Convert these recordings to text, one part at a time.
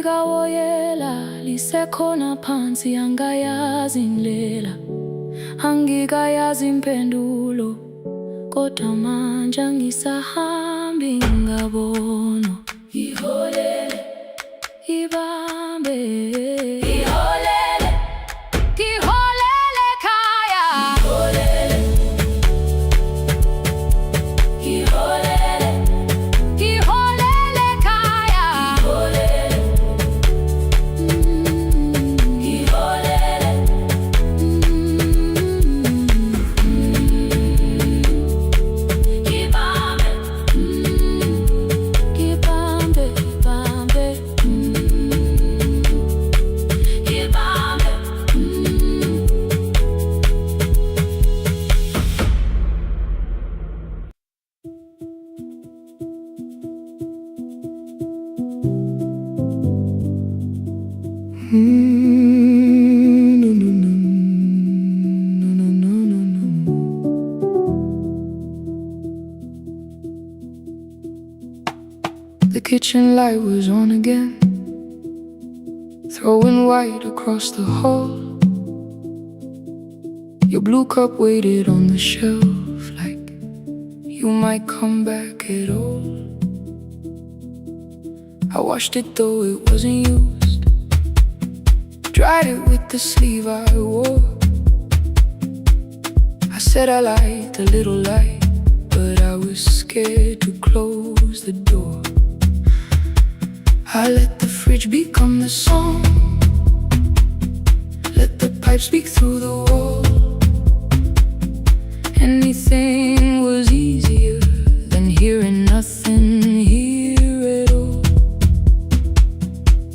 Angikawoyela lisekhona phansi, angayazi indlela, angikayazi impendulo, kodwa manje angisahambi ngabona. Ngiholele, ibambe, ngiholele, ngiholele ekhaya. Ngiholele, ngiholele, ngiholele ekhaya. Ngiholele, ngiholele, ngibambe, ngibambe, ngibambe, The kitchen light was on again, throwing white across the hall. Your blue cup waited on the shelf, like you might come back at all. I washed it though it wasn't used, dried it with the sleeve I wore. I said I liked a little light, but I was scared to close the door. I let the fridge become the song, let the pipe speak through the wall. Anything was easier than hearing nothing here at all.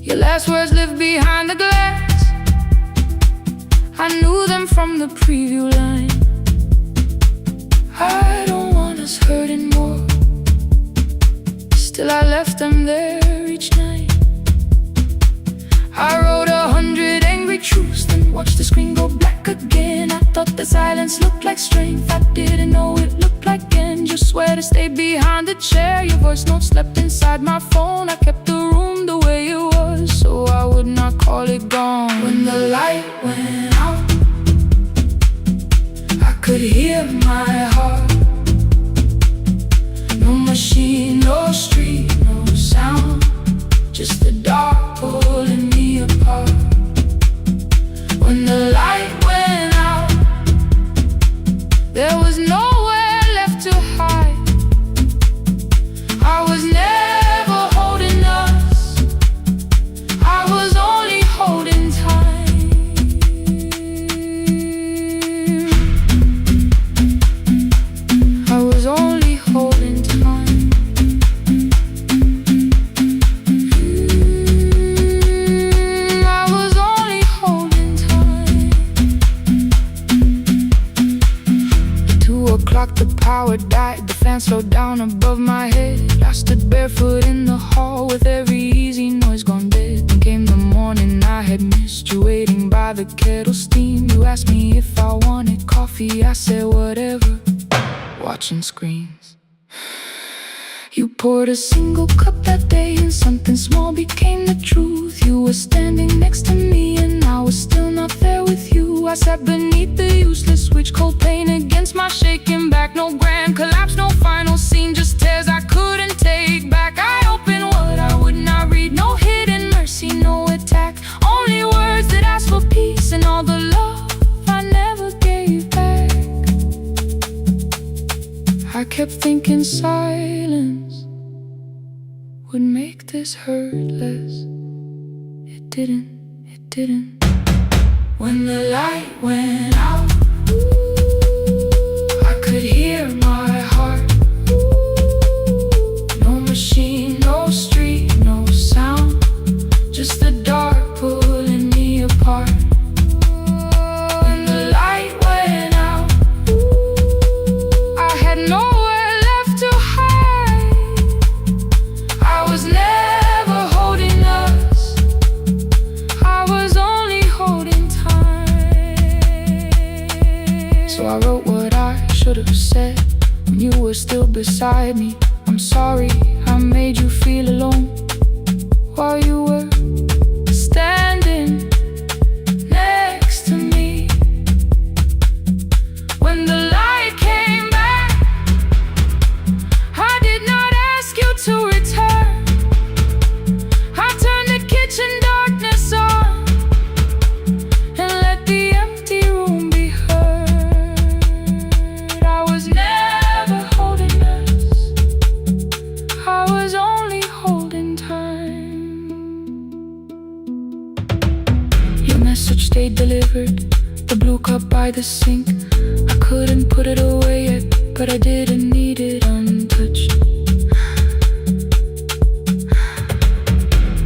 Your last words lived behind the glass, I knew them from the preview line. I don't want us hurting more, still I left them there each night. I wrote 100 angry truths, then watched the screen go black again. I thought the silence looked like strength, I didn't know it looked like end. You swear to stay behind the chair, your voice note slept inside my phone. I kept the room the way it was, so I would not call it gone. When the light went out, I could hear my heart. No machine, no street, no sound, just the dark pulling me apart. When the light went out, there was nowhere left to hide. I was never holding us, I was only holding time. I was only holding time. I was only holding time. 2 o'clock, the power died, the fan slowed down above my head. I stood barefoot in the hall with every easy noise gone dead. Then came the morning I had missed, you waiting by the kettle steam. You asked me if I wanted coffee, I said whatever, watching screens. You poured a single cup that day, and something small became the truth. You were standing next to me, and I was still not there with you. I sat beneath the useless switch, cold pain against my shaking back. No grand collapse, no final scene, just tears I couldn't take back. I opened what I would not read, no hidden mercy, no attack, only words that asked for peace and all the love I never gave back. I kept thinking silence would make this hurt less. It didn't, it didn't. When the light went out, I could hear my heart. No machine, no street, no sound, just the dark pulling me apart. When the light went out, I had nowhere left to hide. I was never holding us, I was only holding time. So I wrote what I should have said when you were still beside me. I'm sorry I made you feel alone while you were by the sink. I couldn't put it away yet, but I didn't need it untouched.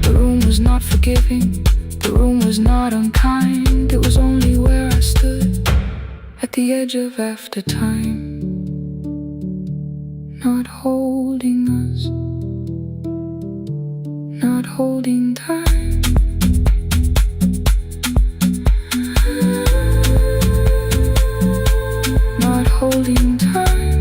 The room was not forgiving, the room was not unkind. It was only where I stood at the edge of after time, not holding us, not holding time. Not holding time.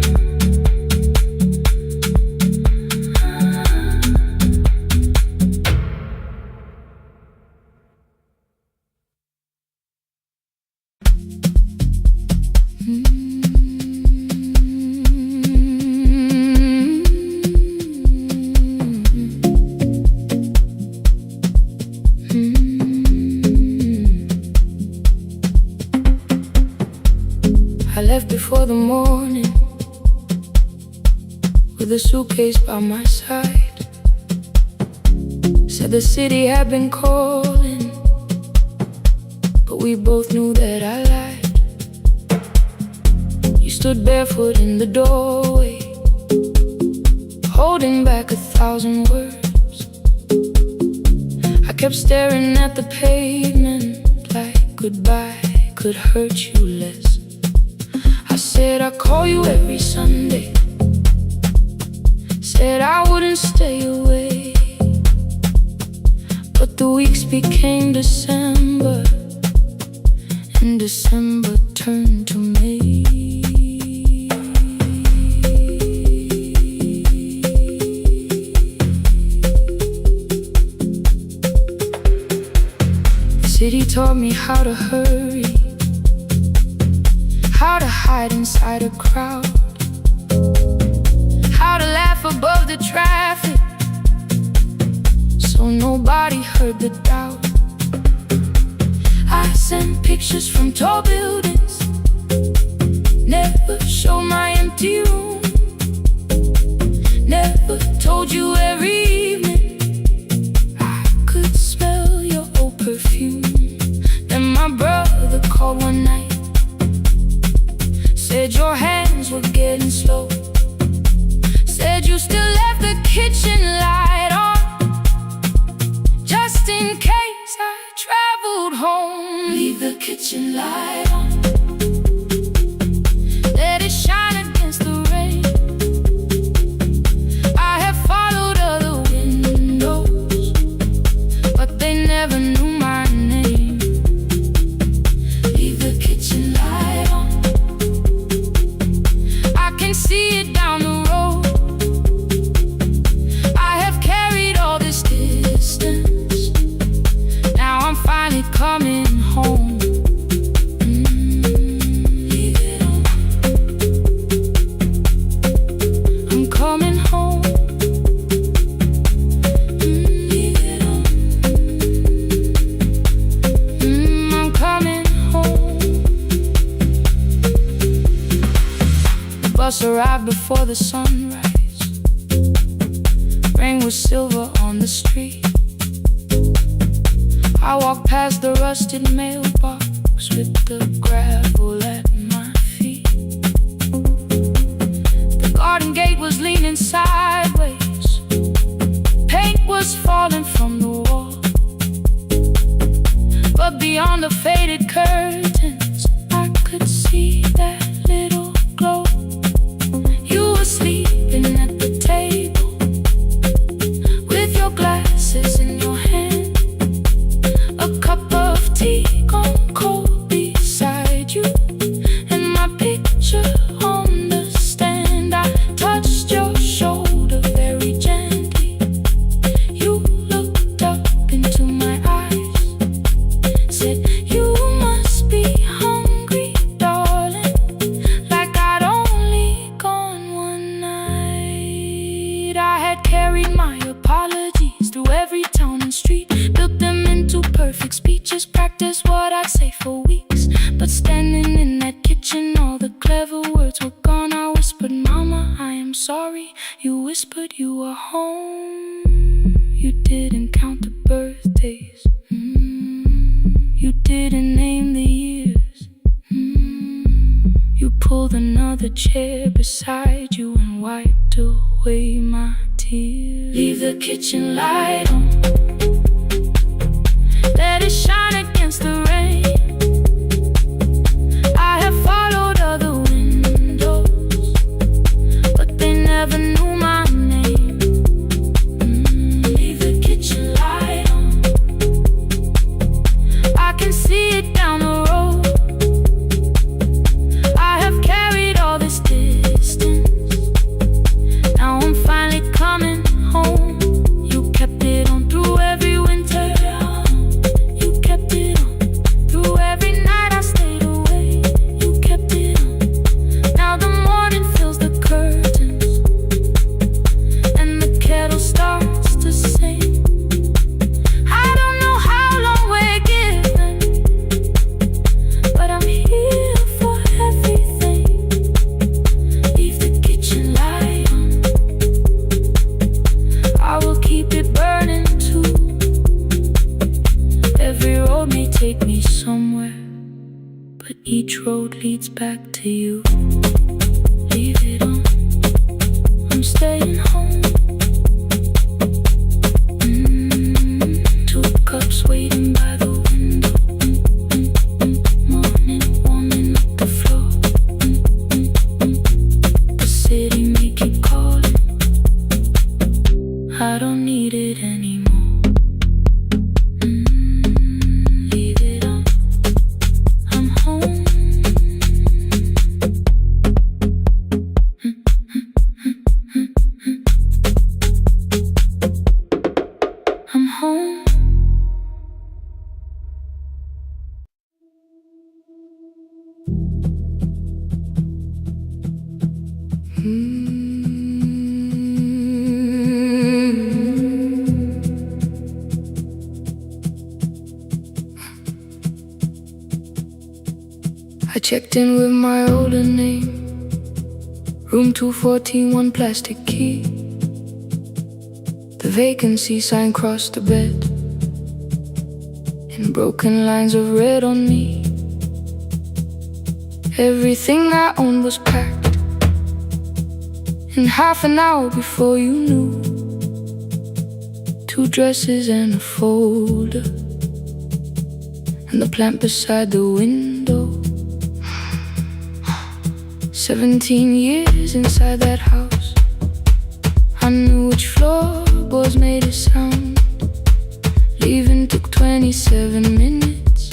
I left before the morning with a suitcase by my side. Said the city had been calling, but we both knew that I lied. You stood barefoot in the doorway, holding back 1,000 words. I kept staring at the pavement like goodbye could hurt you less. I said I'd call you every Sunday, said I wouldn't stay away. But the weeks became December, and December turned to May. The city taught me how to hurry, how to hide inside a crowd, how to laugh above the traffic so nobody heard the doubt. I sent pictures from tall buildings, never showed my empty room, never told you every evening I could smell your old perfume. Then my brother called one night, said your hands were getting slow, said you still left the kitchen light on, just in case I traveled home. Leave the kitchen light on, let it shine against the rain. I have followed other windows, but they never knew my name. Leave the kitchen light on, I can see it down the road. I have carried all this distance, now I'm finally coming home. Leave it on, I'm coming home. Leave it on, I'm coming home. The bus arrived before the sunrise, rain was silver on the street. I walked past the rusted mailbox with the gravel at my feet. The garden gate was leaning sideways, paint was falling from the wall, but beyond the faded curtains I could see that little glow. You were sleeping at the table with your glasses in your hand, a cup of tea gone cold beside you, and my picture on the stand. I touched your shoulder very gently. You looked up into my eyes, said you must be hungry, darling, like I'd only gone one night. I had carried my apologies through every town and street, built them into perfect speeches, practiced what I'd say for weeks. But standing in that kitchen, all the clever words were gone. I whispered, Mama, I am sorry. You whispered you were home. You didn't count the birthdays, you didn't name the years. pulled another chair beside you and wiped away my tears. Leave the kitchen light on, let it shine against the rain. I have followed other windows, but they never knew my name. Leave the kitchen light on, I can see it down the road. I have carried all this distance, now I'm finally coming home. You kept it on through every winter, you kept it on through every night I stayed away. You kept it on, now the morning fills the curtains and the kettle starts to sing. I don't know how long we're given, but I'm here for everything. Leave the kitchen light on, I will keep it burning too. Every road may take me somewhere, but each road leads back to you. Leave it on, I'm staying home. Two cups waiting by the window. Morning warming up the floor. The city may keep calling, I don't need it anymore. Leave it on, I'm home. I'm home. I checked in with my older name, room 214, one plastic key. The vacancy sign crossed the bed in broken lines of red on me. Everything I owned was packed in half an hour before you knew. 2 dresses and a folder, and the plant beside the window. 17 years inside that house, I knew which floorboards made a sound. Leaving took 27 minutes,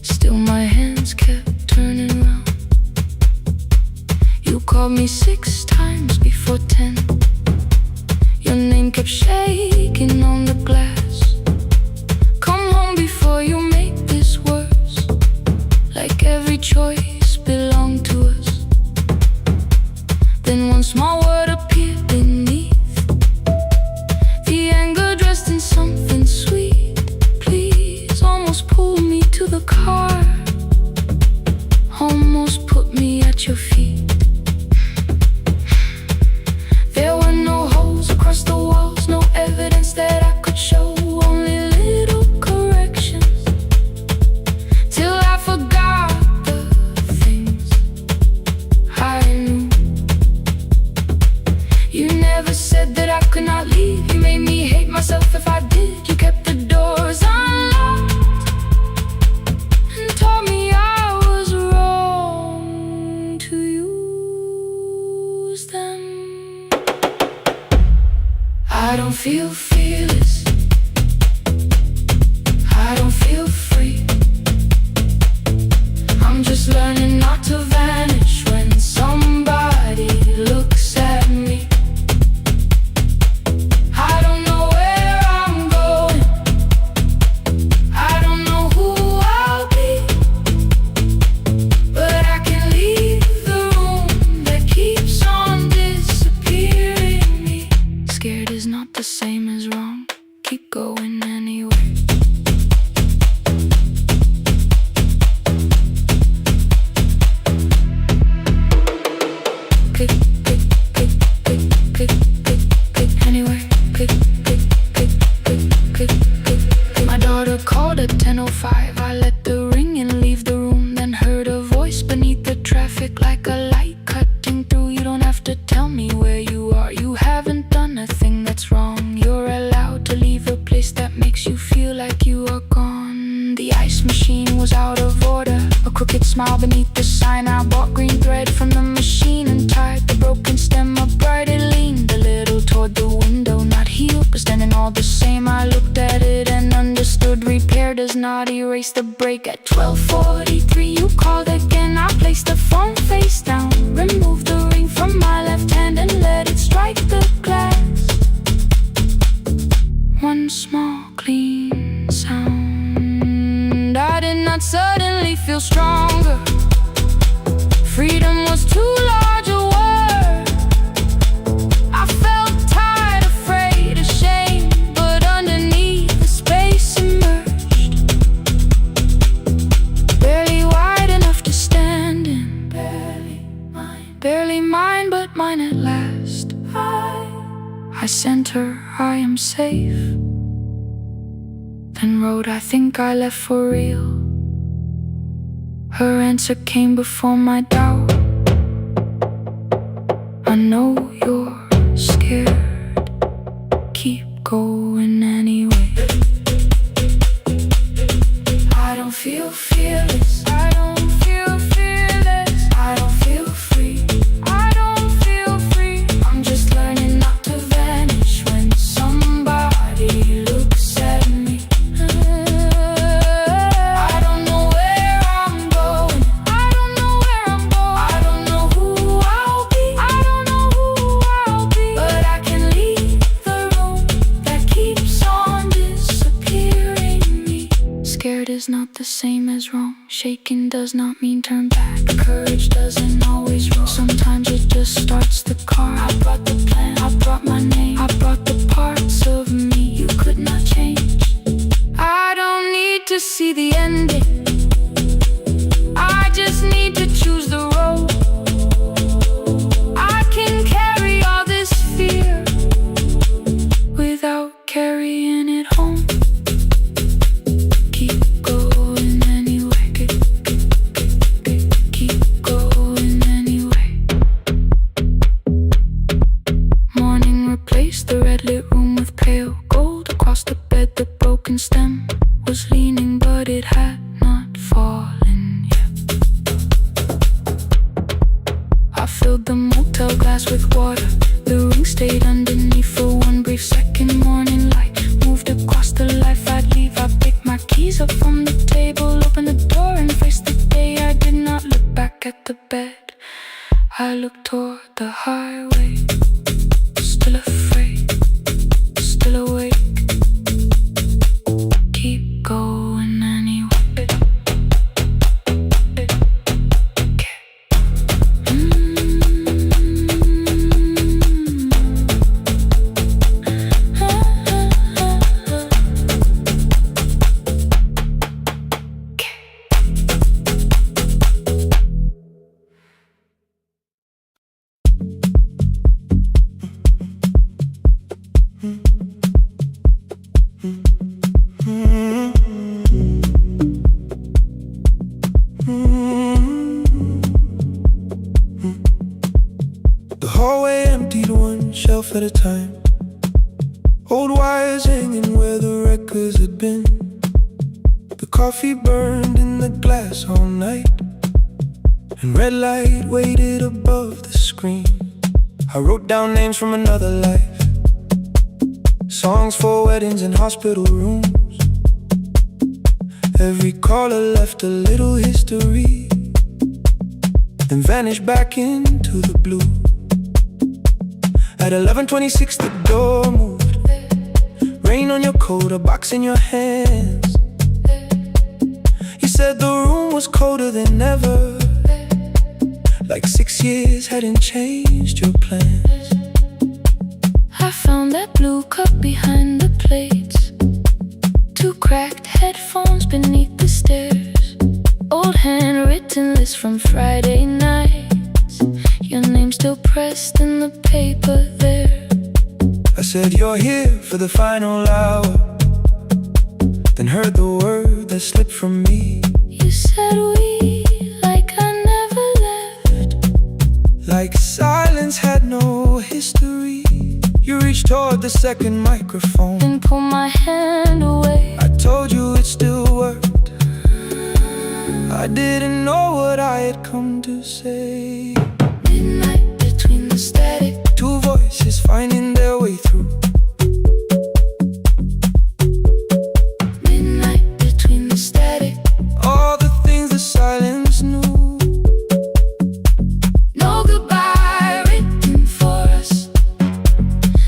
still my hands kept turning round. You called me 6 times before 10, your name kept shaking on the glass. Come home before you make this worse, like every choice belonged to us. Then one small word appeared beneath, the anger dressed in something sweet. Please, almost pulled me to the car, almost put me at your feet. There were no holes across the walls, no evidence that I could show, only little corrections, till I forgot the things I knew. You never said that I could not leave, you made me hate myself if I did. You kept the doors unlocked and told me I was wrong to use them. I don't feel fearless, I don't feel free. I'm just learning not to vanish when somebody looks at me. I don't know where I'm going, I don't know who I'll be, but I can leave the room that keeps on disappearing me. Scared is not the same as wrong, keep going anyway. Pick, pick, pick, pick, pick, pick, pick, anyway. Pick, pick, pick, pick, pick, pick, pick. My daughter called at 10:05. I let the ring and leave the room, then heard a voice beneath the traffic quick like a light cutting through. You don't have to tell me where you are. You haven't done a thing that's wrong. You're allowed to leave a place that makes you feel like you are gone. The ice machine was out of order, a crooked smile beneath the sign. I bought green thread from the machine and tied the broken stem upright. It leaned a little toward the window, not healed but standing all the same. I looked at it and understood. Repair does not erase the break. At 12:43 you called again. I placed the phone face down, removed the ring from my left hand and let it strike the glass. One small clean sound. I did not suddenly feel stronger. Freedom was too large a word. I felt tired, afraid, ashamed, but underneath the space emerged. Barely wide enough to stand in. Barely mine, but mine at last. I sent her, I am safe. Then wrote, I think I left for real. Her answer came before my doubt. I know you're scared. Keep going anyway. I don't feel fearless. I don't feel fearless. I don't feel free. I don't feel free. I'm just learning not to vanish when somebody looks at me. I don't know where I'm going. I don't know where I'm going. I don't know who I'll be. I don't know who I'll be. But I can leave the room that keeps on disappearing me. Scared is not the same as wrong. Shaken does not mean turn back. Courage doesn't always roll. Sometimes it just starts the car. I brought the plan, I brought my name, I brought the parts of me you could not change. I don't need to see the ending. I just need to choose the road. I can carry all this fear without carrying it home. Keep going anyway. Keep going anyway. Morning replaced the red lit room with pale gold. Across the bed the broken stem was leaning, but it had not fallen yet. I filled the motel glass with water. The ring stayed underneath for one brief second. Morning light moved across the life I'd leave. I picked my keys up from the table, opened the door and faced the day. I did not look back at the bed. I looked toward the highway, still afraid, still awake. Keep going anyway. The hallway emptied one shelf at a time. Old wires hanging where the records had been. The coffee burned in the glass all night, and red light waited above the screen. I wrote down names from another life, songs for weddings and hospital rooms. Every caller left a little history, then vanished back into the blue. At 11:26 the door moved. Rain on your coat, a box in your hands. You said the room was colder than ever, like 6 years hadn't changed your plans. I found that blue cup behind the plates, 2 cracked headphones beneath the stairs, old handwritten list from Friday nights, your name still pressed in the paper there. I said you're here for the final hour, then heard the word that slipped from me. You said we, like I never left. Like silence had no history. You reached toward the second microphone, then pull my hand away. I told you it still worked. I didn't know what I had come to say. Midnight between the static, two voices finding their way through. midnight between the static. All the things the silence knew. No goodbye written for us,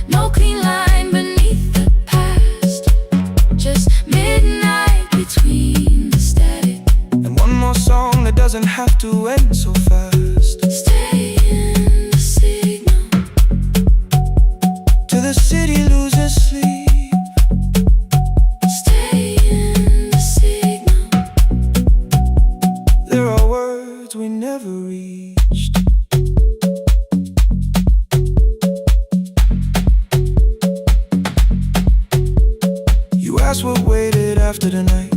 no clean line beneath the past. Just midnight between the static. And one more song that doesn't have to end so fast. Stay in the signal Till the city loses sleep. Stay in the signal. There are words we never reached. You asked what waited after the night.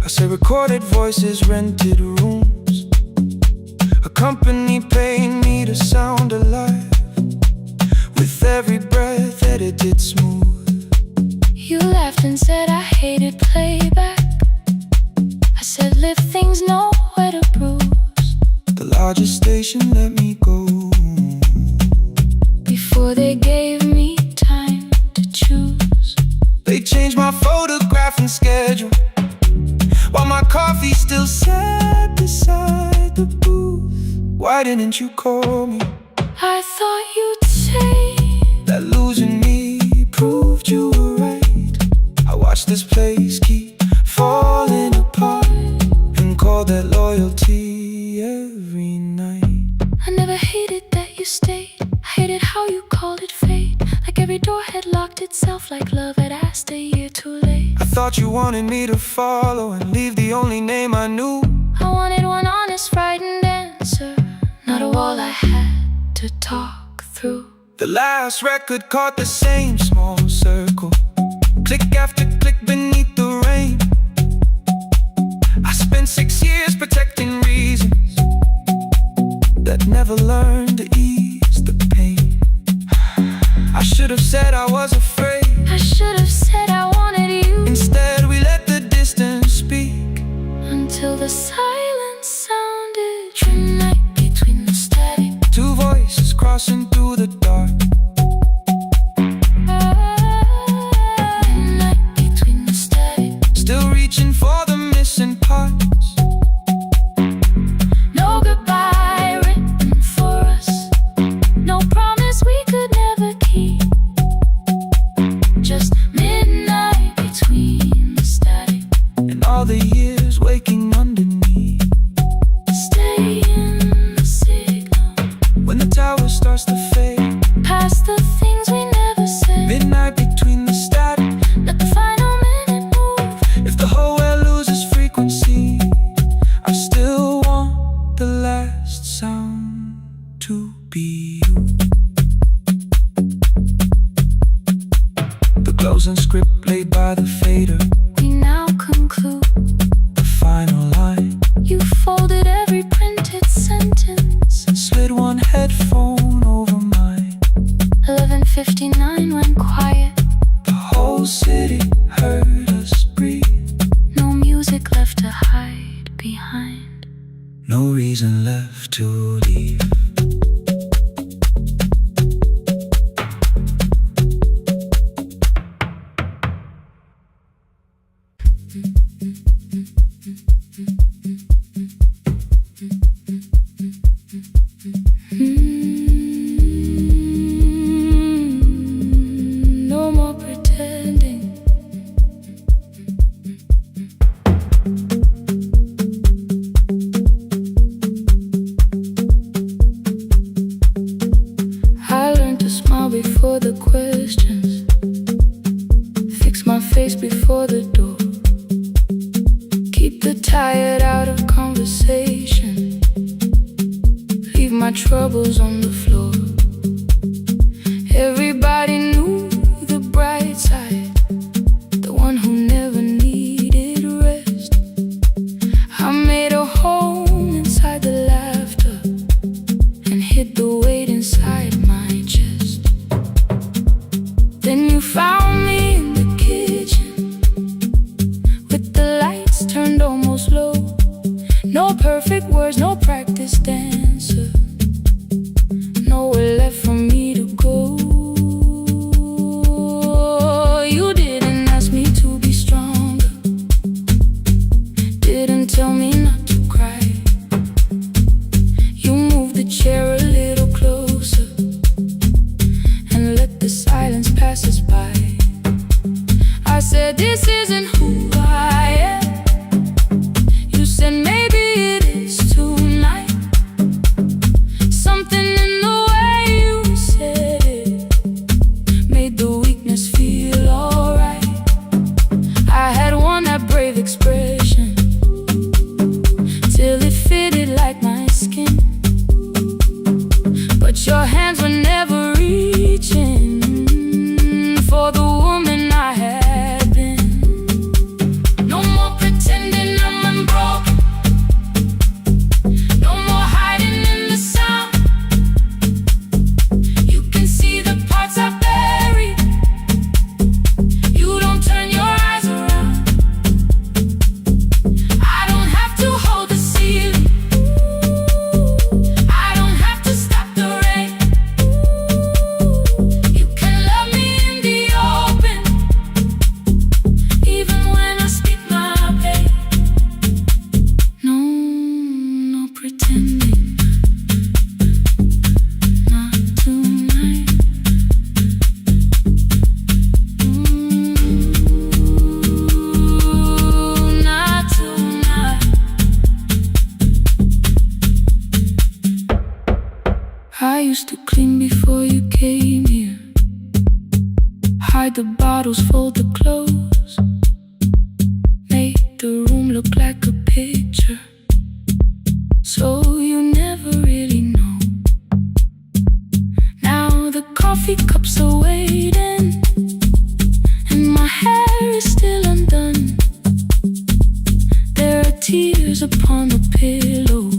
I say recorded voices, rented rooms, a company paying me to sound alive, with every breath edited smooth. You laughed and said I hated playback. I said live things nowhere to bruise. The largest station let me go. Before they gave me time to choose. They changed my photograph and schedule, while my coffee still sat beside the booth. Why didn't you call me? I thought you'd say That losing me proved you were right. I watched this place keep falling apart, and called that loyalty every night. I never hated that you stayed. I hated how you called it fate. Like every door had locked itself, like love had asked a year too late. I thought you wanted me to follow and leave the only name I knew. I wanted one honest, frightened answer, not a wall I had to talk through. The last record caught the same small circle, click after click beneath the rain. I spent 6 years protecting reasons that never learned to ease the pain. I should have said I was afraid. I should have said I wanted you. Instead we let the distance speak, Until the silence sounded. Midnight between the static. two voices crossing through the dark. Midnight between the static. Still reaching for the missing parts. No goodbye written for us, no promise we could never keep. Just midnight between the static. And all the years waking underneath. Stay in the signal. When the tower starts to fade, Past the things we never said. midnight between the static. Let the final minute move. If the whole world loses frequency, I still want the last sound to be you. The closing script played by the fader, We now conclude. the final line. You folded every printed sentence. And slid one headphone over mine. 11:59 went quiet. The whole city heard us breathe. No music left to hide behind. No reason left to leave. No more pretending. I learned to smile before the questions, fix my face before the door, keep the tired out of conversation, leave my troubles on the floor. Everybody knew the bright side, the one who never needed rest. I made a home inside the laughter and hid the used to clean before you came here, hide the bottles, fold the clothes, make the room look like a picture, so you never really know. Now the coffee cups are waiting, and my hair is still undone. There are tears upon the pillow,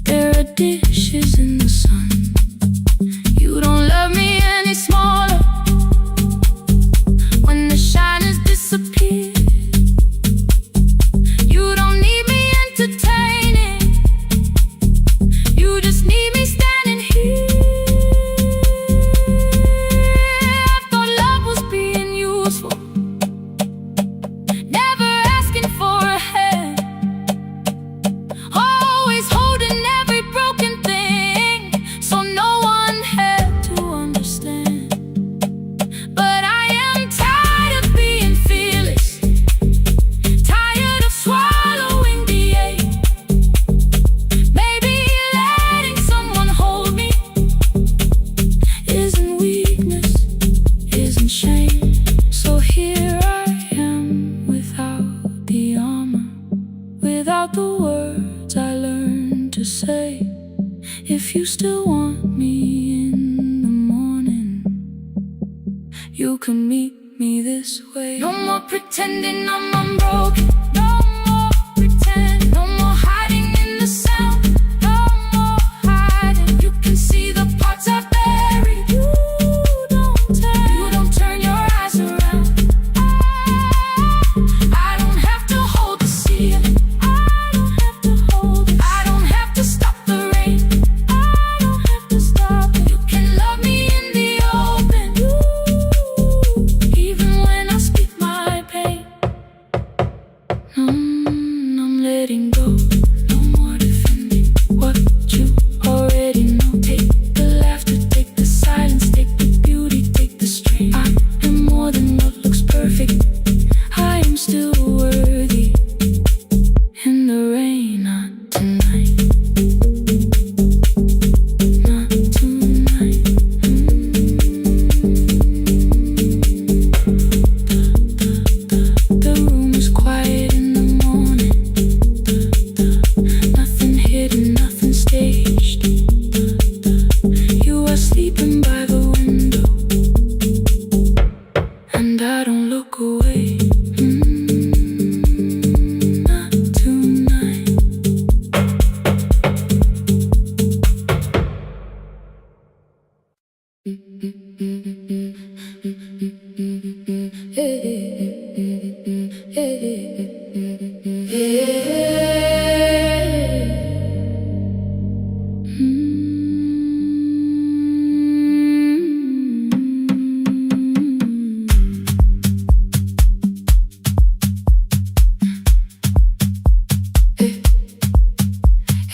there are dishes in the sun. You don't love me any smaller when the shine has disappeared. You don't need me entertaining, you just need me standing here. I thought love was being useful, never asking for a hand, always holding every broken thing, so no one had to understand. But I am tired of being fearless, tired of swallowing the ache. Maybe letting someone hold me isn't weakness, isn't shame. So here I am without the armor, without the words I learned to say. If you still want me in the morning, you can meet me this way. No more pretending I'm unbroken, no more pretend, no more hiding in the sound, no more hiding. You can see the parts I buried. You don't turn your eyes around. I don't have to hold the ceiling, I don't have to hold it, I don't have to stop the rain, I don't have to stop it. You can love me in the open, even when I speak my pain. I'm letting go, no more defending what you already know. Take the laughter, take the silence, take the beauty, take the strain. I am more than what looks perfect, I am still worthy. In the rain, not tonight, not tonight. The room is quiet in the morning, nothing hidden, nothing staged. You are sleeping by the window, and I don't look away. Not tonight.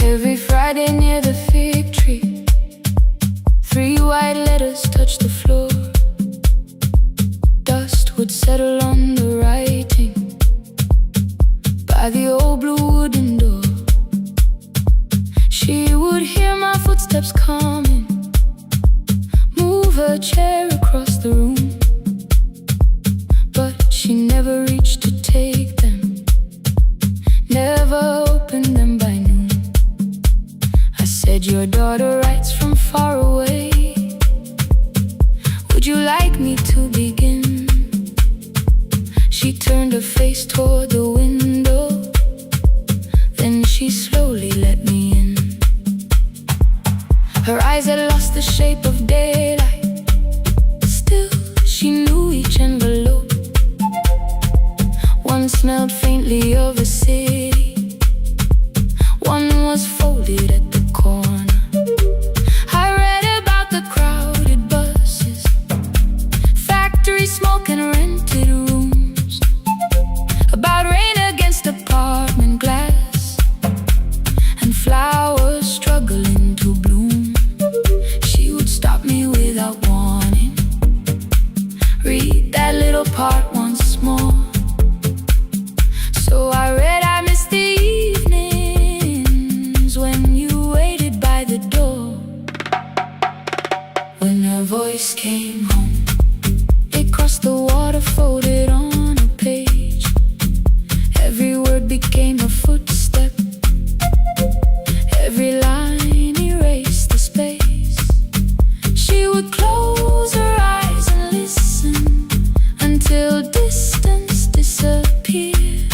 Every Friday near the fig tree, 3 white letters touch the floor. Dust would settle on the writing by the old blue wooden door. She would hear my footsteps coming, move her chair across the room, but she never reached to take them, never opened them by noon. I said, your daughter writes from far away, would you like me to begin? She turned her face toward the window, then she slowly let me in. Her eyes had lost the shape of daylight, still she knew each envelope. One smelled faintly of a city, one was folded at the corner. I read about the crowded buses, factory smoke and rented rooms, about rain against apartment glass and flowers struggling to bloom. She would stop me without warning, read that little part once more. So I read, I missed the evenings when you waited by the door. voice came home. It crossed the water, folded on a page. Every word became a footstep. Every line erased the space. She would close her eyes and listen until distance disappeared.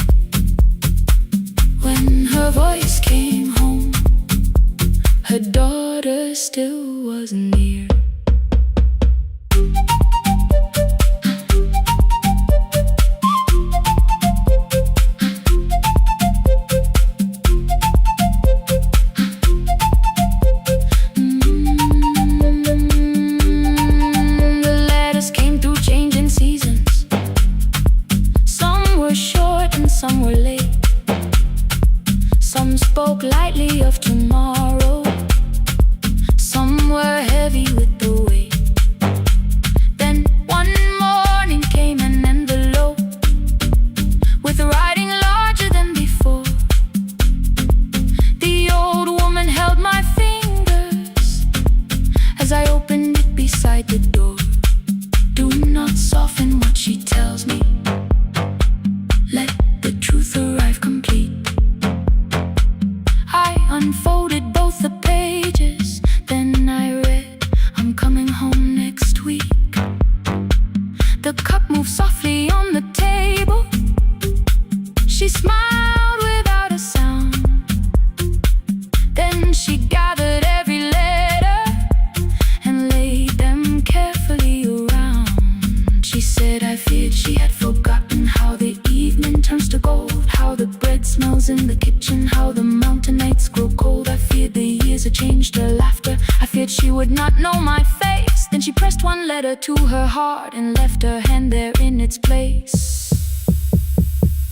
When her voice came home, her daughter still was near. Some were late. Some spoke lightly of tomorrow. Some were heavy with the weight. Then one morning came an envelope with writing larger than before. The old woman held my fingers as I opened it beside the door. Do not soften what she tells me. Let the truth arrive complete. I unfolded both the pages, then I read, I'm coming home next week. The cup moved softly on the table. She smiled without a sound. Then she gathered every letter and laid them carefully around. She said I feared she had forgotten how the evening turns to gold, how the bread smells in the kitchen, how the mountain nights grow cold. I feared the years had changed her laughter. I feared she would not know my face. Then she pressed one letter to her heart and left her hand there in its place.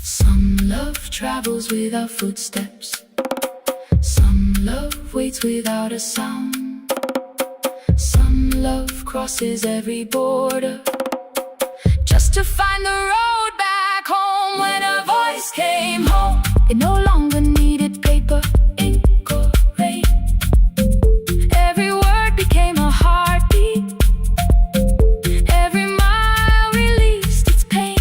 Some love travels without footsteps. Some love waits without a sound. Some love crosses every border just to find the road back home. When her voice came home, it no longer needed paper, ink or rain. Every word became a heartbeat. Every mile released its pain.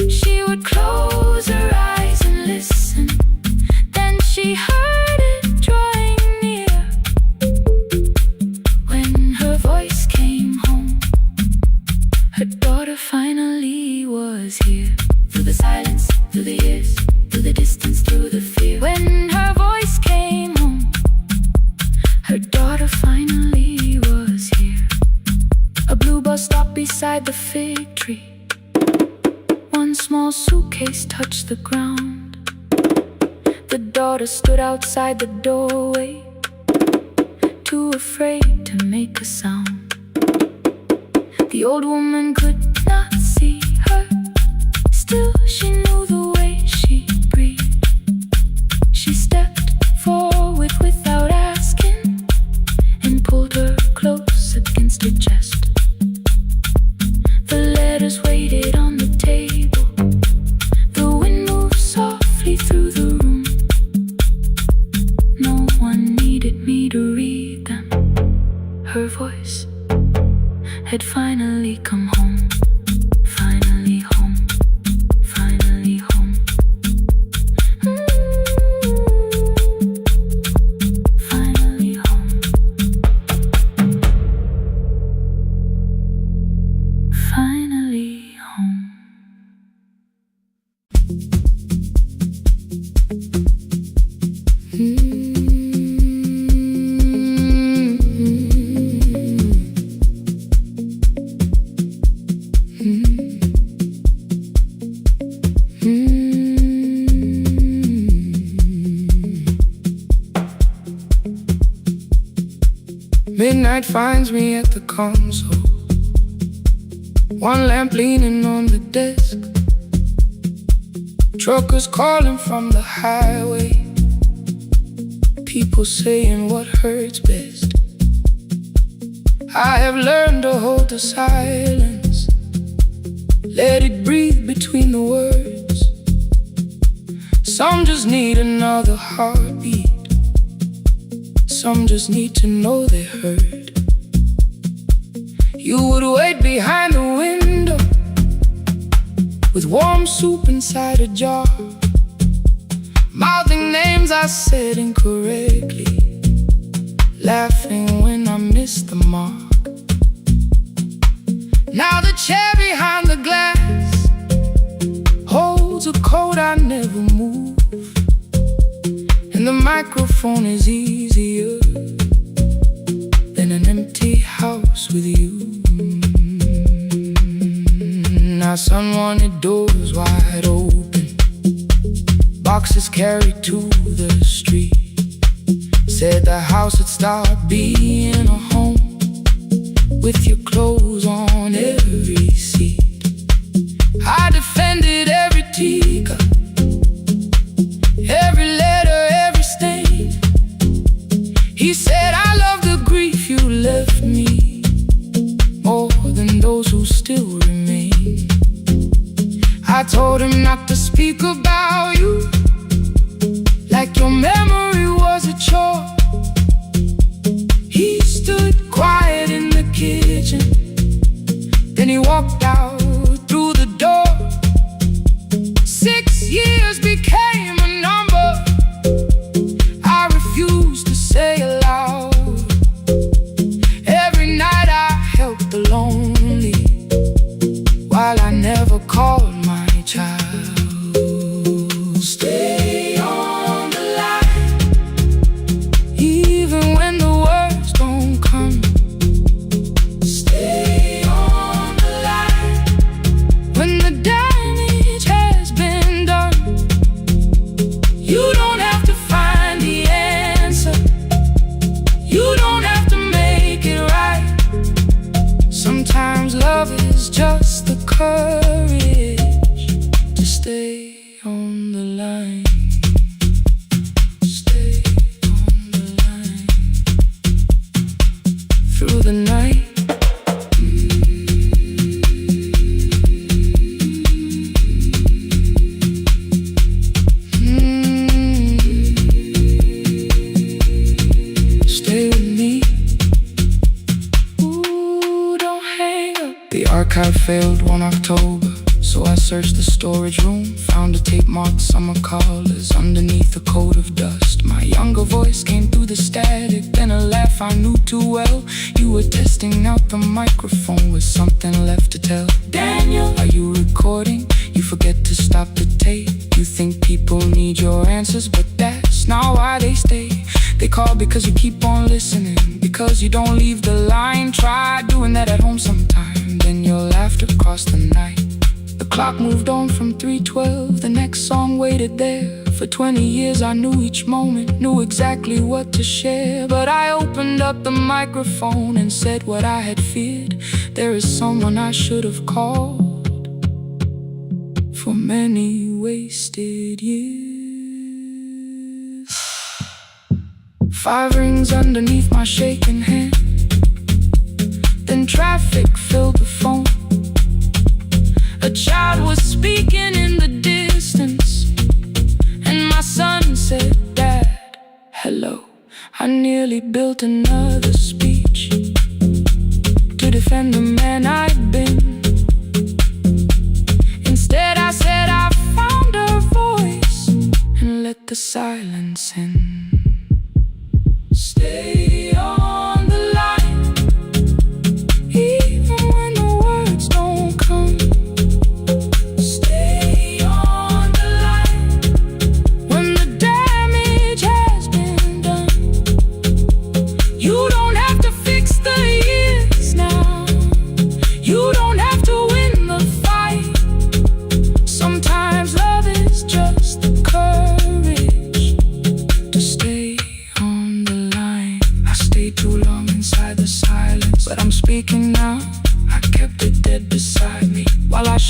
She would close her eyes and listen. Then she heard it drawing near. When her voice came home, her daughter finally was here. Through the silence, through the years, through the distance, through the fear. When her voice came home, her daughter finally was here. A blue bus stopped beside the fig tree. One small suitcase touched the ground. The daughter stood outside the doorway, too afraid to make a sound. The old woman could not see her. Still she knew the way she breathed. She stepped forward without asking and pulled her close against her chest. The letters waited on the table. The wind moved softly through the room. No one needed me to read them. Her voice had finally come home. Finally home. Finally home. Finally home. Finally home. Midnight finds me at the console. One lamp leaning on the desk. Truckers calling from the highway. People saying what hurts best. I have learned to hold the silence. Let it breathe between the words. Some just need another heartbeat. Some just need to know they're heard. You would wait behind the window with warm soup inside a jar, mouthing names I said incorrectly, laughing when I missed the mark. Now the chair behind the glass holds a coat I never move, and the microphone is easier than an empty house with you. Our son wanted doors wide open, boxes carried to the street. Said the house would start being a home with your clothes on every seat. I defended every teacup, every letter, every stain. He said I love the grief you left me more than those who still remain. I told him not to speak about you like your memory was a chore. He stood quiet in the kitchen, then he walked out through the door. 6 years became a number I refused to say aloud. Every night I helped the lonely while I never called my child. Stay on the line, even when the words don't come. Stay on the line, when the damage has been done. You don't have to find the answer, you don't have to make it right. Sometimes love is just the courage to stay on the line. Stay on the line through the night. Stay with me. Ooh, don't hang up. The archive failed one October, so I searched the storage room, found a tape marked summer callers underneath a coat of dust. My younger voice came through the static, then a laugh I knew too well. You were testing out the microphone with something left to tell. Daniel, are you recording? You forget to stop the tape. You think people need your answers, but that's not why they stay. They call because you keep on listening, because you don't leave the line. Try doing that at home sometime, then your laughter crossed the night. The clock moved on from 3:12, the next song waited there. For 20 years I knew each moment, knew exactly what to share. But I opened up the microphone and said what I had feared. There is someone I should have called for many wasted years. 5 rings underneath my shaking hand, then traffic filled the phone. A child was speaking in the distance, and my son said, "Dad, hello." I nearly built another speech to defend the man I'd been. Instead I said I found a voice and let the silence in. Stay on the line, even when the words don't come.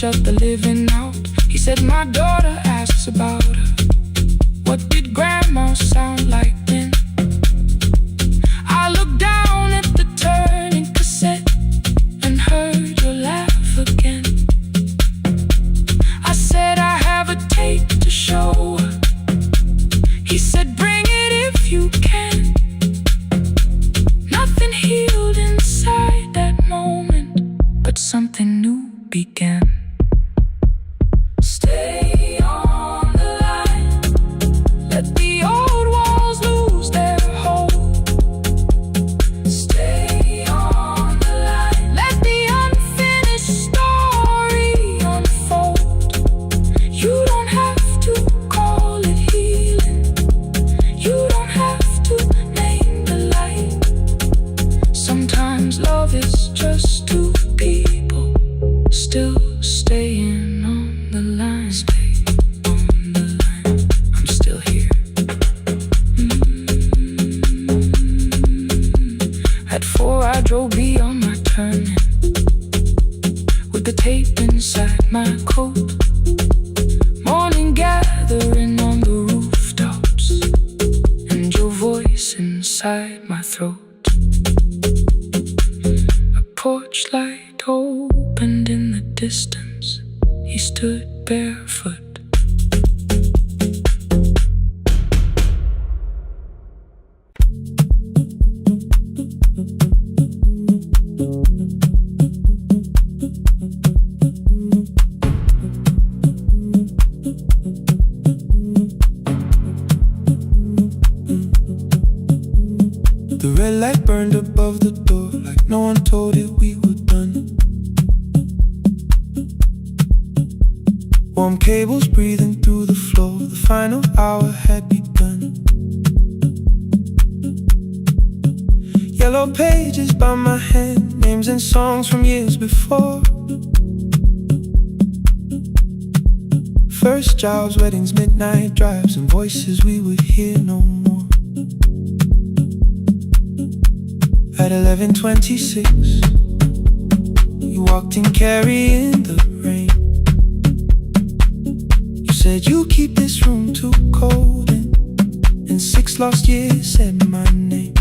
Shut the living out. He said my daughter asks about her. What did grandma sound like then? I looked down at the turning cassette and heard your laugh again. I said I have a tape to show her. He said bring it if you can. Nothing healed inside that moment. At 4 I drove beyond my turning, with the tape inside my coat. Morning gathering on the rooftops, and your voice inside my throat. A porch light opened in the distance. He stood barefoot. The red light burned above the door, like no one told it we were done. Warm cables breathing through the floor, the final hour had begun. Yellow pages by my hand, names and songs from years before. First jobs, weddings, midnight drives, and voices we would hear no more. At 11:26, you walked in carrying the rain. You said you keep this room too cold, and in 6 lost years said my name.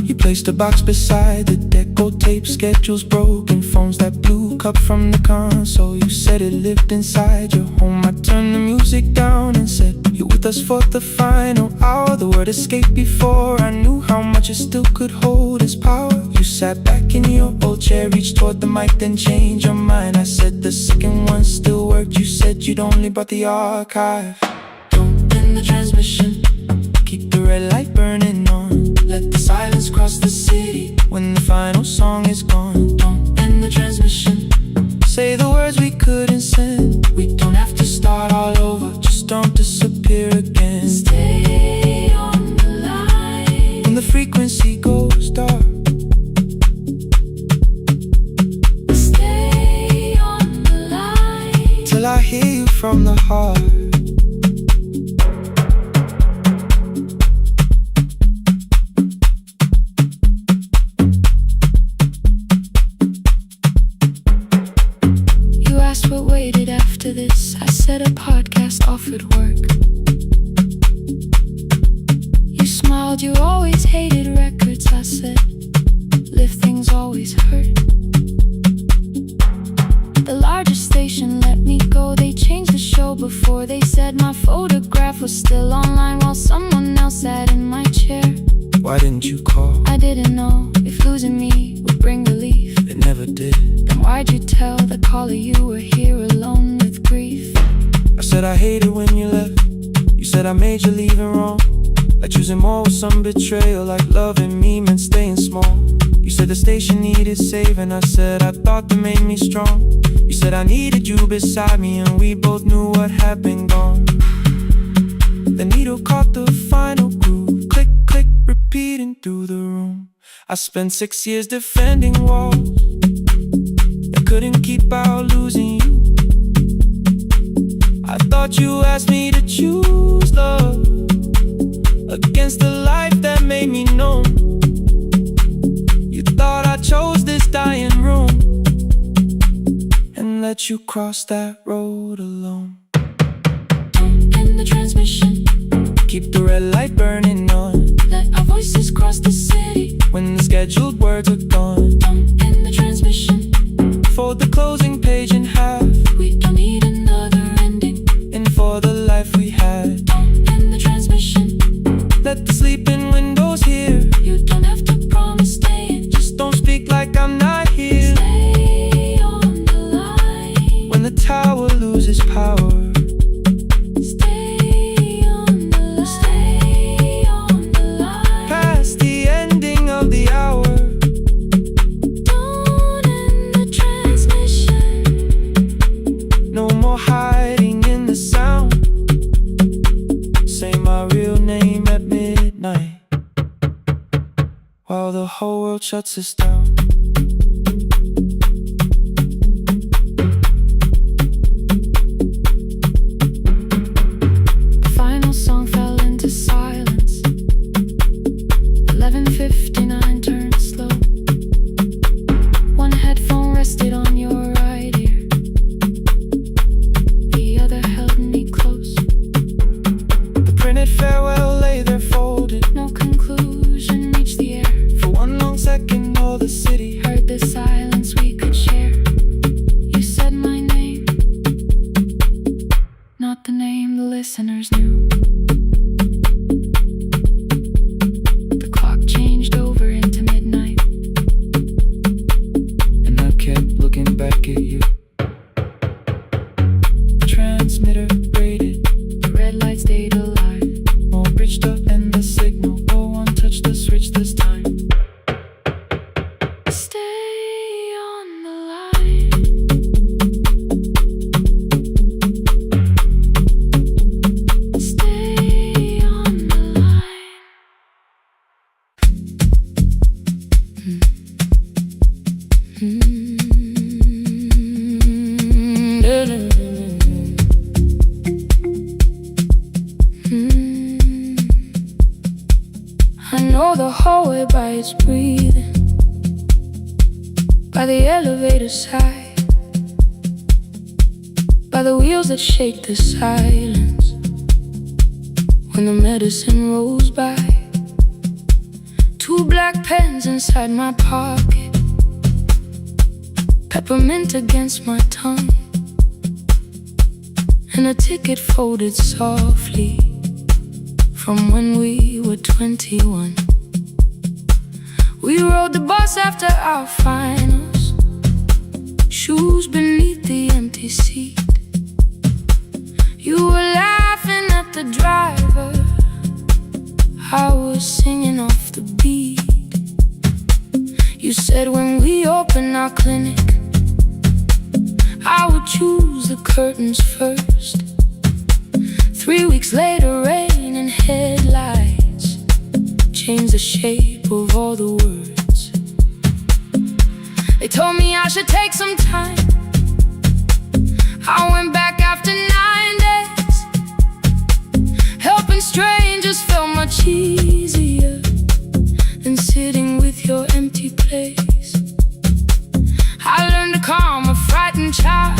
You placed a box beside the deck, old tape, schedules broken, phones that blew, cup from the console. You said it lived inside your home. I turned the music down and said, you're with us for the final hour. The word escaped before I knew how much it still could hold its power. You sat back in your old chair, reached toward the mic, then changed your mind. I said the second one still worked. You said you'd only brought the archive. Don't end the transmission, keep the red light burning on. Let the silence cross the city when the final song is gone. Don't end the transmission, say the words we couldn't send. We don't have to start all over, just don't disappear again. Stay on the line when the frequency goes dark. Stay on the line Till I hear you from the heart. You asked what waited after this. I said a podcast offered work. You smiled, you always hated records. I said, live things always hurt. The largest station let me go. They changed the show before they said my photograph was still online while someone else sat in my chair. Why didn't you call? I didn't know if losing me would bring relief. It never did. Then why'd you tell the caller you were here alone with grief? I said I hated when you left. You said I made you leaving wrong, like choosing more with some betrayal, like loving me meant staying small. You said the station needed saving. I said I thought that made me strong. You said I needed you beside me, and we both knew what had been gone. The needle caught the final groove, click, click, repeating through the room. I spent 6 years defending walls that couldn't keep out losing you. I thought you asked me to choose love against the life that made me known. You thought I chose this dying room and let you cross that road alone. Don't end the transmission, keep the red light burning on. let our voices cross the city when the scheduled words are gone. Don't end the transmission, fold the closing page in half. we don't need another ending. And for the life we had, Don't end the transmission, let the sleeping windows hear. you don't have to promise staying. Just don't speak like I'm not here. Stay on the line When the tower loses power, stay on the line, stay on the line. past the ending of the hour. Don't end the transmission, No more hiding in the sound. Say my real name at midnight while the whole world shuts us down. the final song fell into silence. know the hallway by its breathing, by the elevator side, by the wheels that shake the silence when the medicine rolls by. 2 black pens inside my pocket, peppermint against my tongue, and a ticket folded softly from when we were 21. We rode the bus after our finals, shoes beneath the empty seat. You were laughing at the driver, I was singing off the beat. You said when we open our clinic, I would choose the curtains first. 3 weeks later, rain and headlights changed the shape of all the words. They told me I should take some time. I went back after 9 days. Helping strangers felt much easier than sitting with your empty place. I learned to calm a frightened child,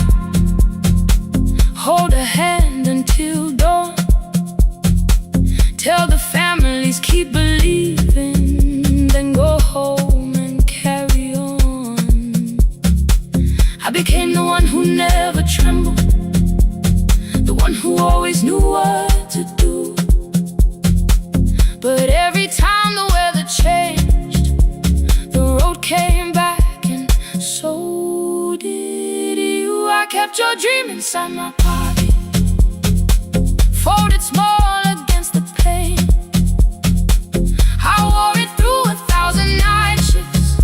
hold a hand until dawn, tell the families keep believing, then go home and carry on. I became the one who never trembled, the one who always knew what to do. But every time the weather changed, the road came back, and so did you. I kept your dream inside my pocket, folded small against the pain. I wore it through 1,000 night shifts,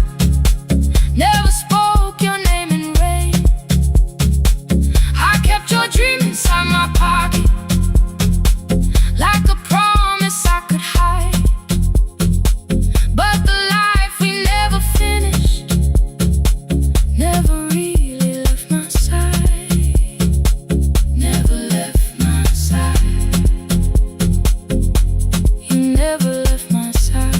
never spoke your name in rain. I kept your dream inside my pocket, like a promise I could hide. But the life we never finished never really left my side, never left my side. You never left my side.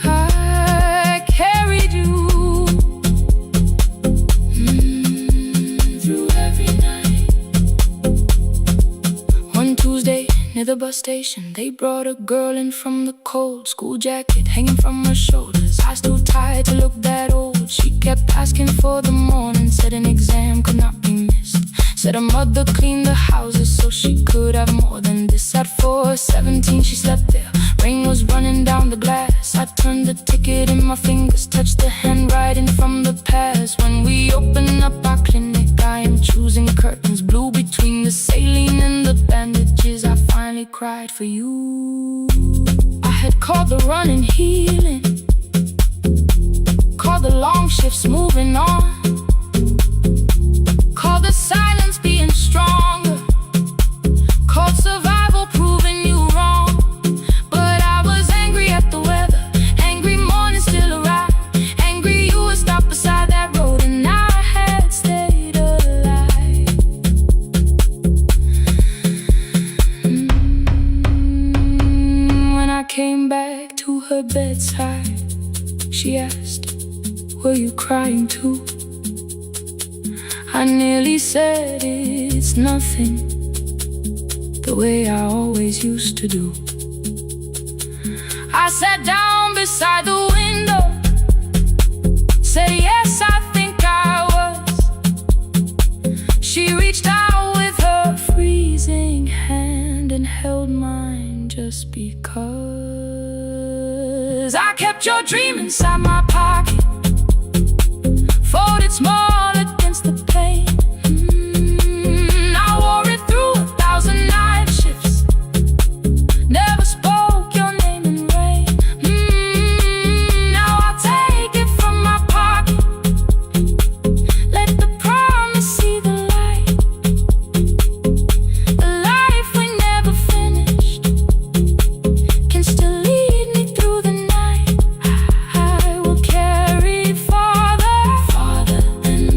I carried you through every night. One Tuesday near the bus station, they brought a girl in from the cold, school jacket hanging from her shoulders, eyes too tired to look that old. She kept asking for the morning, said an exam could not be missed, said her mother cleaned the houses so she could have more than this. At 4:17 she slept there, rain was running down the glass. I turned the ticket in my fingers, touched the handwriting from the past. When we open up our clinic, I am choosing curtains blue between the saline and the bandages. I finally cried for you. I had called the running healing, called the long shifts moving on, called the silence being stronger, called survival proving you wrong. But I was angry at the weather, angry morning still arrived, angry you were stopped beside that road and I had stayed alive. When I came back to her bedside, she asked, were you crying too? I nearly said it's nothing, the way I always used to do. I sat down beside the window, said yes, I think I was. She reached out with her freezing hand and held mine just because. I kept your dream inside my pocket, folded small against the pain. I wore it through 1,000 night shifts, never spoke your name in rain. Now I'll take it from my pocket, let the promise see the light. The life we never finished can still lead me through the night. I will carry it farther, farther than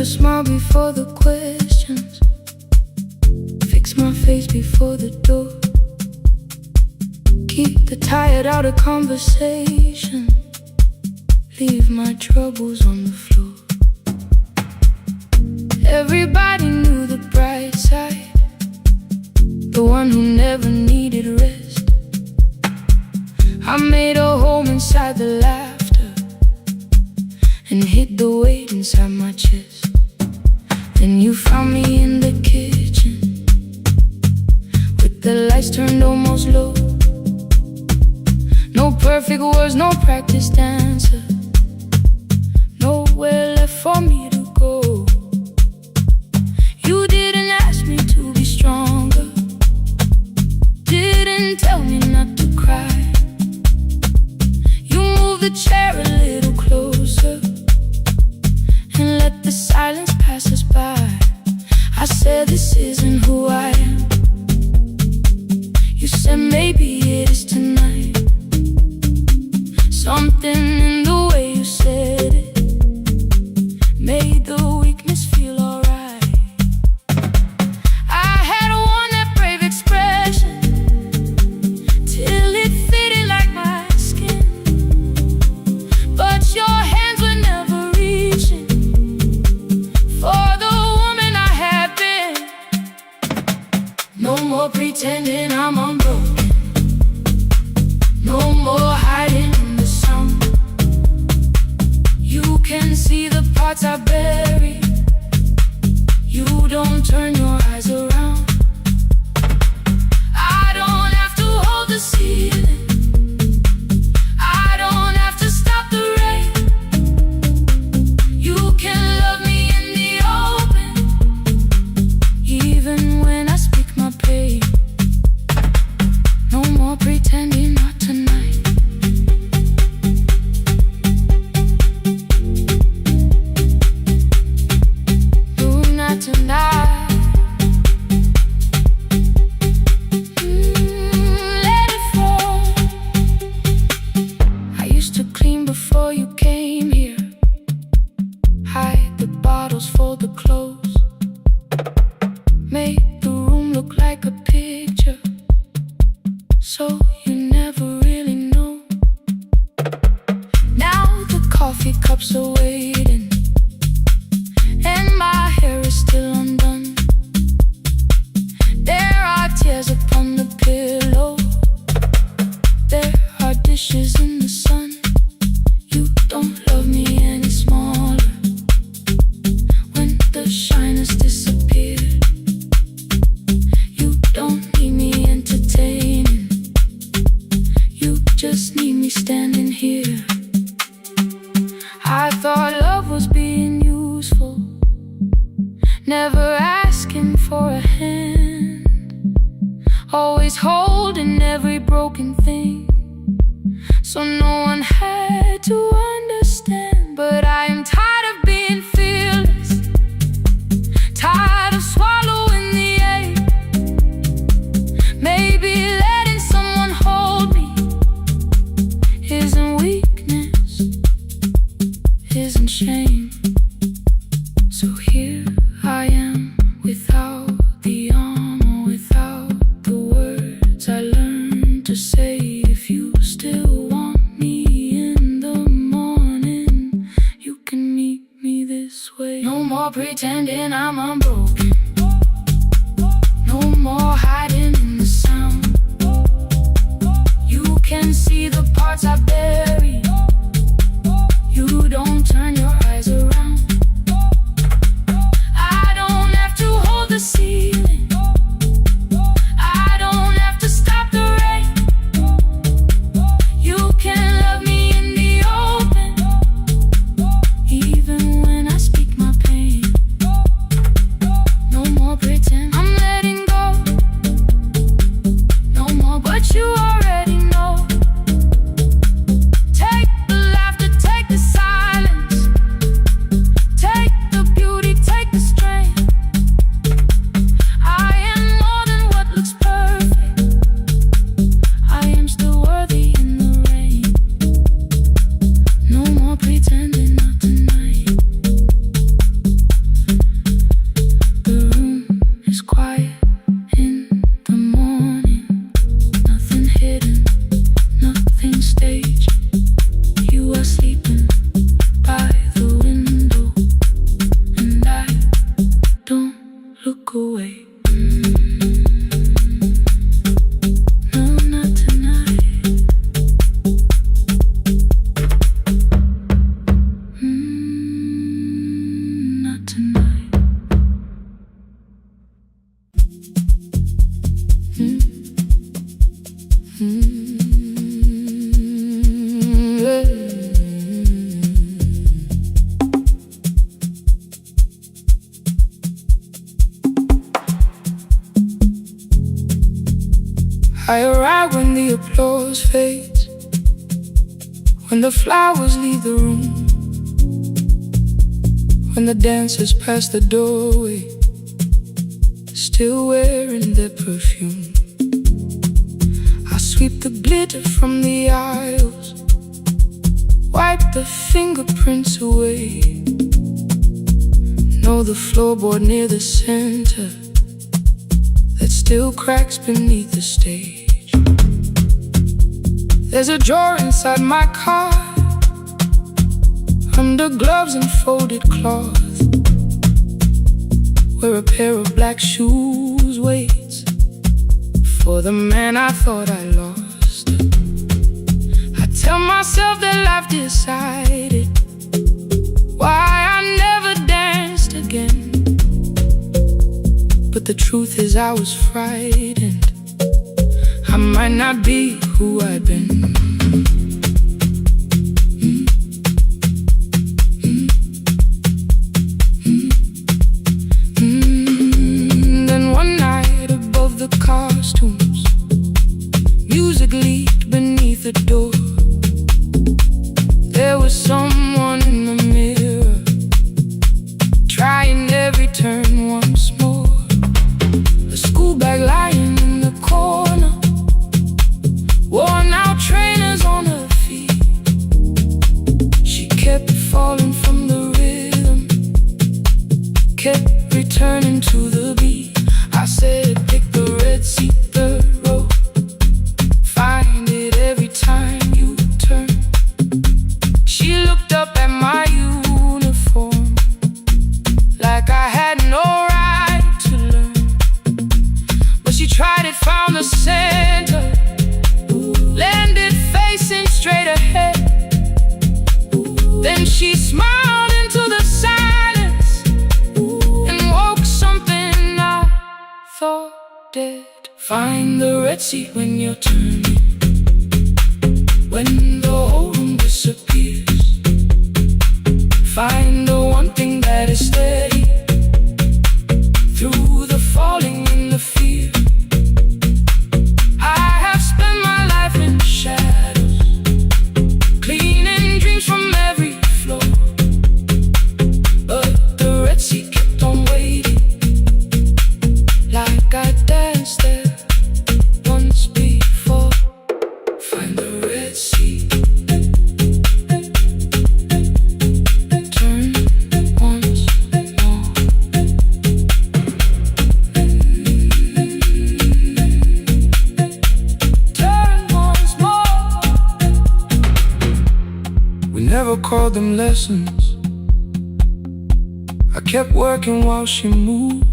smile before the questions, fix my face before the door, keep the tired out of conversation, leave my troubles on the floor. Everybody knew the bright side, the one who never needed rest. I made a home inside the laughter and hid the weight inside my chest. Then you found me in the kitchen with the lights turned almost low. No perfect words, no practice dancer, nowhere left for me to go. You didn't ask me to be stronger, didn't tell me not to cry. You moved the chair a little closer and let the silence pass us by. I said this isn't who I am. You said maybe it is tonight. Something in the way you said it made the weakness feel alright. I had worn that brave expression till it fitted like my skin, but your hands were never reaching for the woman I had been. No more pretending I'm unbroken, no more hiding in the sun. You can see the parts I bury, you don't turn your eyes around. I don't have to hold the ceiling, I don't have to stop the rain. You can love me in the open, even when I speak my pain. No more pretending, not tonight. No, not tonight. Let it fall. I used to clean before you came here, hide the bottles, fold the clothes, make the room look like a picture, so you never really know. Now the coffee cups are waiting and my hair is still undone. There are tears upon the pillow, there are dishes in the sun. You don't love me any smaller when the shyness disappeared. You don't need me entertaining, you just need me standing here. I thought love was being useful, never asking for a hand, always holding every broken thing, so no one had to understand. But I am tired of being fearless, tired of swallowing the ache. Maybe letting someone hold me isn't weakness, isn't shame. So here I am, without the armor, without the words I learned to say. If you still want me in the morning, I arrive when the applause fades, when the flowers leave the room, when the dancers pass the doorway, still wearing their perfume. I sweep the glitter from the aisles, wipe the fingerprints away. Know the floorboard near the center that still cracks beneath the stage. There's a drawer inside my car, under gloves and folded cloth, where a pair of black shoes waits for the man I thought I lost. I tell myself that life decided why I never danced again, but the truth is I was frightened. I might not be who I've been. Then one night above the costumes, music leaked beneath the door. There was someone in the mirror, trying every turn once more. A school bag lying in the corner, worn out trainers on her feet. She kept falling from the rhythm, kept returning to the beat. I said, pick the red seat, third row, find it every time you turn. She looked up at my uniform like I had no right to learn, but she tried it, found the center, landed facing straight ahead. Then she smiled into the silence and woke something I thought dead. Find the red seat when you're turning, when the whole room disappears. Find the one thing that is steady through the falling and the fear. I have spent my life in shadows, cleaning dreams from every floor, but the red seat kept on waiting, like I danced there once before. Find the red seat, turn once more. Turn once more. We never called them lessons. I kept working while she moved,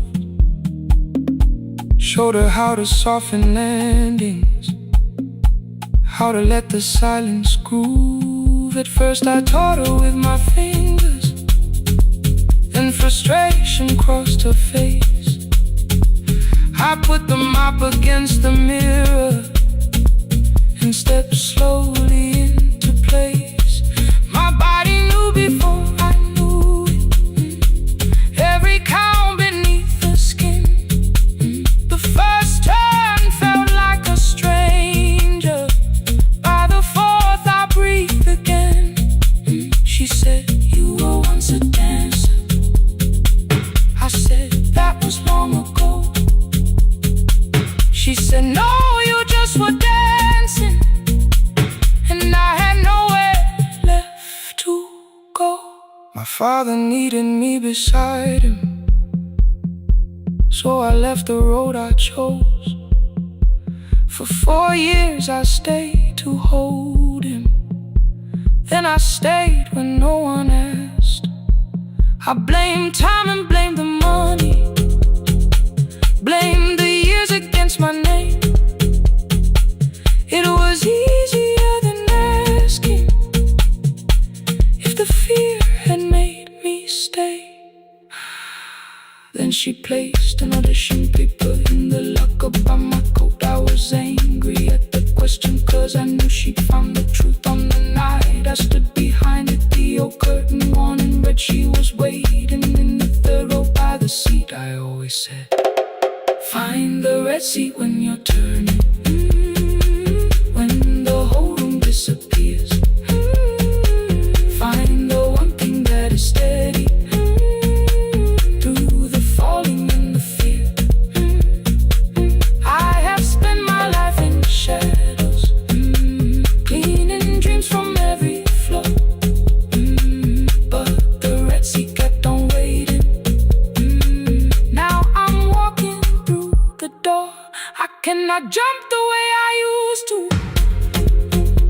showed her how to soften landings, how to let the silence groove. At first I taught her with my fingers, then frustration crossed her face. I put the mop against the mirror and stepped slowly into place. My body knew before I knew it, every count beneath the skin. The first turn felt like a stranger, by the fourth I breathed again. She said, you were once a dancer. I said, that was long ago. She said, no, you just were dancing, and I had nowhere left to go. My father needed me beside him, so I left the road I chose. For 4 years I stayed to hold him, then I stayed when no one asked. I blamed time and blamed the money, blamed what's my name? It was easier than asking if the fear had made me stay. Then she placed an audition paper in the locker by my coat. I was angry at the question, cause I knew she'd found the truth on the night I stood behind it. The old curtain worn in red, she was waiting in the third row by the seat. I always said, find the red seat when you're turning. When the whole room disappears. Find the one thing that is steady. Through the falling and the fear. I have spent my life in shadows, cleaning dreams from every floor. But the red seat kept on waiting. Now I'm walking through the door. I cannot jump the way I used to,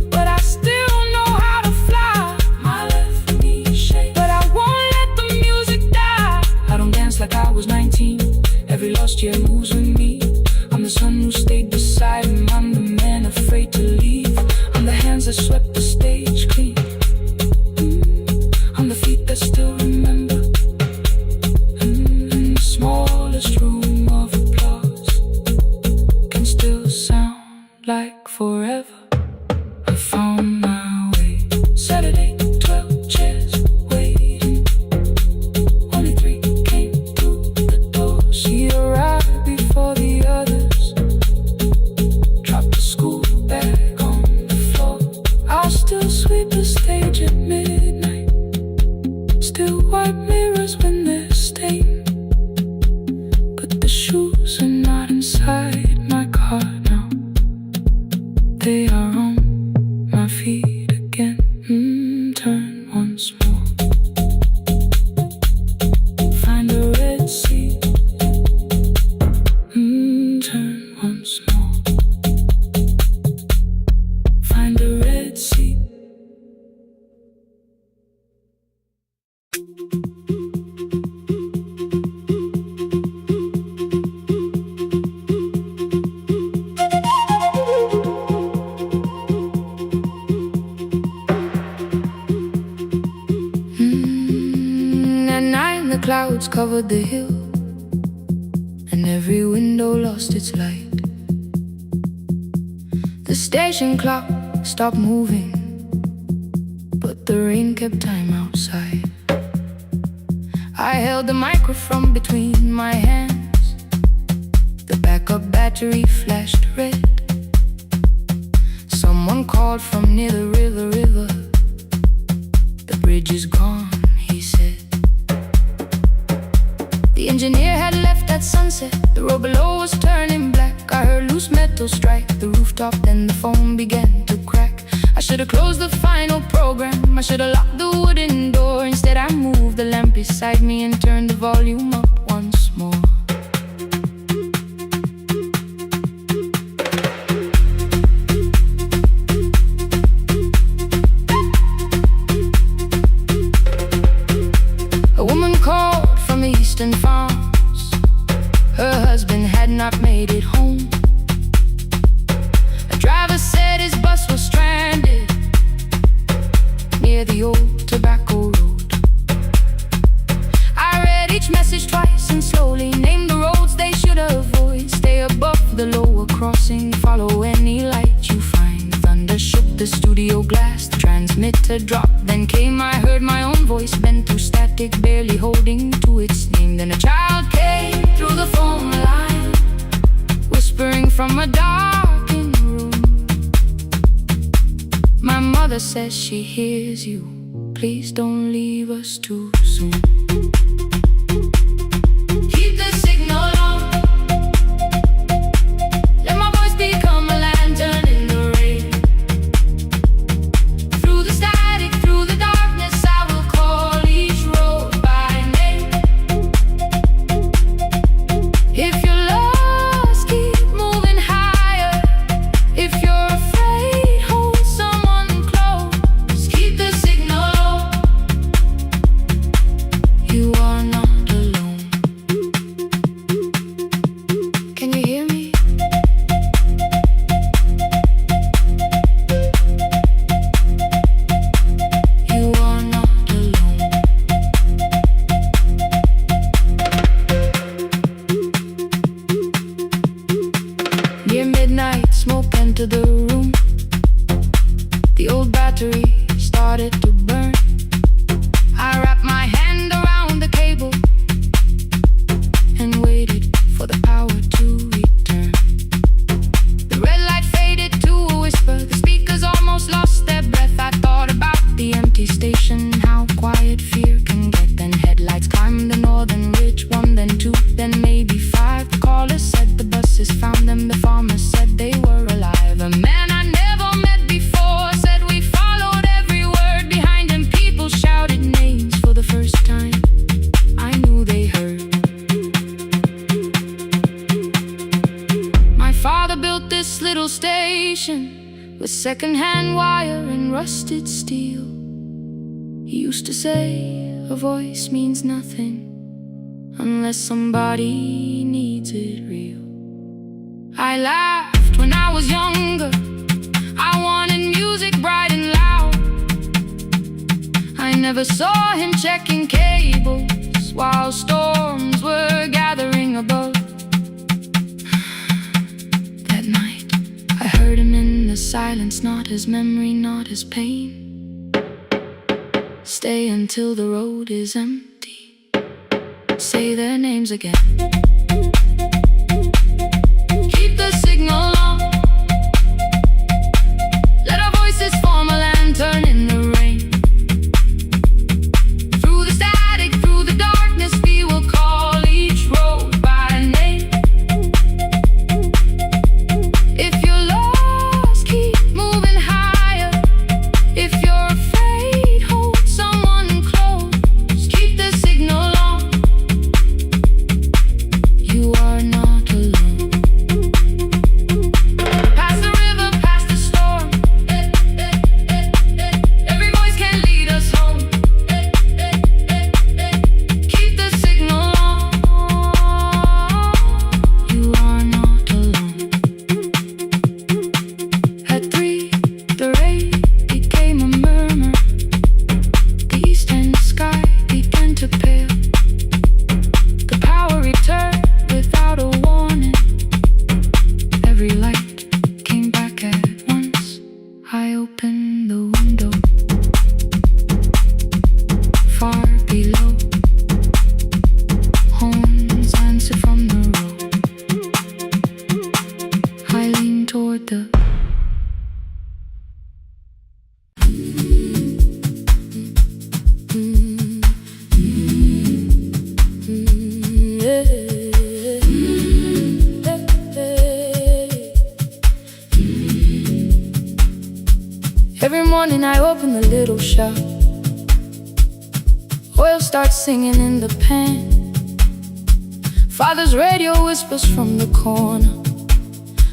but I still know how to fly. My left knee shakes, but I won't let the music die. I don't dance like I was 19. Every lost year moves with me. I'm the son who stayed beside him. I'm the man afraid to leave. I'm the hands that swept the stage clean. I'm the feet that still remember. In the smallest room of applause can still sound like forever. I found my way. Saturday, 12 chairs waiting. Only 3 came through the door. She arrived before the others. Dropped the school bag on the floor. I'll still sweep the stage at midnight. Still wipe mirrors when they're stained. But the shoes are not inside my car now. They are on my feet again. Turn once more. Find a red seat. Turn once more. Find a red seat. At night the clouds covered the hill, and every window lost its light. The station clock stopped moving, but the rain kept time outside. I held the microphone between my hands. The backup battery flashed red. Someone called from near the river. The bridge is gone, he said. The engineer had left at sunset. The road below was turning black. I heard loose metal strike the rooftop, then the phone began to crack. I should have closed the final program. I should have locked the wooden door. Instead I moved the lamp beside me and turned the volume up once more. A woman called from the eastern farms. Her husband had not made it home. A driver said his bus was stranded near the old tobacco road. I read each message twice and slowly named the roads they should avoid. Stay above the lower crossing, follow any light you find. Thunder shook the studio glass, the transmitter dropped. Then came, I heard my own voice bent through static, barely holding to its name. Then a child came through the phone line, whispering from a darkened room. My mother says she hears you. Please don't leave us too soon. Keep the signal on. Let my voice become a lantern in the rain. Through the static, through the darkness, I will call each road by name. If you're lost, keep moving higher. If you're afraid, hold someone close. Keep the signal on. You entered the room. The old battery started to burn. I wrapped my hand around the cable and waited for the power to return. The red light faded to a whisper. The speakers almost lost their breath. I thought about the empty station, how quiet fear can get. Then headlights climbed the northern ridge. One, then two, then maybe five. The caller said the buses found them. The farmer said they were alive. A man I never met before said we followed every word behind him. People shouted names for the first time. I knew they heard. My father built this little station with second-hand wire and rusted steel. He used to say, a voice means nothing unless somebody needs it real. I laughed when I was younger. I wanted music bright and loud. I never saw him checking cables while storms were gathering above. That night, I heard him in the silence, not his memory, not his pain. Stay until the road is empty. Say their names again. Keep the signal on. Let our voices form a lantern in the rain. Through the static, through the darkness, we will call each road by name. If you're lost, keep moving higher. If you're afraid, hold someone close. Keep the signal on. You are not alone. Past the river, past the storm. Every voice can lead us home. Keep the signal on. You are not alone. At 3, the rain became a murmur. The eastern sky began to pale. The power returned without a warning. Every light came back at once. I opened the window. Far below, horns answered from the road. I leaned toward the Every morning I open the little shop. Oil starts singing in the pan. Father's radio whispers from the corner.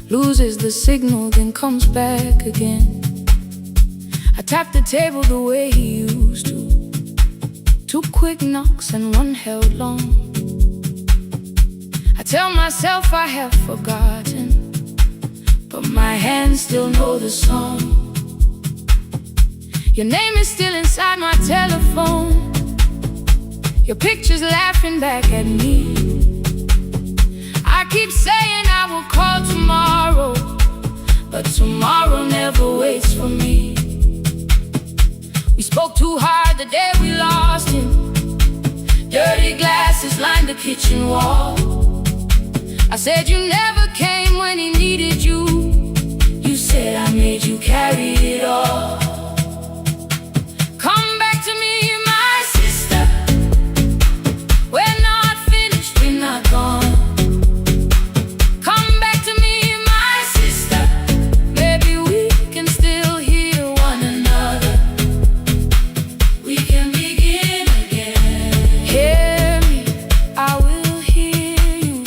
Loses the signal, then comes back again. I tap the table the way he used to. 2 quick knocks and 1 held long. I tell myself I have forgotten, but my hands still know the song. Your name is still inside my telephone. Your picture's laughing back at me. I keep saying I will call tomorrow, but tomorrow never waits for me. We spoke too hard the day we lost him. Dirty glasses lined the kitchen wall. I said you never came when he needed you. You said I made you carry it all. Come back to me, my sister. We're not finished, we're not gone. Come back to me, my sister. Maybe we can still hear one another. We can begin again. Hear me, I will hear you.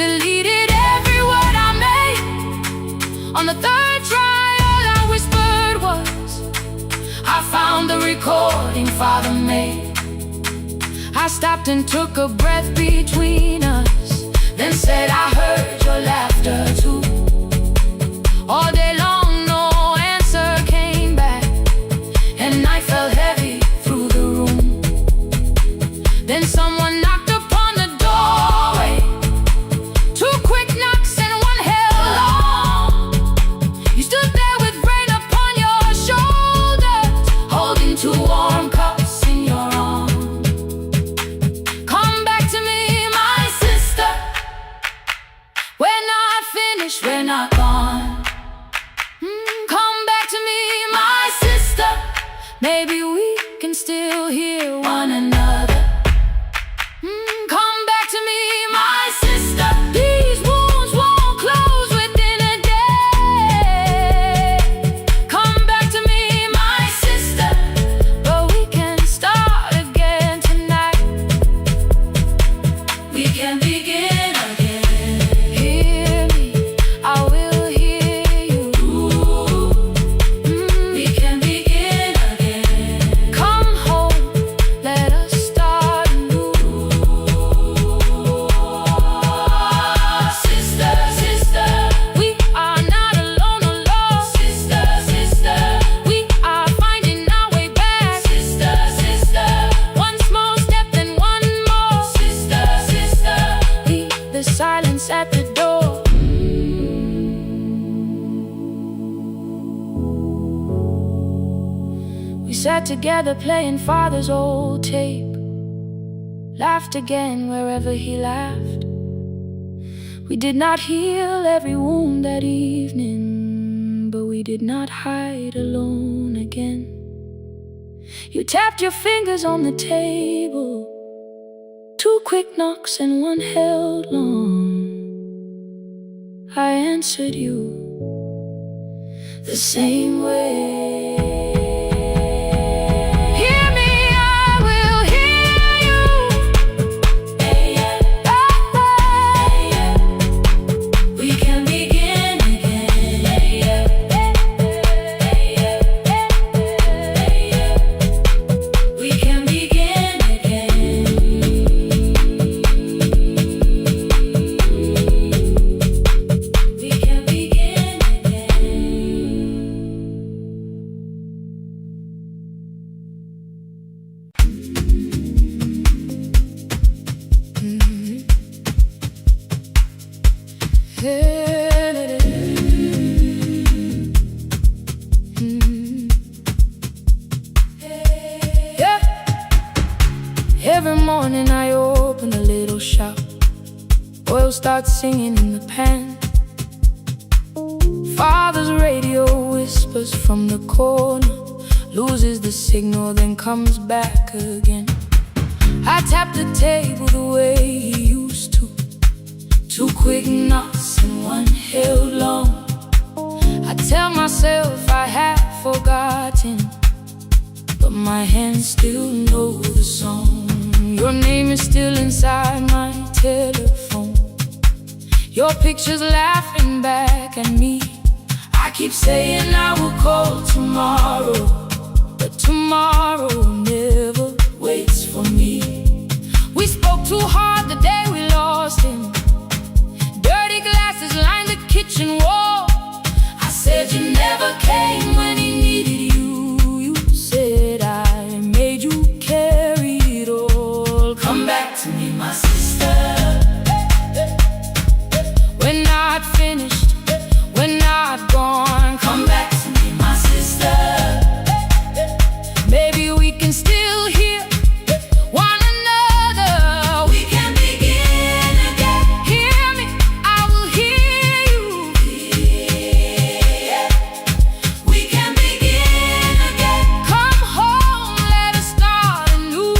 deleted every word I made. On the third try, all I whispered was, I found the recording Father made. I stopped and took a breath between us, then said I heard your laughter too. All day long no answer came back, and night fell heavy through the room. Then someone knocked upon the doorway. Two quick knocks and one held long. You stood there with rain upon your shoulders, holding two warm cups in your arms. Come back to me, my sister. We're not finished, we're not gone. Come back to me, my sister. Maybe we can still hear one another. Come back to me, my sister. These wounds won't close within a day. Come back to me, my sister. But we can start again tonight. We can begin again. Hear me, I will hear you. We can begin again. Come home, let us start anew. Sister, sister, we are not alone, alone. Sister, sister, we are finding our way back. Sister, sister, one small step then one more. Sister, sister, leave the silence at the door. We sat together playing Father's old tape, laughed again wherever he laughed. We did not heal every wound that evening, but we did not hide alone again. You tapped your fingers on the table, two quick knocks and one held long. I answered you the same way. Hear me, I will hear you. We can begin again. We can begin again. We can begin Yeah. Every morning I open a little shop. Oil starts singing in the pan. Father's radio whispers from the corner, loses the signal, then comes back again. I tap the table the way he used to, two quick knocks and one held long. I tell myself I have forgotten, but my hands still know the song. Your name is still inside my telephone, your picture's laughing back at me. I keep saying I will call tomorrow, but tomorrow never waits for me. We spoke too hard the day we lost him. Dirty glasses line the kitchen wall. I said you never came when he needed you. You said I made you carry it all. Come back to me, my sister. We're not finished, we're not gone. Come back to me, my sister. Maybe we can still hear one another. We can begin again. Hear me, I will hear you. We can begin again. Come home, let us start anew.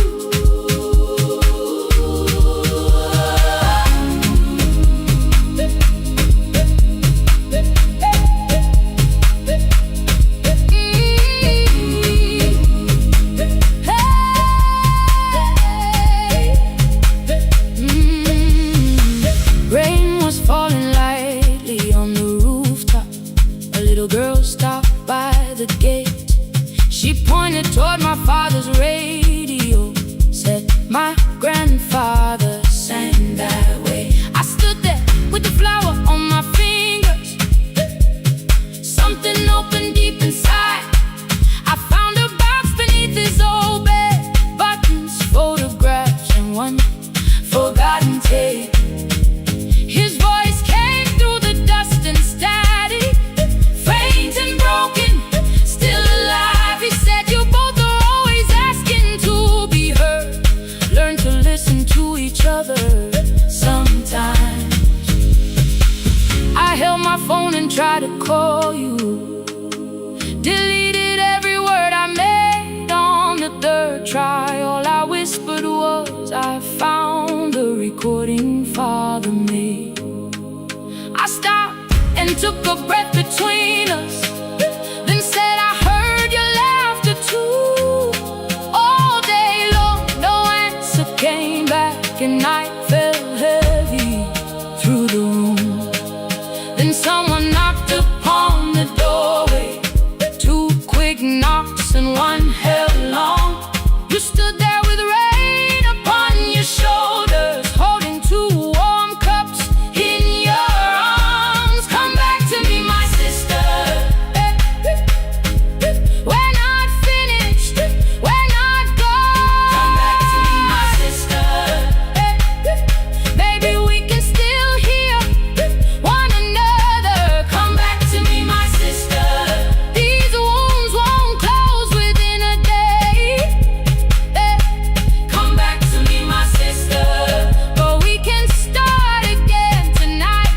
try to call you. Deleted every word I made on the third try. All I whispered was, I found the recording Father made. I stopped and took a breath between us, then said I heard your laughter too. All day long, no answer came back, and night fell heavy through the room. Then someone knocked upon the doorway. Two quick knocks and one held long. You stood there with rain upon your shoulders, holding two warm cups in your arms. Come back to me, my sister. We're not finished, we're not gone. Come back to me, my sister. Maybe we can still hear one another. Come back to me, my sister. These wounds won't close within a day. Come back to me, my sister. But we can start again tonight.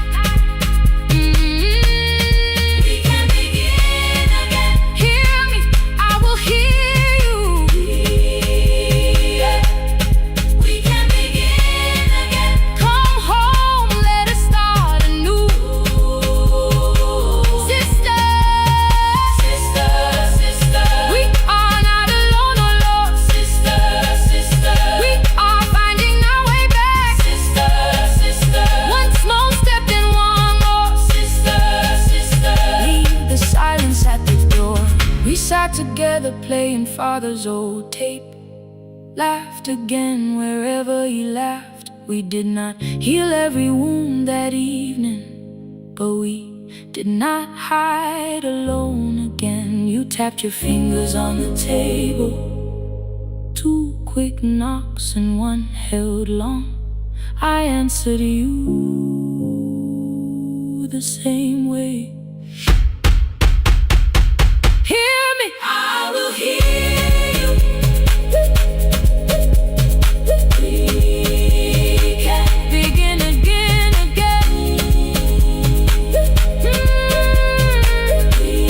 We can begin again. Hear me, I will hear you. We can begin again. Come home, let us start anew. Sister, sister, sister, we are not alone, oh Lord. Sister, sister, we are finding our way back. Sister, sister, one small step then one more. Sister, sister, leave the silence at the door. We sat together playing Father's old tape. Laughed again wherever he laughed. We did not heal every wound that evening, but we did not hide alone again. You tapped your fingers on the table. Two quick knocks and one held long. I answered you the same way. Hear me, I will hear you. We can begin again, again. We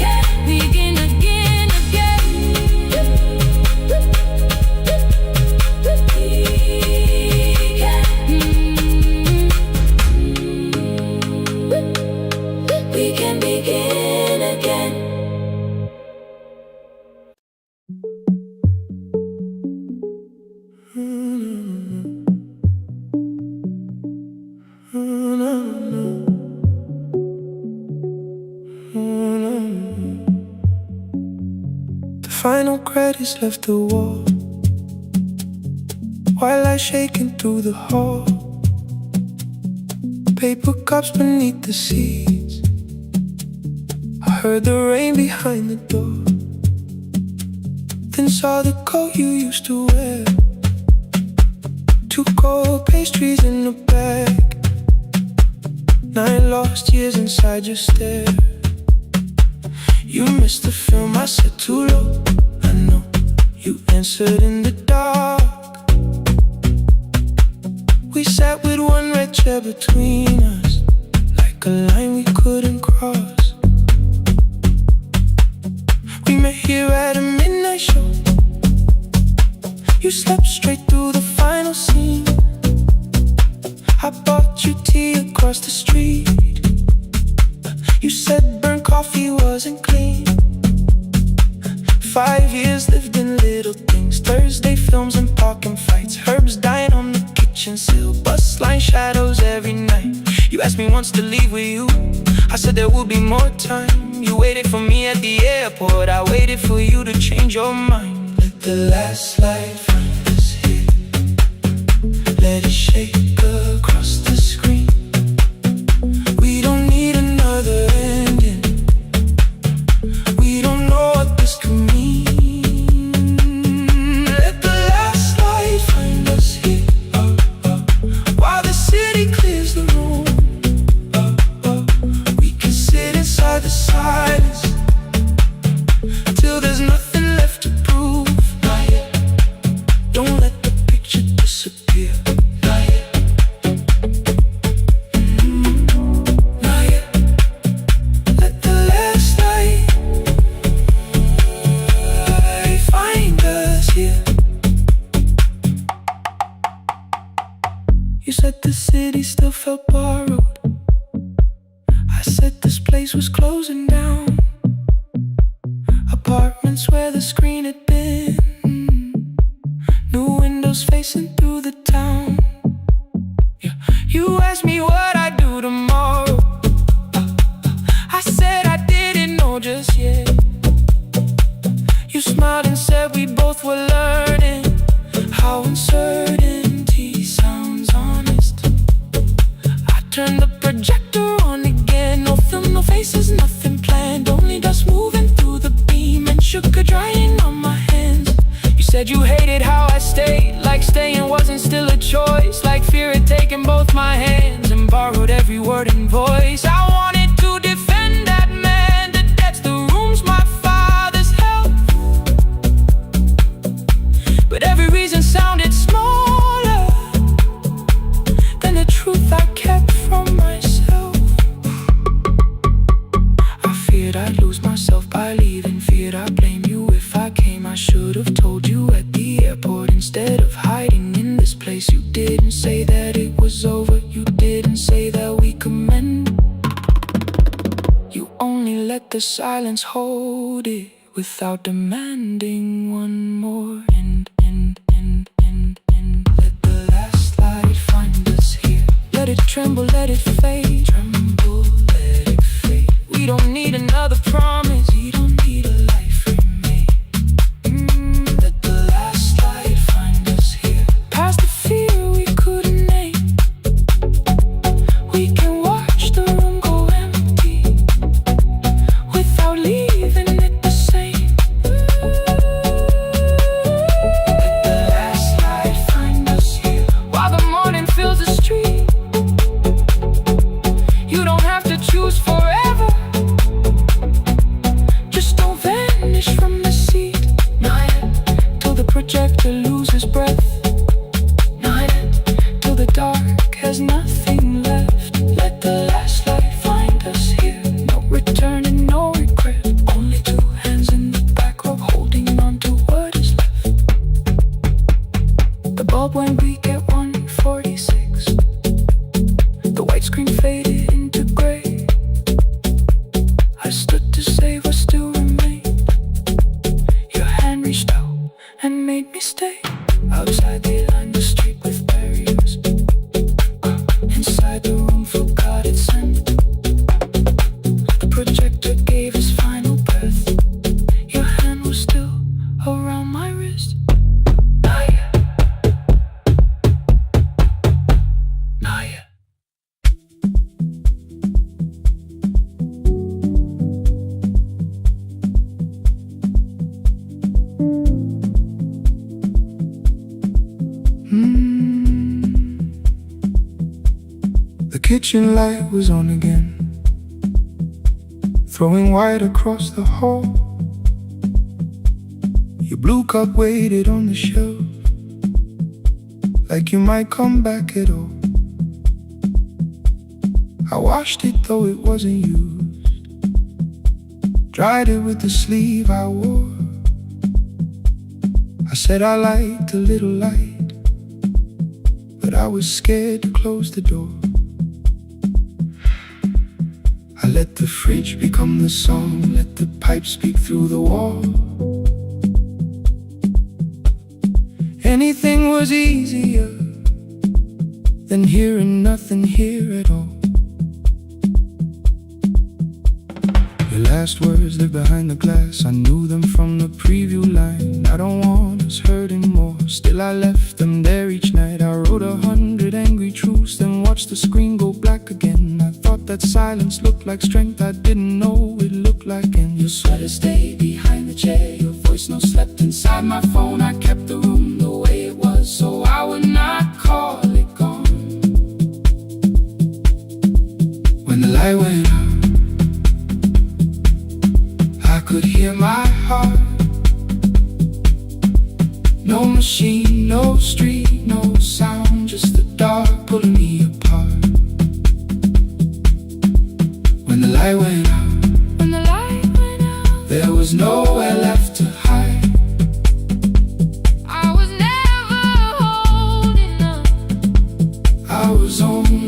can begin again, again. We can begin again. The final credits left the wall, while I shaking through the hall. Paper cups beneath the seats. I heard the rain behind the door, then saw the coat you used to wear. Two cold pastries in a bag. 9 lost years inside your stare. You missed the film, I said too low. I know, you answered in the dark. We sat with one red chair between us, like a line we couldn't cross. We met here at a midnight show. You slept straight through the final scene. I bought you tea across the street. You said burnt coffee wasn't clean. 5 years lived in little things. Thursday films and parking fights. Herbs dying on the kitchen sill. Bus line shadows every night. You asked me once to leave with you. I said there would be more time. You waited for me at the airport. I waited for you to change your mind. Let the last light find us here. Let it shake across the screen. We don't need another ending. We don't know what this could mean. Let the last light find us here, while the city clears the room. We can sit inside the silence till there's nothing left to prove. Not yet. Don't let the picture disappear. Not yet. city still felt borrowed. I said this place was closing down. Apartments where the screen had been, new windows facing through the town. Yeah. You asked me what I'd do tomorrow. I said I didn't know just yet. You smiled and said we both were learning how uncertainty sounds honest. I turned the projector on again. No film, no faces, nothing planned. Only dust moving through the beam and sugar drying on my hands. You said you hated how I stayed, like staying wasn't still a choice, like fear had taken both my hands and borrowed every word and voice. I wanted to defend that man, the debts, the rooms, my father's health, but every reason sounded smaller than the truth I kept from myself. I feared I'd lose myself by leaving, feared I'd blame you if I came. I should have told you at the airport instead of hiding in this place. You didn't say that it was over, you didn't say that we could mend. You only let the silence hold it without demanding one more. Let the last light find us here. Let it tremble, let it fade. Tremble, let it fade. We don't need another promise. We don't need a life remade. Let the last light find us here. Past the fear we couldn't name. We can watch the room go empty without leaving it the same. Let the last light find us here. While the morning fills the street, you don't have to choose forever. Just don't vanish from the seat. Not yet, till the projector loses breath. Not yet, till the dark has nothing left. Let the last light find us here. No return and no regret. Only two hands in the back row holding on to what is left. The bulb went weak at 1:46. The white screen faded into gray. I stood to save what still remained. Your hand reached out and made me stay. Outside they lined the street with barriers. Inside the room forgot its scent. The projector gave his final breath. Your hand was still around my wrist. Not yet. Not yet. The kitchen light was on again, throwing white across the hall. Your blue cup waited on the shelf, like you might come back at all. I washed it though it wasn't used, dried it with the sleeve I wore. I said I liked a little light, but I was scared to close the door. I let the fridge become the song, let the pipe speak through the wall. Anything was easier than hearing nothing here at all. Your last words lived behind the glass, I knew them from the preview line. I don't want us hurting more, still I left them there each night. I wrote 100 angry truths, then watched the screen go black again. I thought that silence looked like strength, I didn't know it looked like. And your sweater stayed behind the chair, your voice no slept inside my phone. I kept the room the way it was, so I would not call it gone. When the light went out, I could hear my heart. No machine, no street, no sound, just the dark pulling me apart. When the light went out, there was nowhere left to hide. I was never holding up, I was only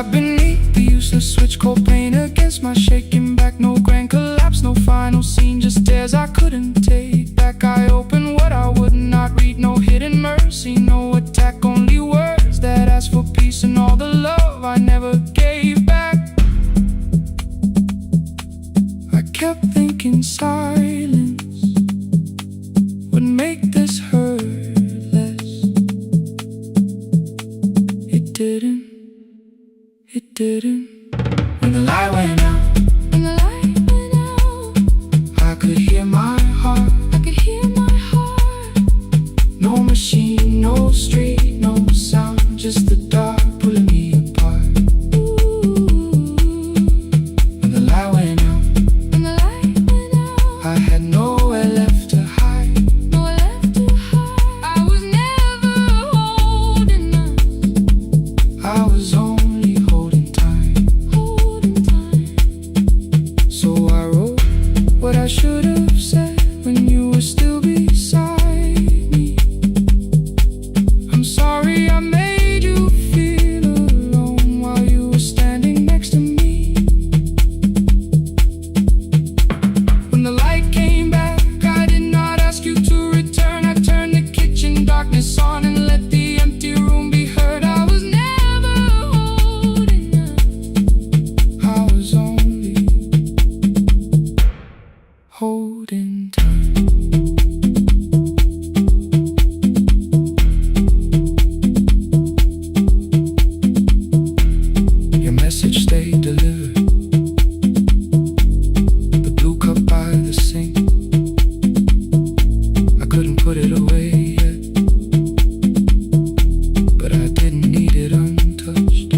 sat beneath the useless switch cold pain against my shaking back. No grand collapse, no final scene, just stairs I couldn't take back. I opened what I would not read, no hidden mercy, no attack, only words that ask for peace and all the love I never gave back. I kept thinking silence would make this hurt less. It didn't. It didn't. When the light went out, when the light went out, I could hear my heart, I could hear my heart. No machine, no street, no sound, just the dark pulling me apart. Ooh. When the light went out, when the light went out, I had nowhere left to hide, nowhere left to hide. I was never holding us, I was only holding time. So I wrote what I should have said when you were still beside me. I'm sorry I made you feel alone while you were standing next to me. When the light came back, I did not ask you to return. I turned the kitchen darkness on and let the empty room be heard. I was never holding us, I was only holding time. Your message stayed delivered. The blue cup by the sink, I couldn't put it away yet, but I didn't need it untouched.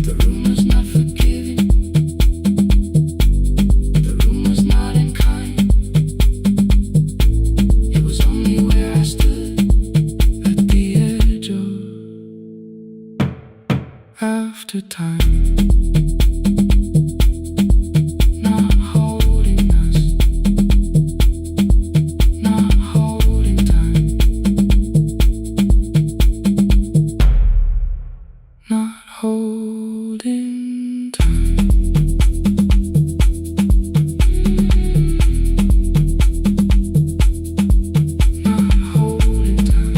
The room was not forgiving, the room was not unkind. It was only where I stood at the edge of after time. Not holding us, not holding time, not holding time. Not holding time,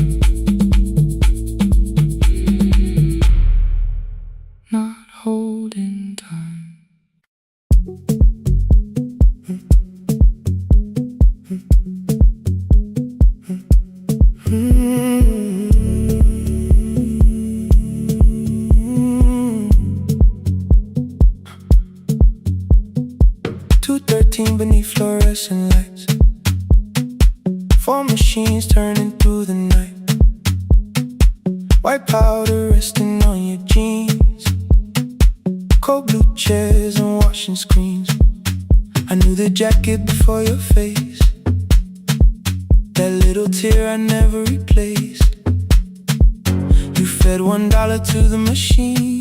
not holding time. Beneath fluorescent lights, 4 machines turning through the night. White powder resting on your jeans, cold blue chairs and washing screens. I knew the jacket before your face, that little tear I never replaced. You fed $1 to the machine,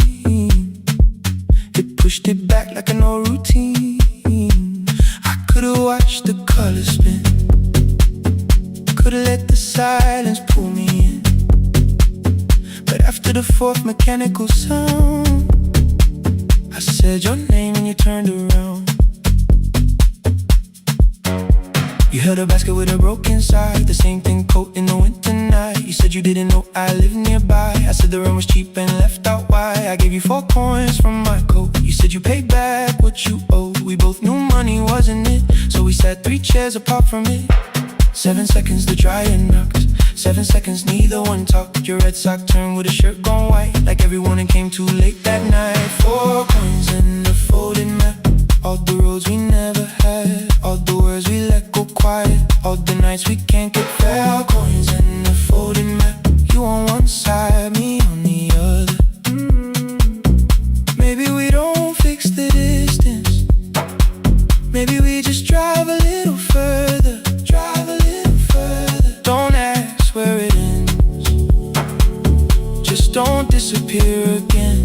it pushed it back like an old routine. Could've watched the colors spin, could've let the silence pull me in. But after the 4th mechanical sound, I said your name and you turned around. You held a basket with a broken side, the same thing coat in the winter night. You said you didn't know I lived nearby. I said the rent was cheap and left out why. I gave you 4 coins from my coat. You said you paid back what you owed. We both knew money wasn't it, so we sat 3 chairs apart from it. 7 seconds the dryer knocked, 7 seconds neither one talked. Your red sock turned with a shirt gone white, like everyone that came too late that night. 4 coins and a folded map, all the roads we never had, all the words we let go quiet, all the nights we can't get fair. Coins and a folded map, you on one side, me on the other. Maybe we don't fix the distance, maybe we just drive a little further, drive a little further. Don't ask where it ends, just don't disappear again.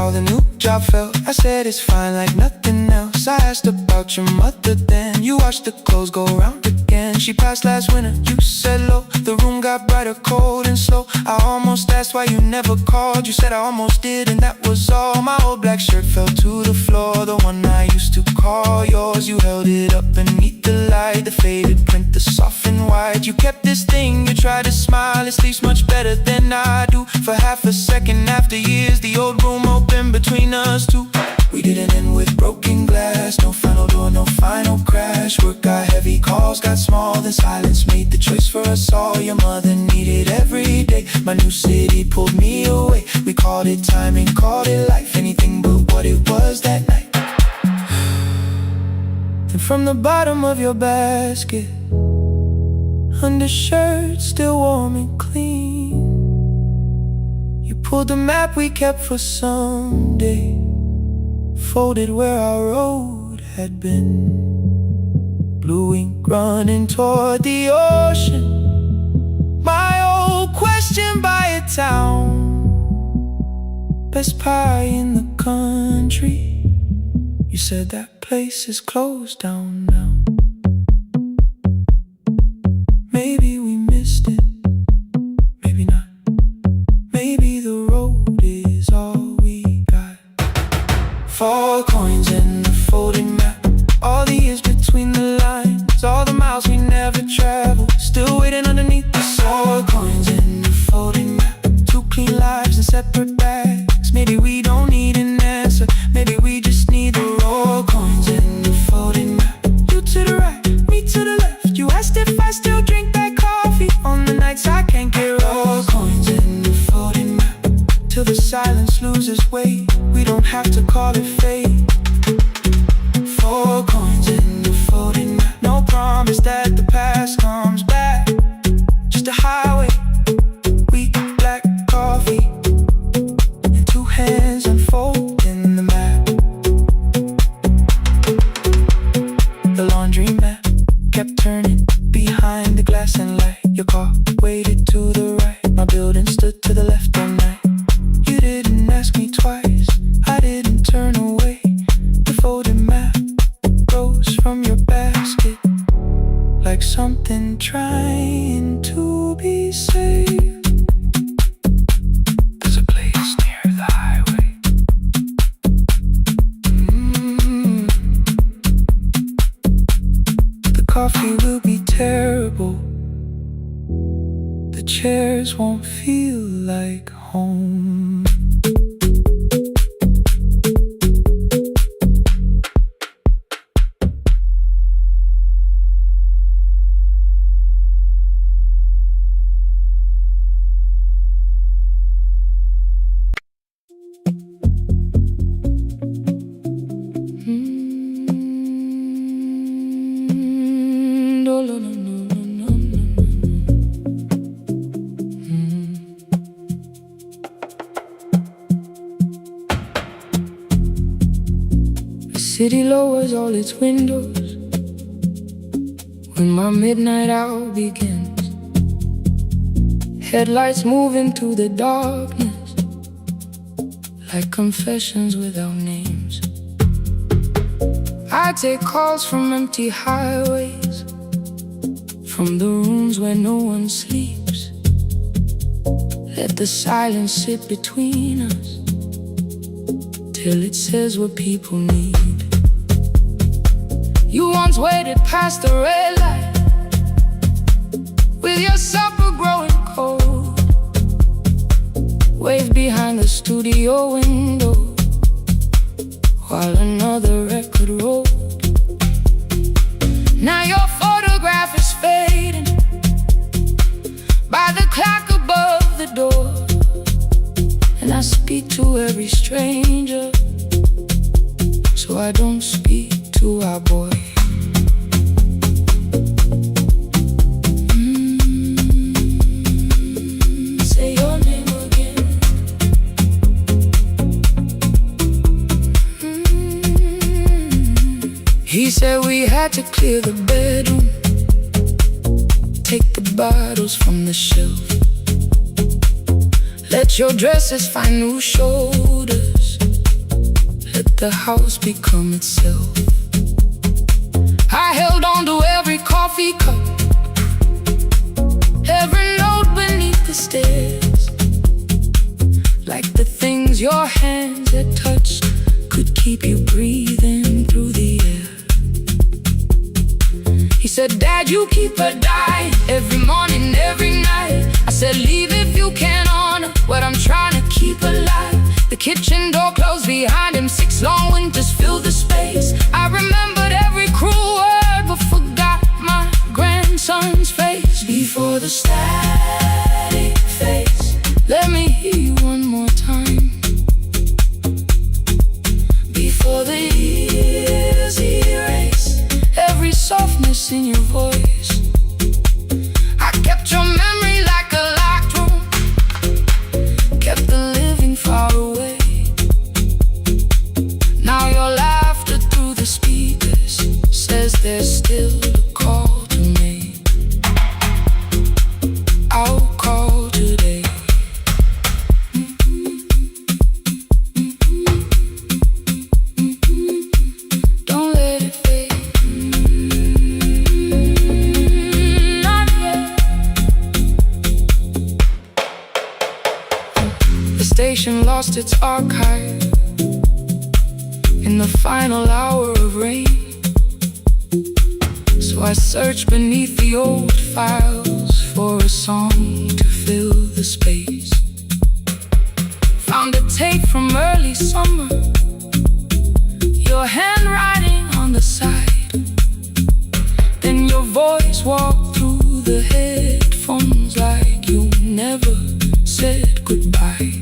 how the new job felt. I said it's fine like nothing else. I asked about your mother then. You watched the clothes go round again. She passed last winter, you said low. The room got brighter, cold and slow. I almost asked why you never called. You said I almost did and that was all. My old black shirt fell to the floor, the one I used to call yours. You held it up beneath the light, the faded print, the soft and white. You kept this thing, you tried to smile. It sleeps much better than I do. For half a second after years, the old room opened between us two. We didn't end with broken glass, no final door, no final crash. Work got heavy, calls got small, then silence made the choice for us all. Your mother needed every day, my new city pulled me away. We called it timing, called it life, anything but what it was that night. Then from the bottom of your basket, undershirt still warm and clean, you pulled the map we kept for someday, folded where our road had been. Blue ink running toward the ocean, my old question by a town. Best pie in the country, you said that place is closed down now. Maybe we missed it, maybe not. Maybe the road is all we got. 4 coins in the folded map, all the years between the lines, all the miles we never traveled, still waiting underneath the 4 coins in the folded map. 2 clean lives in separate bags. Maybe we don't need an answer, maybe we just need the raw coins in the folded map. You to the right, me to the left. You asked if I still drink that coffee on the nights I can't get raw coins in the folded map. Till the silence loses weight, we don't have to call it fate. 4 coins in the folded map. No promise that the past comes back, just a highway, weak black coffee, and 2 hands unfolding the map. The laundry mat kept turning behind the glass and light. Your car waited to the right, my building stood to the left all night. You didn't ask me twice, I didn't turn away. The folded map rose from your basket, like something trying to be saved. There's a place near the highway. The coffee will be terrible, the chairs won't feel like home. The city lowers all its windows when my midnight hour begins. Headlights move into the darkness like confessions without names. I take calls from empty highways, from the rooms where no one sleeps. Let the silence sit between us till it says what people need. You once waited past the red light with your supper growing cold, waved behind the studio window while another record rolled. Now your photograph is fading by the clock above the door, and I speak to every stranger, so I don't speak to our boy. Say your name again. He said we had to clear the bedroom, take the bottles from the shelf, let your dresses find new shoulders, the house become itself. I held on to every coffee cup, every note beneath the stairs, like the things your hands had touched could keep you breathing through the air. He said, Dad, you keep her dying every morning, every night. I said, leave if you can honor what I'm trying to keep alive. The kitchen door closed behind him, 6 long winters filled the space. I remembered every cruel word but forgot my grandson's face. Before the static fades, let me hear you one more time. Before the years erase every softness in your voice, I kept your memory like a locked room, kept the living far away. Now your laughter through the speakers says there's still a call to me. I'll call today. Don't let it fade. Not yet. The station lost its archive in the final hour of rain. So I searched beneath the old files for a song to fill the space. Found a tape from early summer, your handwriting on the side. Then your voice walked through the headphones like you never said goodbye.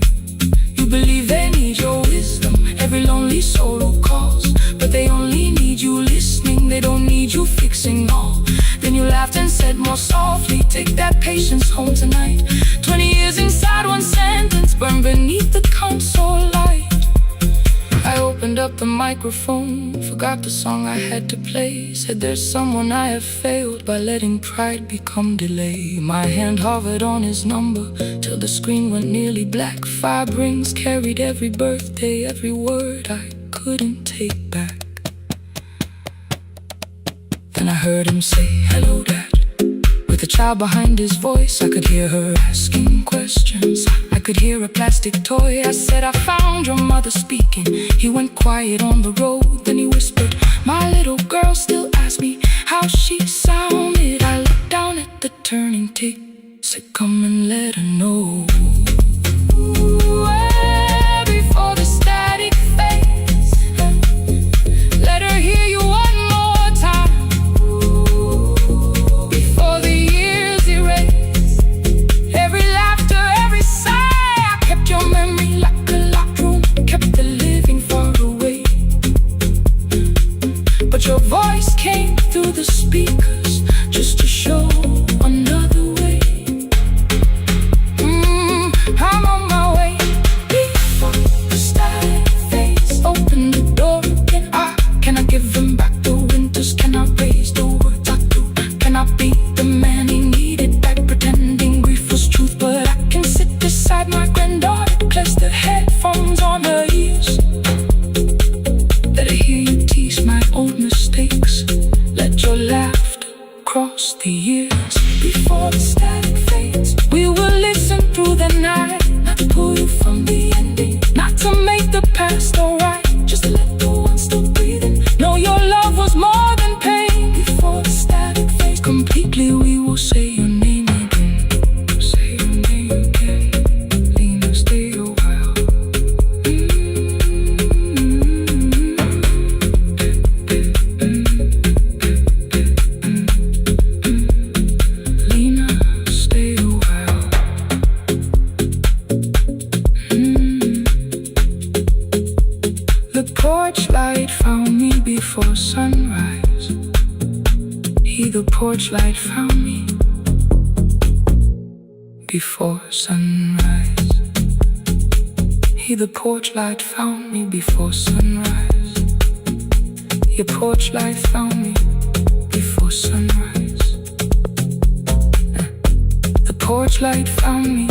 You believe they need your wisdom, every lonely soul who calls, but they only need you listening, they don't need you fixing all. Then you laughed and said more softly, take that patience home tonight. 20 years inside one sentence, burned beneath the console light. I opened up the microphone, forgot the song I had to play. Said there's someone I have failed by letting pride become delay. My hand hovered on his number till the screen went nearly black. 5 rings carried every birthday, every word I couldn't take back. Then I heard him say, hello, Dad. With a child behind his voice, I could hear her asking questions. I could hear a plastic toy. I said, I found your mother speaking. He went quiet on the road, then he whispered, my little girl still asks me how she sounded. I looked down at the turning tick, said, come and let her know. Before the static fades, let her hear you one more time. Before the years erase every laughter, every sigh, I kept your memory like a locked room, kept the living far away. But your voice came through the speakers just to show another way. I'm on my way. Before the static fades, open the door again. Can I give him back the winters? Can I raise the words I do? Can I be the man he needed back, pretending grief was truth? But I can sit beside my granddaughter, place the headphones on her ears. Let her hear you tease my old mistakes. Let your laughter cross the years. Before the static fades, we will listen through the night, not to pull you from the ending, not to make the past alright, just to let the one still breathing know your love was more than pain. Before the static fades completely, we will say your name again. Say your name again. Lena, stay a while. Lena, stay a while. The porch light found me before sunrise. The porch light found me before sunrise. The porch light found me before sunrise. Your porch light found me before sunrise. The porch light found me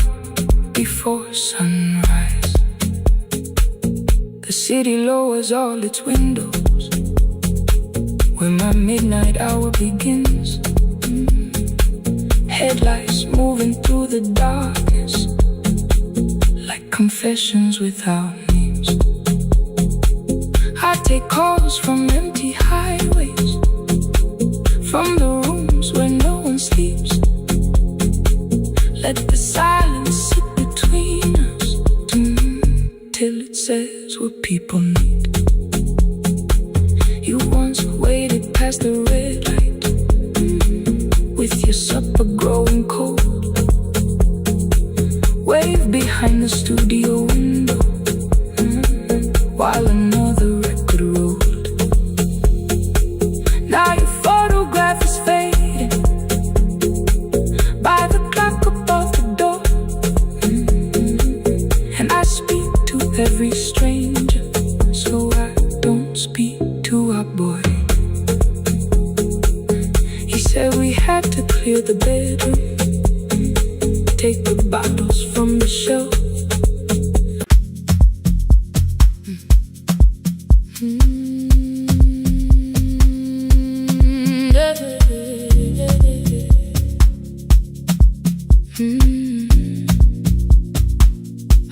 before sunrise. The The city lowers all its windows when my midnight hour begins. Headlights moving through the darkness like confessions without names. I take calls from empty highways, from the rooms where no one sleeps. Let the silence sit between us till it says what people need. You once waited past the red light with your supper growing cold. Wave behind the studio window while another record rolled. Now your photograph is fading by the clock above the door. And I speak to every stranger, so I don't speak to our boy. He said we had to clear the bedroom, take the bottles from the shelf.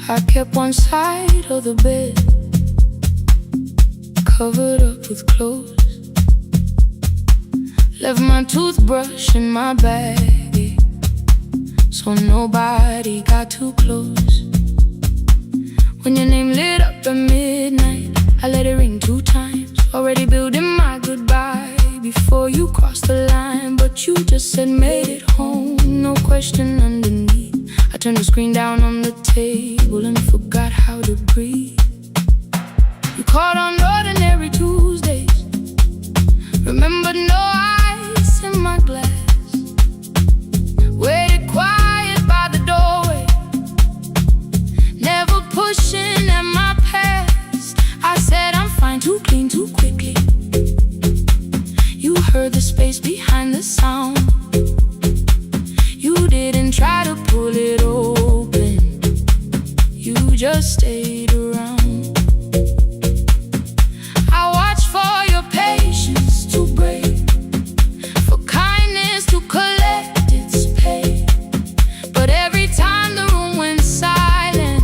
I kept one side of the bed covered up with clothes. Left my toothbrush in my bag so nobody got too close. When your name lit up at midnight, I let it ring 2 times. Already building my goodbye before you crossed the line, but you just said made it home, no question underneath. I turned the screen down on the table and forgot how to breathe. You called on ordinary Tuesdays, remembered no ice in my glass. Waited quiet by the doorway, never pushing at my past. I said I'm fine, too clean, too quickly. You heard the space behind the sound. You didn't try to pull it open, you just stayed around. I watched for your patience to break, for kindness to collect its pay. But every time the room went silent,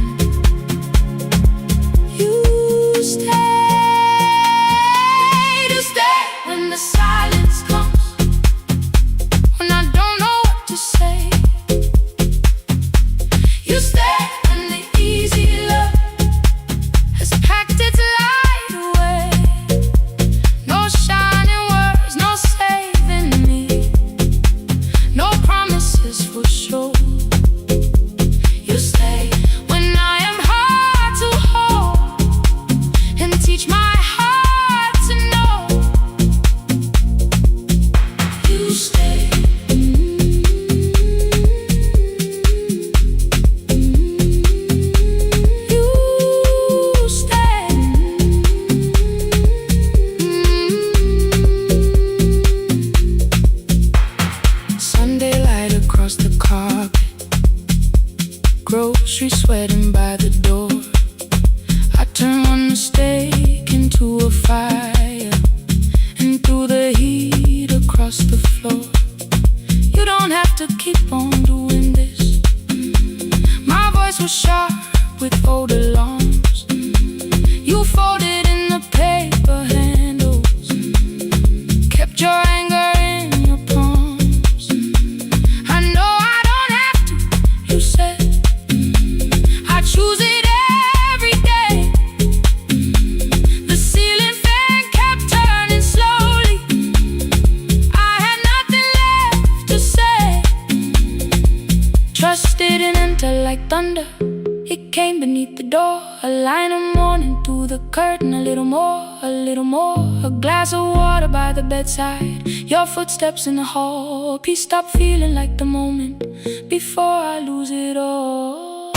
you stayed. You stayed when the silence comes, when I don't know what to say. You stay when the easy love has packed its light away. No shining words, no saving me, no promises for sure. You stay when I am hard to hold and teach my heart to know. You stay. You stay. Sunday light across the carpet, grocery sweating by the door. I turn one mistake into a fire, and through the heat across the floor. You don't have to keep on doing this. My voice was sharp with old alarms. You folded in the paper handles, kept your anger in your palms. I know I don't have to, you said. I choose it every day. The ceiling fan kept turning slowly. I had nothing left to say. Trust didn't enter like thunder, it came beneath the door. A line of mourning through the curtain, a little more, a little more. A glass of water by the bedside, your footsteps in the hall. Peace stopped feeling like the moment before I lose it all.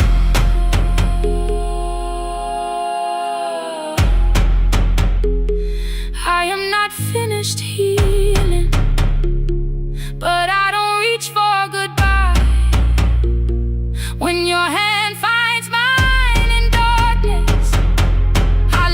I am not finished healing, but I don't reach for goodbye. When your hand finds mine in darkness, I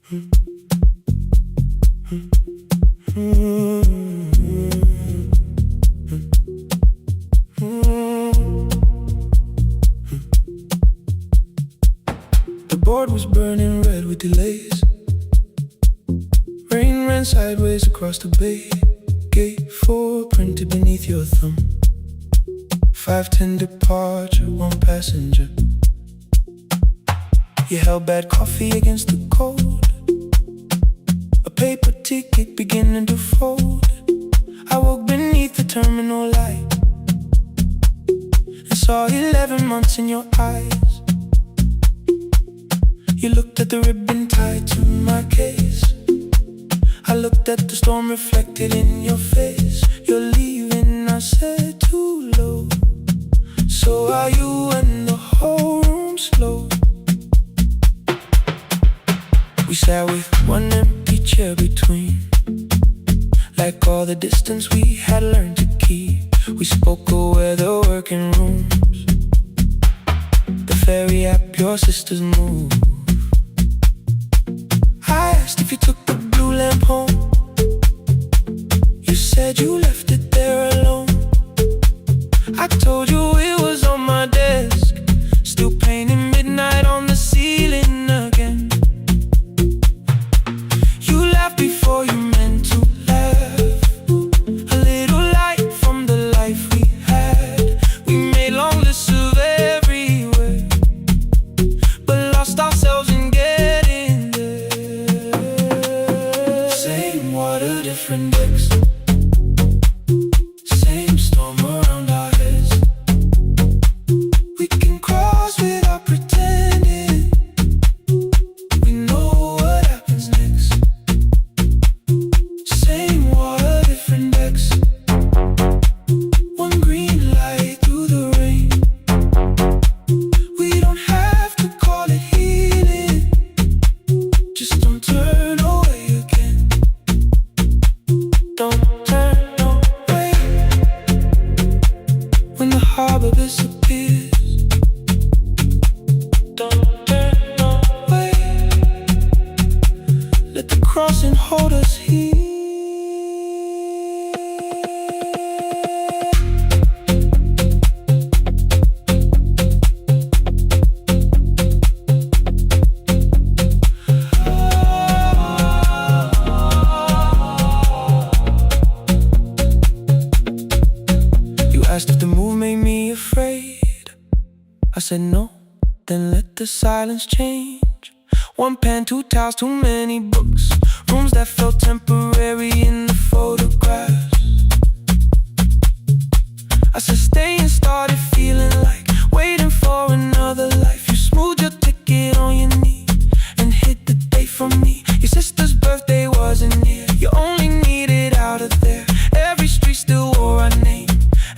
The board was burning red with delays. Rain ran sideways across the bay. Gate 4 printed beneath your thumb. 5:10 departure, 1 passenger. You held bad coffee against the cold. A paper ticket beginning to fold. I woke beneath the terminal light and saw 11 months in your eyes. You looked at the ribbon tied to my case. I looked at the storm reflected in your face. You're leaving, I said, too low. So are you, and the whole room slowed. We sat with one empty chair between, like all the distance we had learned to keep. We spoke of weather, working rooms, the ferry app, your sister's move. I asked if you took the blue lamp home. You said you left it there alone. I told you it was on my desk, still painting midnight on the ceiling again. You laughed before you meant to laugh. A little light from the life we had. We made long lists of everywhere, but lost ourselves in getting there. Same water, different decks. Same storm around our heads. We can cross without pretending. We know what happens next. Same water, different decks. One green light through the rain. We don't have to call it healing. Just don't turn away again. Don't turn away. When the harbor disappears, don't turn away. Let the crossing hold us here. You asked if the move made me afraid. I said no, then let the silence change. 1 pen, 2 towels, too many books. Rooms that felt temporary in the photographs. I said stay and started feeling like waiting for another life. You smoothed your ticket on your knee and hid the date from me. Your sister's birthday wasn't near. You only needed out of there. Every street still wore our name.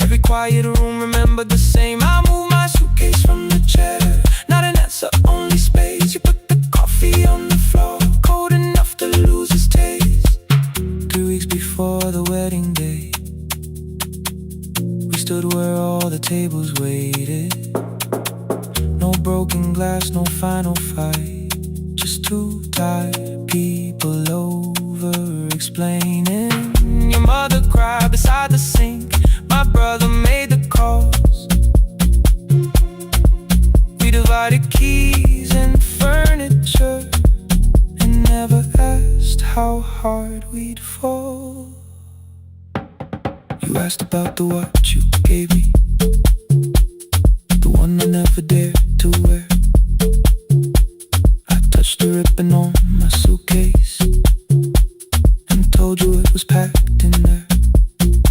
Every quiet room remembered the same. I moved my suitcase from the chair. Not an answer, only space. You put the coffee on the floor, cold enough to lose its taste. 3 weeks before the wedding day, we stood where all the tables waited. No broken glass, no final fight. Just 2 tired people over explaining. Your mother cried beside the sink. My brother made the calls. We divided keys and furniture and never asked how hard we'd fall. You asked about the watch you gave me, the one I never dared to wear. I touched the ribbon on my suitcase and told you it was packed in there.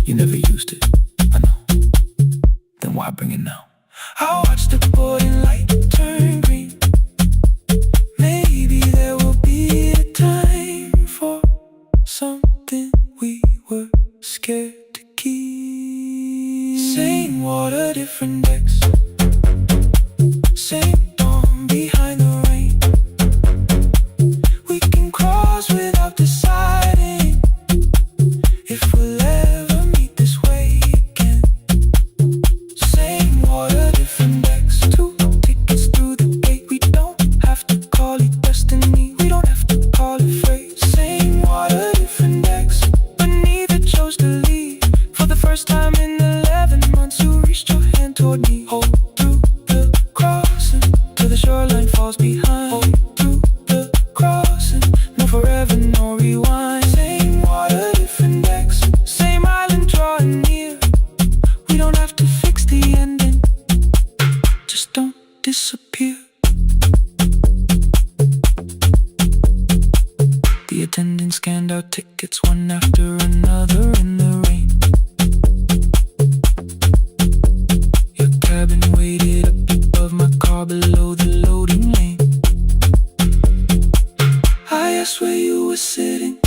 You never used it, I know. Then why bring it now? I watched the boarding light turn green. Maybe there will be a time for something we were scared to keep. Same water, different decks. Same attendants scanned out tickets one after another in the rain. Your cabin waited up above my car below the loading lane. I asked where you were sitting.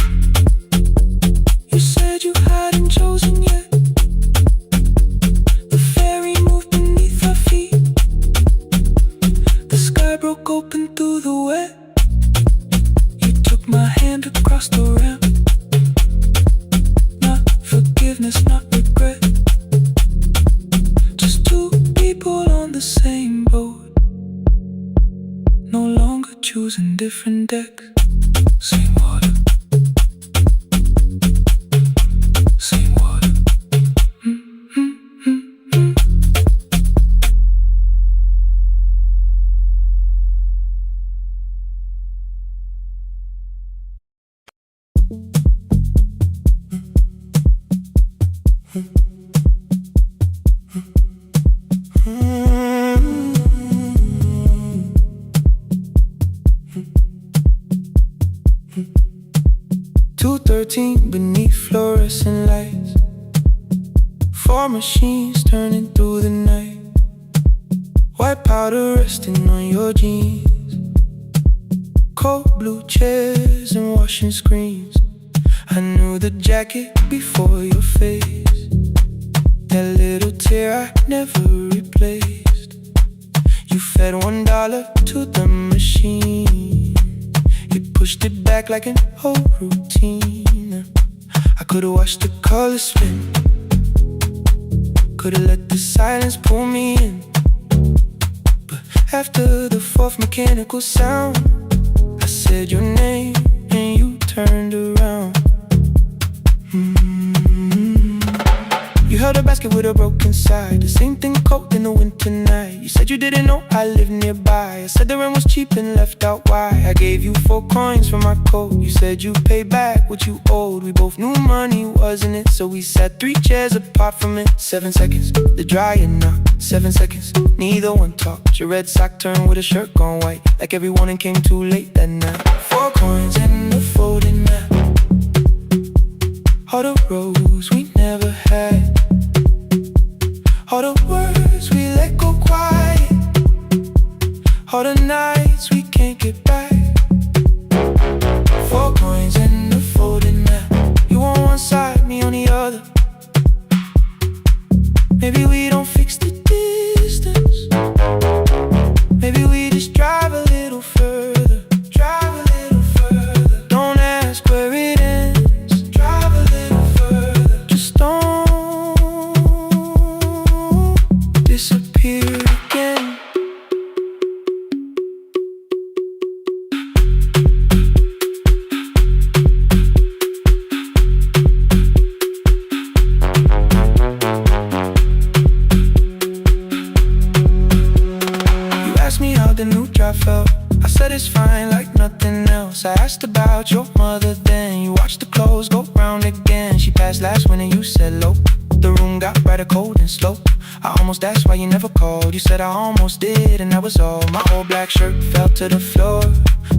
You said you hadn't chosen yet. The ferry moved beneath our feet. The sky broke open through the wet. You took my hand across the ramp. Not forgiveness, not regret. Just two people on the same boat, no longer choosing different decks. Same water, same water. 2:13 beneath fluorescent lights. 4 machines turning through the night. White powder resting on your jeans. Cold blue chairs and washing screens. I knew the jacket before your face. That little tear I never replaced. You fed $1 to the machine. You pushed it back like an old routine. I could've watched the colors spin. Could've let the silence pull me in. But after the 4th mechanical sound, I said your name and you turned around. You held a basket with a broken side. The same thing cold in the winter night. You said you didn't know I lived nearby. I said the rent was cheap and left out why. I gave you 4 coins for my coat. You said you'd pay back what you owed. We both knew money wasn't it, so we sat 3 chairs apart from it. 7 seconds, the dryer knocked. 7 seconds, neither one talked. Your red sock turned with a shirt gone white, like everyone came too late that night. 4 coins and a folding map. All the roads we never had. All the words we let go quiet. All the nights we can't get back. 4 coins and a folding map. You on one side, me on the other. Maybe we don't fix the distance. Maybe we just drive a little further. Drive a little further. Don't ask where it ends. Drive a little further. Just don't disappear again. You asked me how the new drive felt. I said it's fine like nothing else. I asked about your mother then. You watched the clothes go round again. She passed last winter, you said low. The room got brighter, cold and slow. I almost asked why you never called. You said I almost did and that was all. My old black shirt fell to the floor,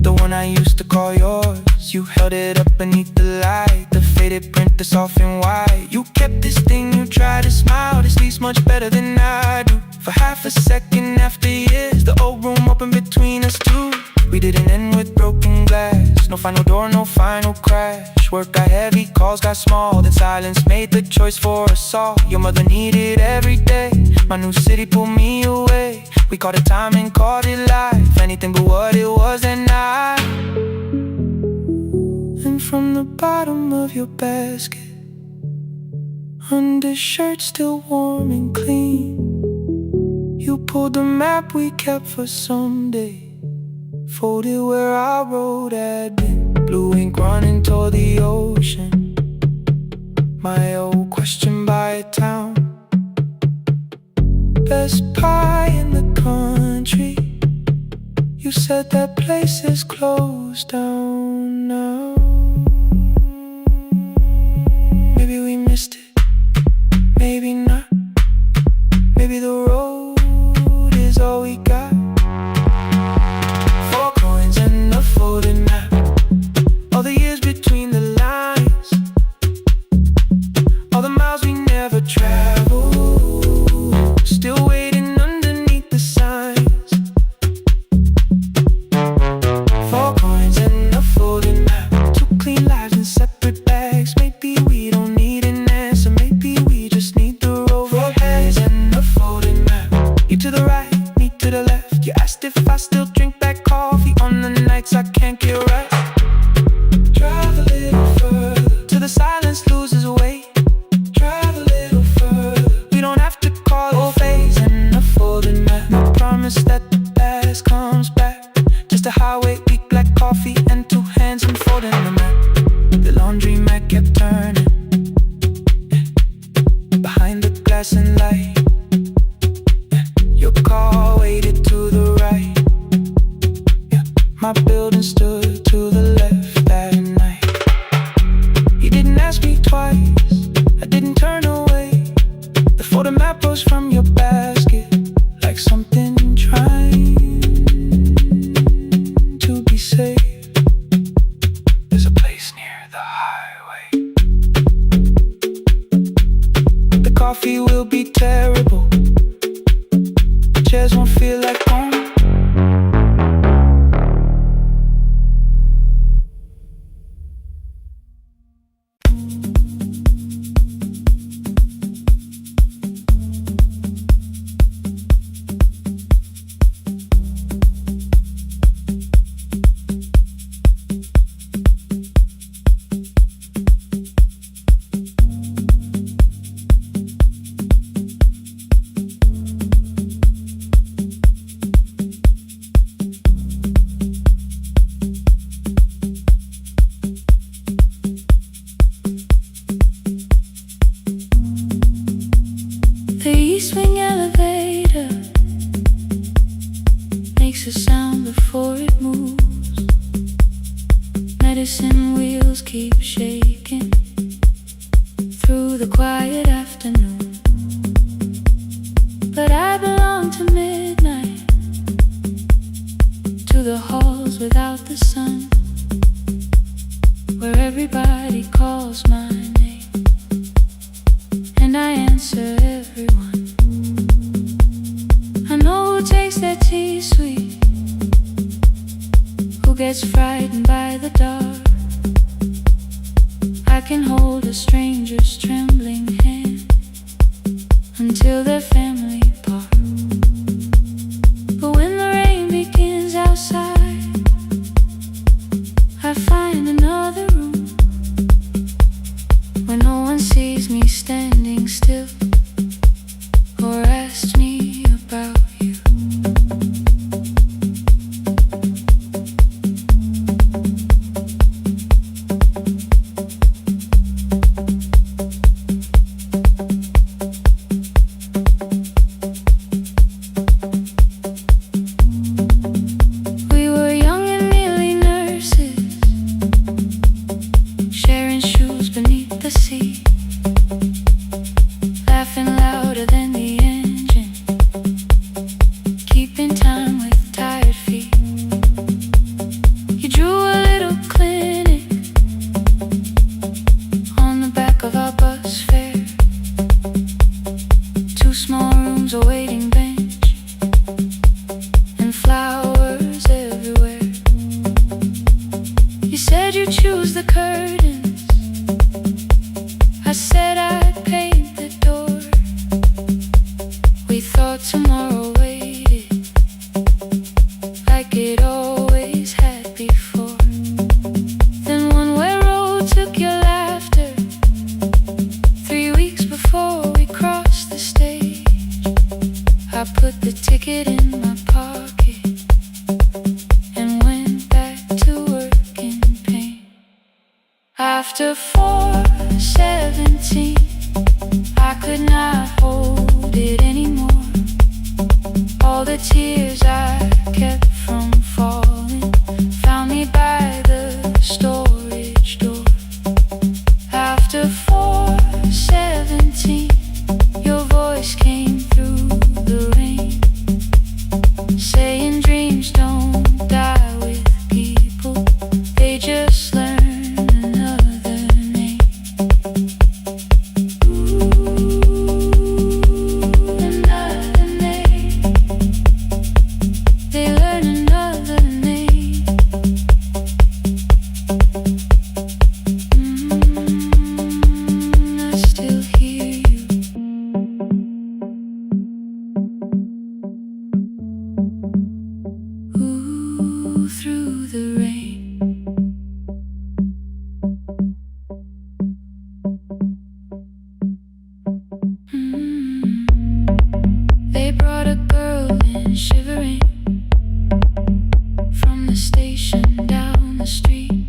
the one I used to call yours. You held it up beneath the light, the faded print that's off in white. You kept this thing, you tried to smile. This sleeps much better than I do. For half a second after years, the old room opened between us two. We didn't end with broken glass. No final door, no final crash. Work got heavy, calls got small. Then silence made the choice for us all. Your mother needed every day. My new city pulled me away. We called it time and called it life. Anything but what it was that night. And from the bottom of your basket, undershirt still warm and clean, you pulled the map we kept for someday. Folded where our road had been. Blue ink running toward the ocean. My old question by a town. Best pie in the country. You said that place is closed down now. Maybe we missed it, maybe not. Maybe the road is all we got. 4 coins and a folding map. All the years between hands unfolding the map. The laundry mat kept turning, behind the glass and light. Your car waited to the right. My building stood to the left that night. You didn't ask me twice, I didn't turn away. The photo map rose from your basket like something trying to be safe. There's a place near the highway. The coffee will be terrible, the chairs won't feel like home. The E-swing elevator makes a sound before it moves. Medicine wheels keep shaking through the quiet afternoon. But I belong to midnight, to the halls without the sun, where everybody calls my name and I answer everyone. I know who takes their tea sweet, who gets frightened by the dark. I can hold a stranger's trembling hand until their family part. But when the rain begins outside, I find another room where no one sees me standing still or asks me about you. We were young and nearly nurses, sharing shoes beneath the sea, laughing louder than the engine, keeping time with tired feet. You drew a little clinic on the back of our bus fare, 2 small rooms, a waiting bench, and flowers everywhere. You said you'd choose the curtains, I said I'd paint the door. We thought tomorrow waited like it always had before. Then one-way road took your laughter 3 weeks before we crossed the stage. I put the ticket in my pocket and went back to work in pain. After 4:17, I could not hold it anymore. All the tears I kept from falling found me by the storage door. After 4:17, your voice came through the rain, saying dreams don't die with people, they just learn another name. Another name. They learn another name. I still hear you. Ooh, through the rain. They brought a girl in shivering from the station down the street.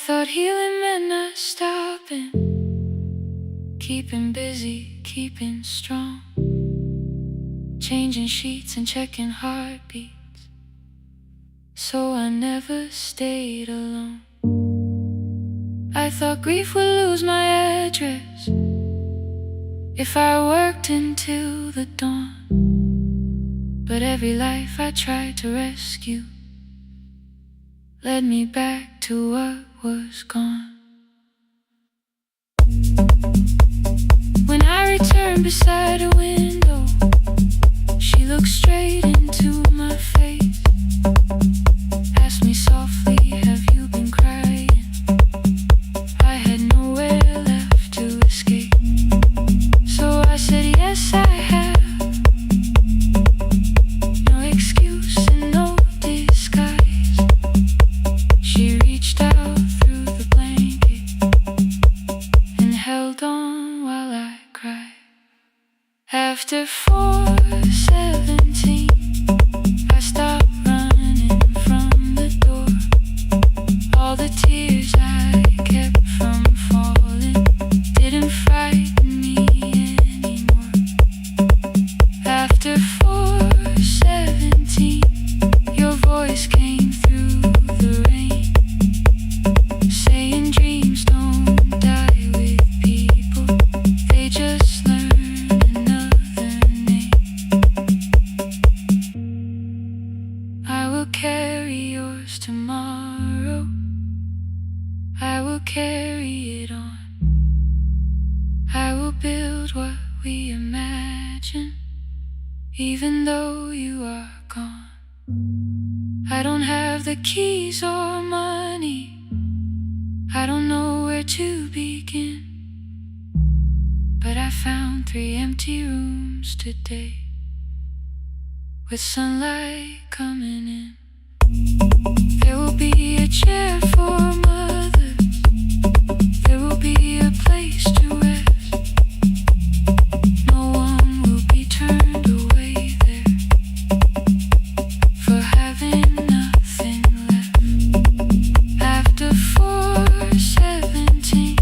thought healing meant not stopping, keeping busy, keeping strong, changing sheets and checking heartbeats, so I never stayed alone. I thought grief would lose my address if I worked until the dawn, but every life I tried to rescue led me back to what was gone. When I returned beside a window, she looked straight into my face, asked me softly, have you been crying? I had nowhere left to escape, so I said yes I have. No excuse and no disguise. She reached out through the blanket and held on while I cried. After 4:17, I stopped running from the door. All the tears I kept from falling didn't frighten me anymore. After 4:17, your voice came through the rain, saying dreams don't die with people, they just learn another name. I will carry yours tomorrow, I will carry it on. I will build what we imagine, even though you are gone. I don't have the keys or money, I don't know where to begin, but I found 3 empty rooms today, with sunlight coming in. There will be a chair for mothers, there will be a place to rest. No one will be turned away there for having nothing left. After 4:17,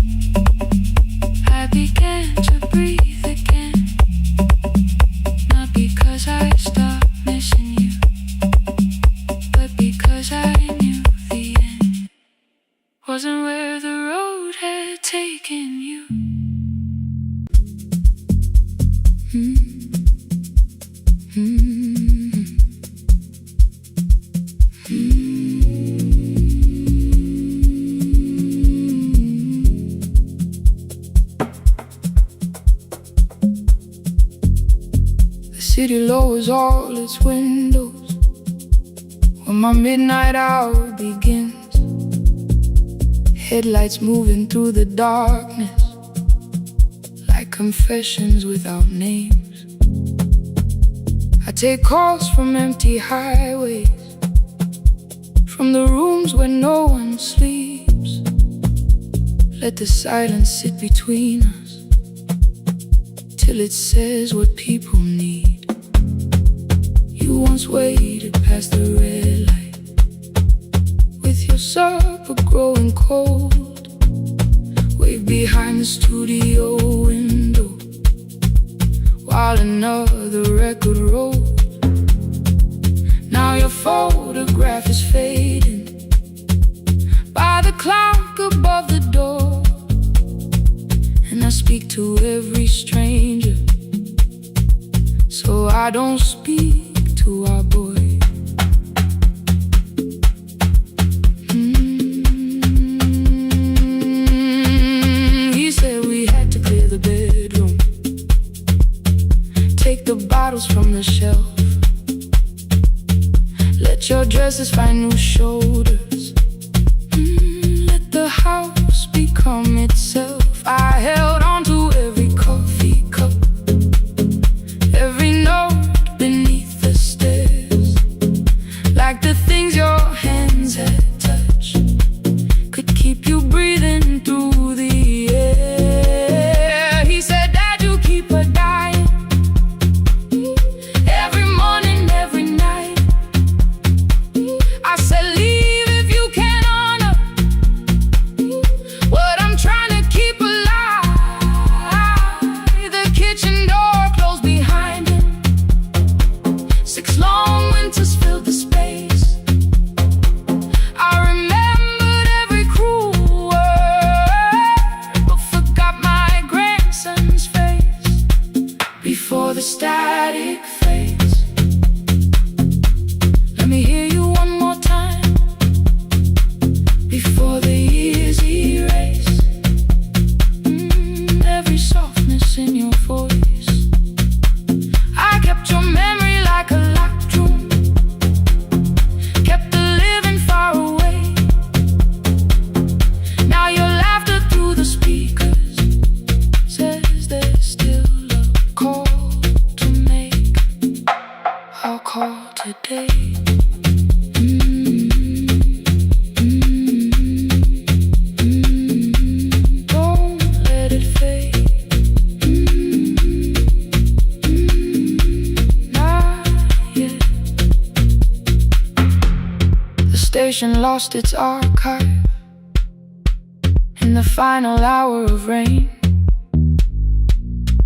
I began to breathe again, not because I stopped missing you, but because I knew the end wasn't where the road had taken you. The city lowers all its windows when my midnight hour begins. Headlights moving through the darkness like confessions without names. I take calls from empty highways, from the rooms where no one sleeps. Let the silence sit between us till it says what people need. You once waited past the red light with your supper growing cold, way behind the studio window while another record rolled. Now your photograph is fading by the clock above the door, and I speak to every stranger, so I don't speak to our boy. He said we had to clear the bedroom, take the bottles from the shelf, let your dresses find new shoulders, let the house become itself. I held on to every coffee cup, every note beneath the stairs, like the things your hands had touched could keep you breathing through the air. He said, Dad, you keep her dying, every morning, every night. I said, leave if you can honor conversation lost its archive in the final hour of rain.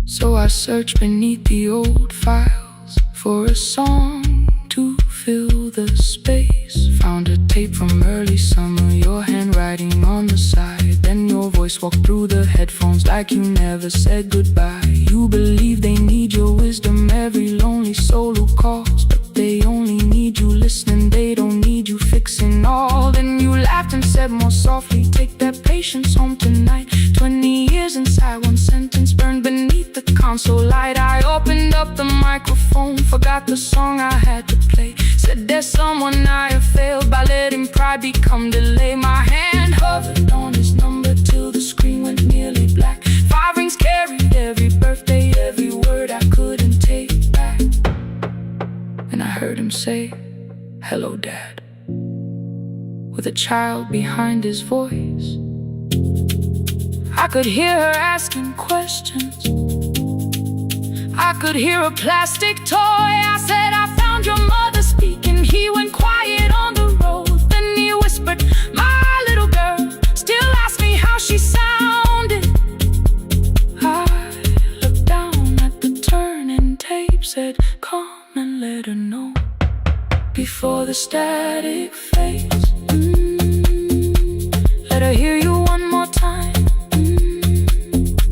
So I searched beneath the old files for a song to fill the space. Found a tape from early summer, your handwriting on the side. Then your voice walked through the headphones like you never said goodbye. You believe they need your wisdom, every lonely soul who calls, but they only need you listening, they don't need you fixing all. Then you laughed and said more softly, take that patience home tonight. 20 years inside one sentence burned beneath the console light. I opened up the microphone, forgot the song I had to play. Said there's someone I have failed by letting pride become delay. My hand hovered on his number till the screen went nearly black. 5 rings carried every birthday, every word I couldn't take back. And I heard him say, hello dad, with a child behind his voice. I could hear her asking questions, I could hear a plastic toy. I said, I found your mother speaking. He went quiet on the road, then he whispered, my little girl still asks me how she sounded. I looked down at the turning tape, said, come and let her know before the static fades. Let her hear you one more time,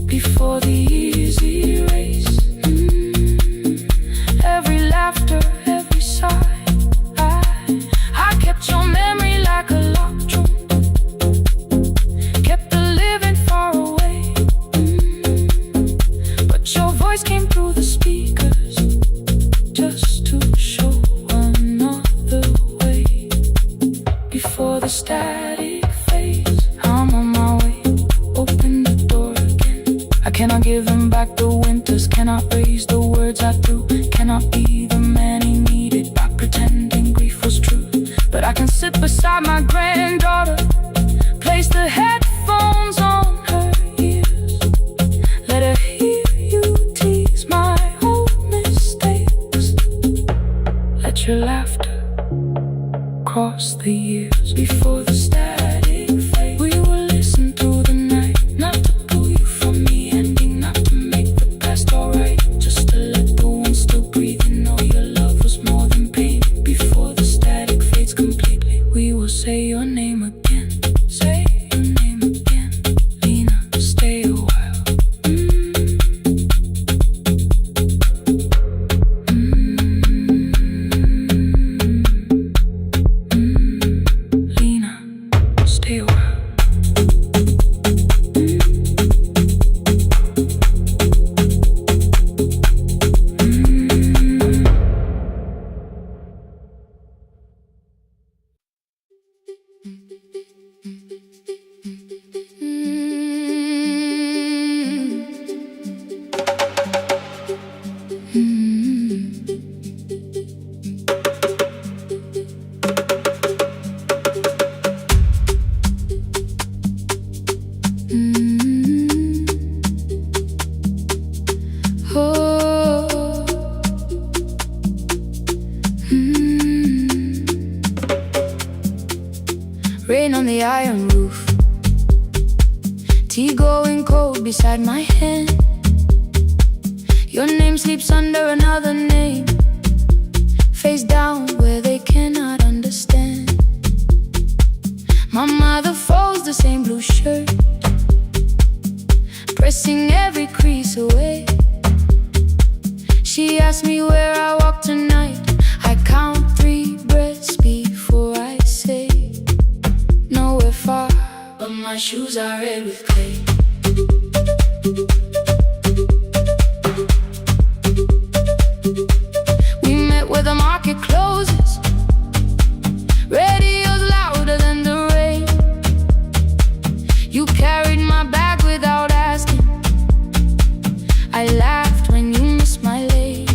before the easy race. Every laughter, every sigh, I kept your memory like a locked room, kept the living far away. But your voice came through the speakers, just to show another way. Before the static fades, I'm on my way, open the door again. I cannot give him back the winters, cannot raise the words I threw, cannot be the man he needed by pretending grief was true. But I can sit beside my granddaughter, place the headphones on her ears, let her hear you tease my old mistakes. Let your laughter cross the years. Before the static fade, we will listen through the night, not to pull you from the ending, not to make the past alright, just to let the one still breathe and know your love was more than pain. Before the static fades completely, we will say your name again, say your name again. Lena, stay a while. Lena, stay a while. Rain on the iron roof, tea going cold beside my hand. Your name sleeps under another name, face down where they cannot understand. My mother folds the same blue shirt, pressing every crease away. She asks me where I walk tonight. I count 3 breaths before I say nowhere far, but my shoes are red with clay. We met where the market closes, radio's louder than the rain. You carried my bag without asking, I laughed when you missed my lane.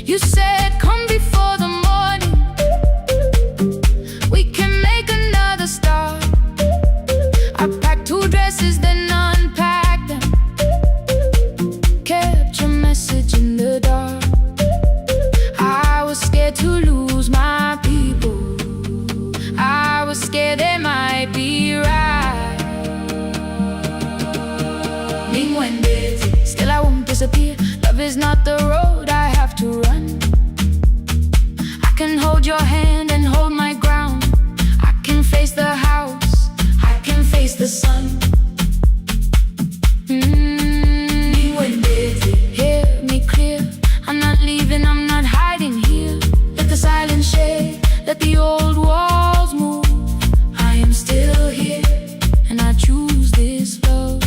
You said come before the morning, we can make another start. I packed 2 dresses then unpacked them, kept your message in the dark. I was scared to lose my people, disappear. Love is not the road I have to run. I can hold your hand and hold my ground. I can face the house, I can face the sun. Hear me clear, I'm not leaving, I'm not hiding here. Let the silence shade, let the old walls move. I am still here, and I choose this love.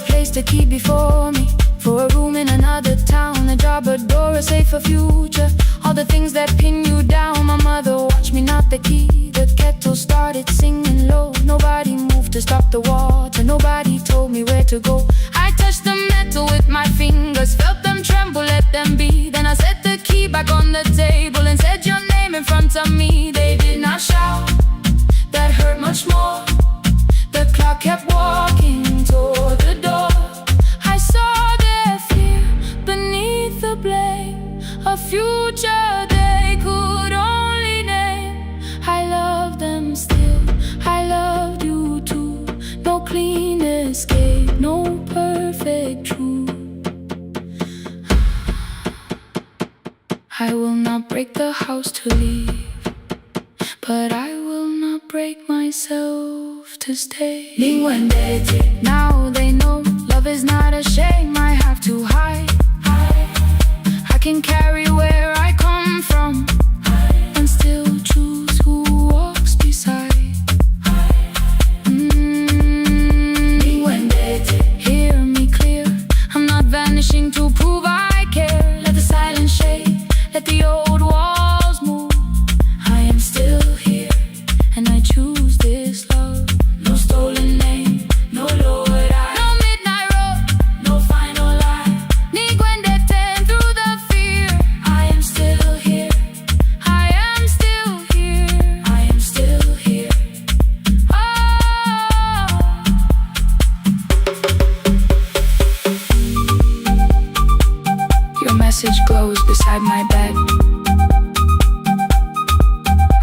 Placed a key before me for a room in another town, a job, a door, a safer future. All the things that pin you down. My mother watched me knot the key. The kettle started singing low. Nobody moved to stop the water. Nobody told me where to go. I touched the metal with my fingers, felt them tremble, let them be. Then I set the key back on the table and said your name in front of me. They did not shout, that hurt much more. The clock kept walking toward the door. I saw their fear beneath the blame, a future they could only name. I loved them still, I loved you too. No clean escape, no perfect truth. I will not break the house to leave, but I will not break myself to stay. Now they know love is not a shame I have to hide. I can carry where I come from and still choose who walks beside. Hear me clear, I'm not vanishing to prove I care. Let the silence shade, let the old walls move. I am still here, and I choose this love. No stolen name, no lowered eye, no midnight road, no final lie. Ni cuente through the fear. I am still here, I am still here, I am still here. Oh. Your message glows beside my bed.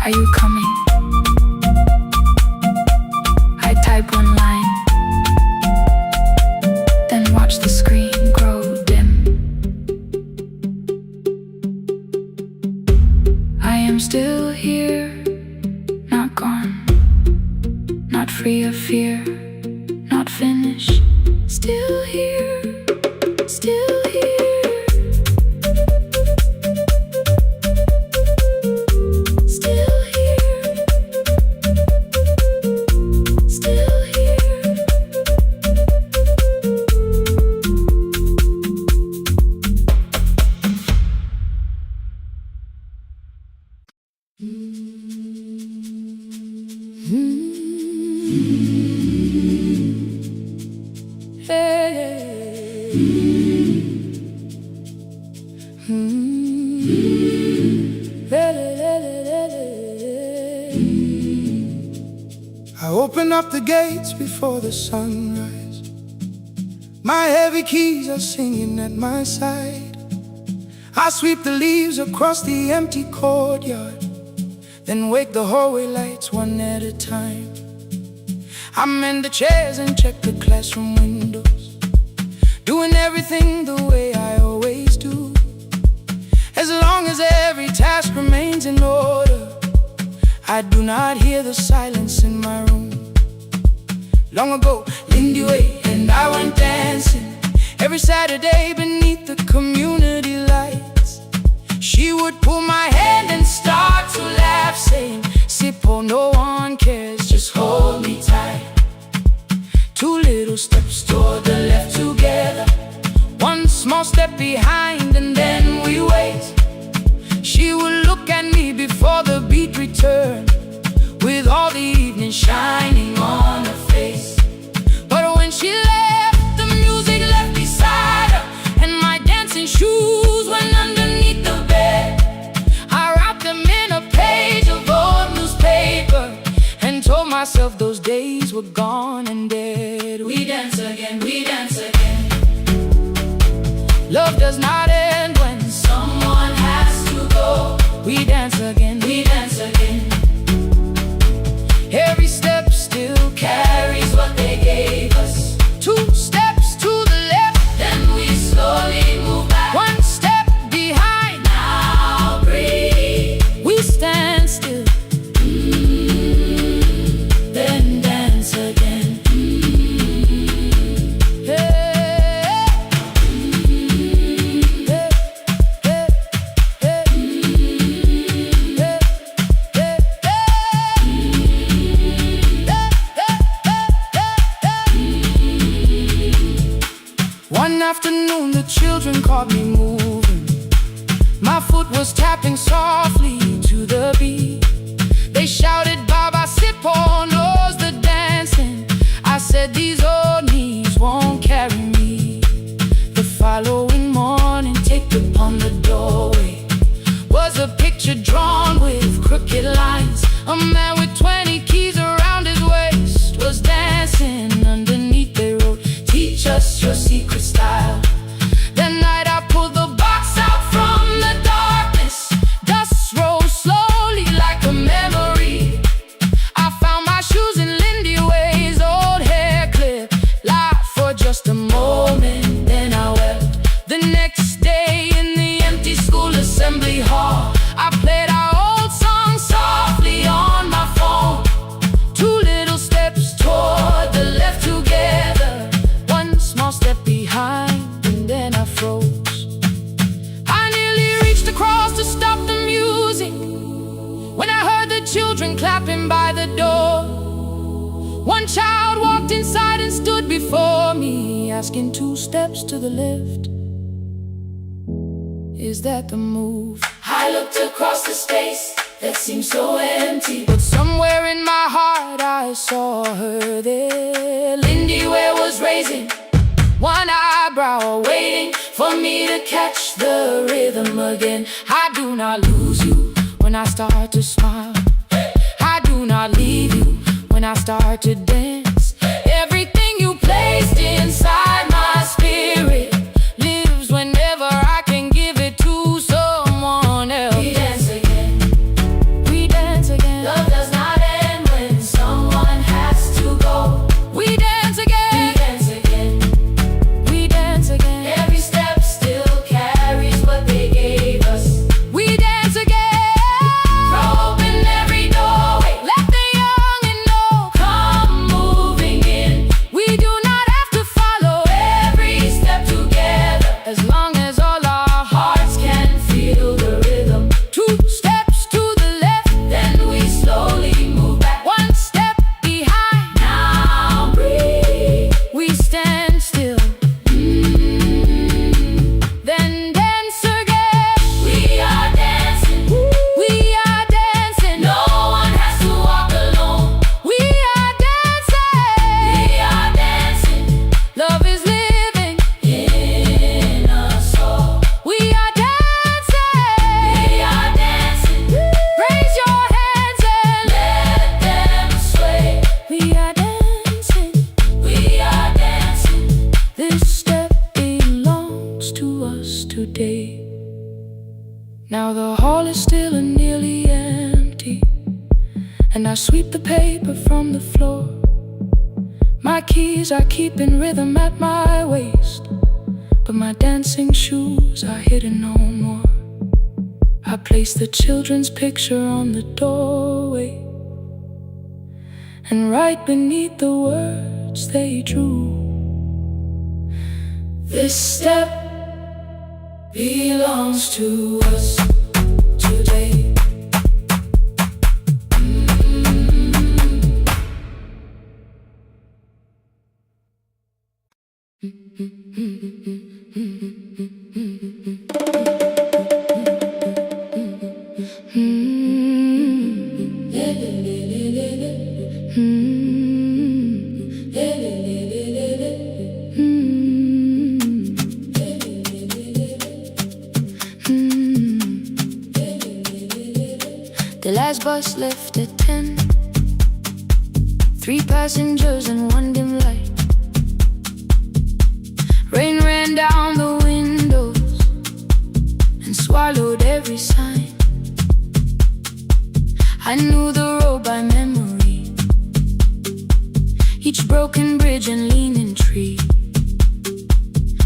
Are you coming? I type one line, then watch the screen grow dim. I am still here, not gone, not free of fear, not finished. Still here, still here. I open up the gates before the sunrise. My heavy keys are singing at my side. I sweep the leaves across the empty courtyard, then wake the hallway lights one at a time. I mend the chairs and check the classroom windows, doing everything the way I always do. As long as every task remains in order, I do not hear the silence in my room. Long ago, Lindy Way and I went dancing every Saturday beneath the community lights. She would pull my hand and start to laugh, saying, "Sippo, no one cares, just hold me tight." 2 little steps toward the left together, 1 small step behind, and then we wait. She would look at me before the beat returned, with all the evening shining on her face. But when she left, the music left beside her, and my dancing shoes went underneath the bed. I wrapped them in a page of old newspaper and told myself those days were gone and dead. does not end when someone has to go. we dance again. We dance again. Every step still Carries what they gave us. 2 steps to the left, Then we slowly move back. 1 step behind. Now breathe. We stand still, Then dance again. hey, hey, hey, hey, hey, One afternoon the children caught me moving. My foot was tapping softly to the beat. They shouted, Baba, sit, Paul knows the dancing. I said, these old knees won't carry me. The following morning, taped upon the doorway was a picture drawn with crooked lines. A man with 20 keys around his waist was dancing. Underneath they wrote, teach us your secret style. That night I pulled the box out from the darkness. Dust rose slowly like a memory. I found my shoes in Lindy Way's old hair clip. Laughed for just a moment, then I wept. The next day in the empty school assembly hall, I played our old song softly on my phone. 2 little steps toward the left together, 1 small step behind, and then I froze. I nearly reached across to stop the music when I heard the children clapping by the door. 1 child walked inside and stood before me, asking 2 steps to the left, is that the move? I looked across the space that seemed so empty. But somewhere in my heart I saw her there. Lindy Ware was raising 1 eyebrow, waiting for me to catch the rhythm again. I do not lose you when I start to smile. I do not leave you when I start to dance. Everything you placed inside my spirit lives whenever I can give it to someone else. We dance again. We dance again. Love does not end when someone has to go. We dance We again. dance again. We dance again. Every step still carries what they gave us. We dance again. Throw open every doorway. Let the young and old Come moving in. we do not have to follow Every step together. as long as all our Hearts can feel the rhythm. 2 steps to the left, Then we slowly move back. 1 step behind. Now breathe. We stand still, then dance again. We are dancing. We are dancing. No one has to walk alone. We are dancing. We are dancing Love is living. in us all. We are dancing. We are dancing. Raise your hands and Let them sway. we are dancing. We are dancing. This step belongs to us today. Now the hall is still and nearly empty, and I sweep the paper from the floor. My keys I keep in rhythm at my waist, but my dancing shoes are hidden no more. I place the children's picture on the doorway, and right beneath the words they drew, This step belongs to us today. The last bus left at 10. 3 passengers and 1 dim light. Rain ran down the windows and swallowed every sign. I knew the road by memory, each broken bridge and leaning tree.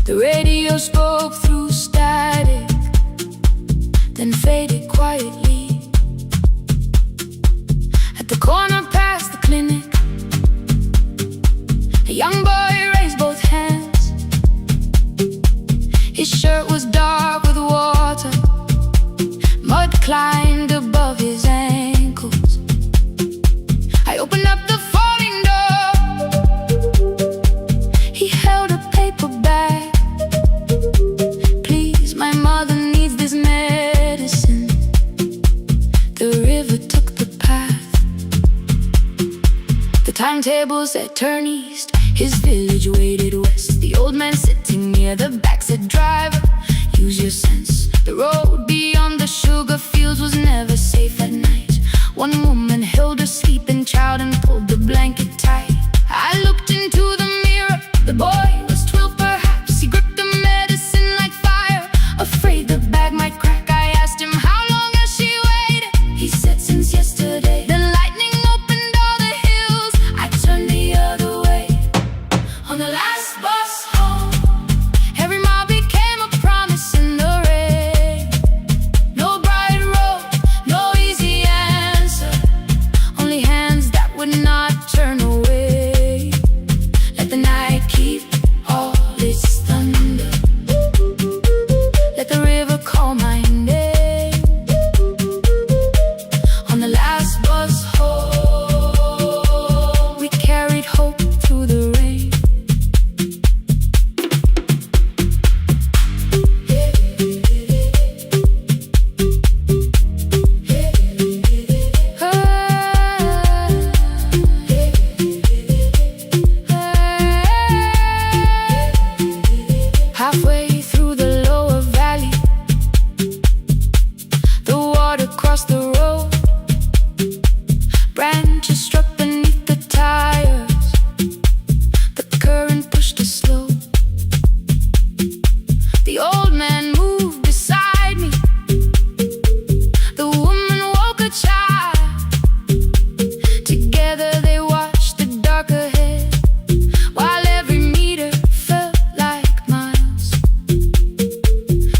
The radio spoke through static, then faded quietly. At the corner past the clinic, a young boy raised both hands. His shirt was dark with water, mud climbed above his ankles. I opened up the folding door. He held a paper bag. Please, my mother needs this medicine. The river took the path. The timetable said turn east. His village waited west. The old man sitting near the back said, driver, use your sense. The road beyond the sugar fields was never safe at night. One woman held her sleeping child and pulled the blanket tight. I looked into the mirror. The boy was 12 perhaps. He gripped the medicine like fire, afraid the bag might crack. I asked him, how long has she waited? He said, since yesterday. The lightning opened all the hills. I turned the other way. On the last bus home, every mile became a promise in the rain. No bright road, no easy answer, only hands that would not turn away. Let the night keep all its thunder, let the river call my name. On the last bus home, we carried hope through the rain. Halfway through the lower valley, the water crossed the road. Branches struck beneath the tires. The current pushed us slow. The old man moved beside me. The woman woke a child. Together they watched the dark ahead, while every meter felt like miles.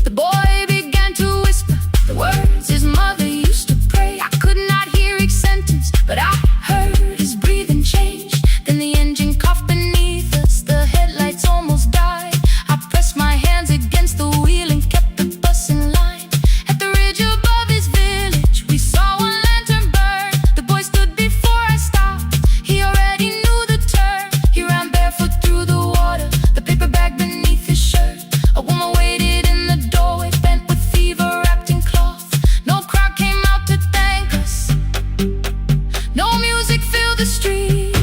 The boy began to whisper the words his mother used to pray. I could not hear each sentence, but I heard his breathing change. Then the engine coughed beneath us. The headlights almost died. I pressed my hands against the wheel and kept the bus in line. At the ridge above his village, we saw one lantern burn. The boy stood before I stopped. He already knew the turn. He ran barefoot through the water, the paper bag beneath his shirt. A woman waited in the doorway, bent with fever, wrapped in cloth. No crowd came out to thank us. No music filled the street.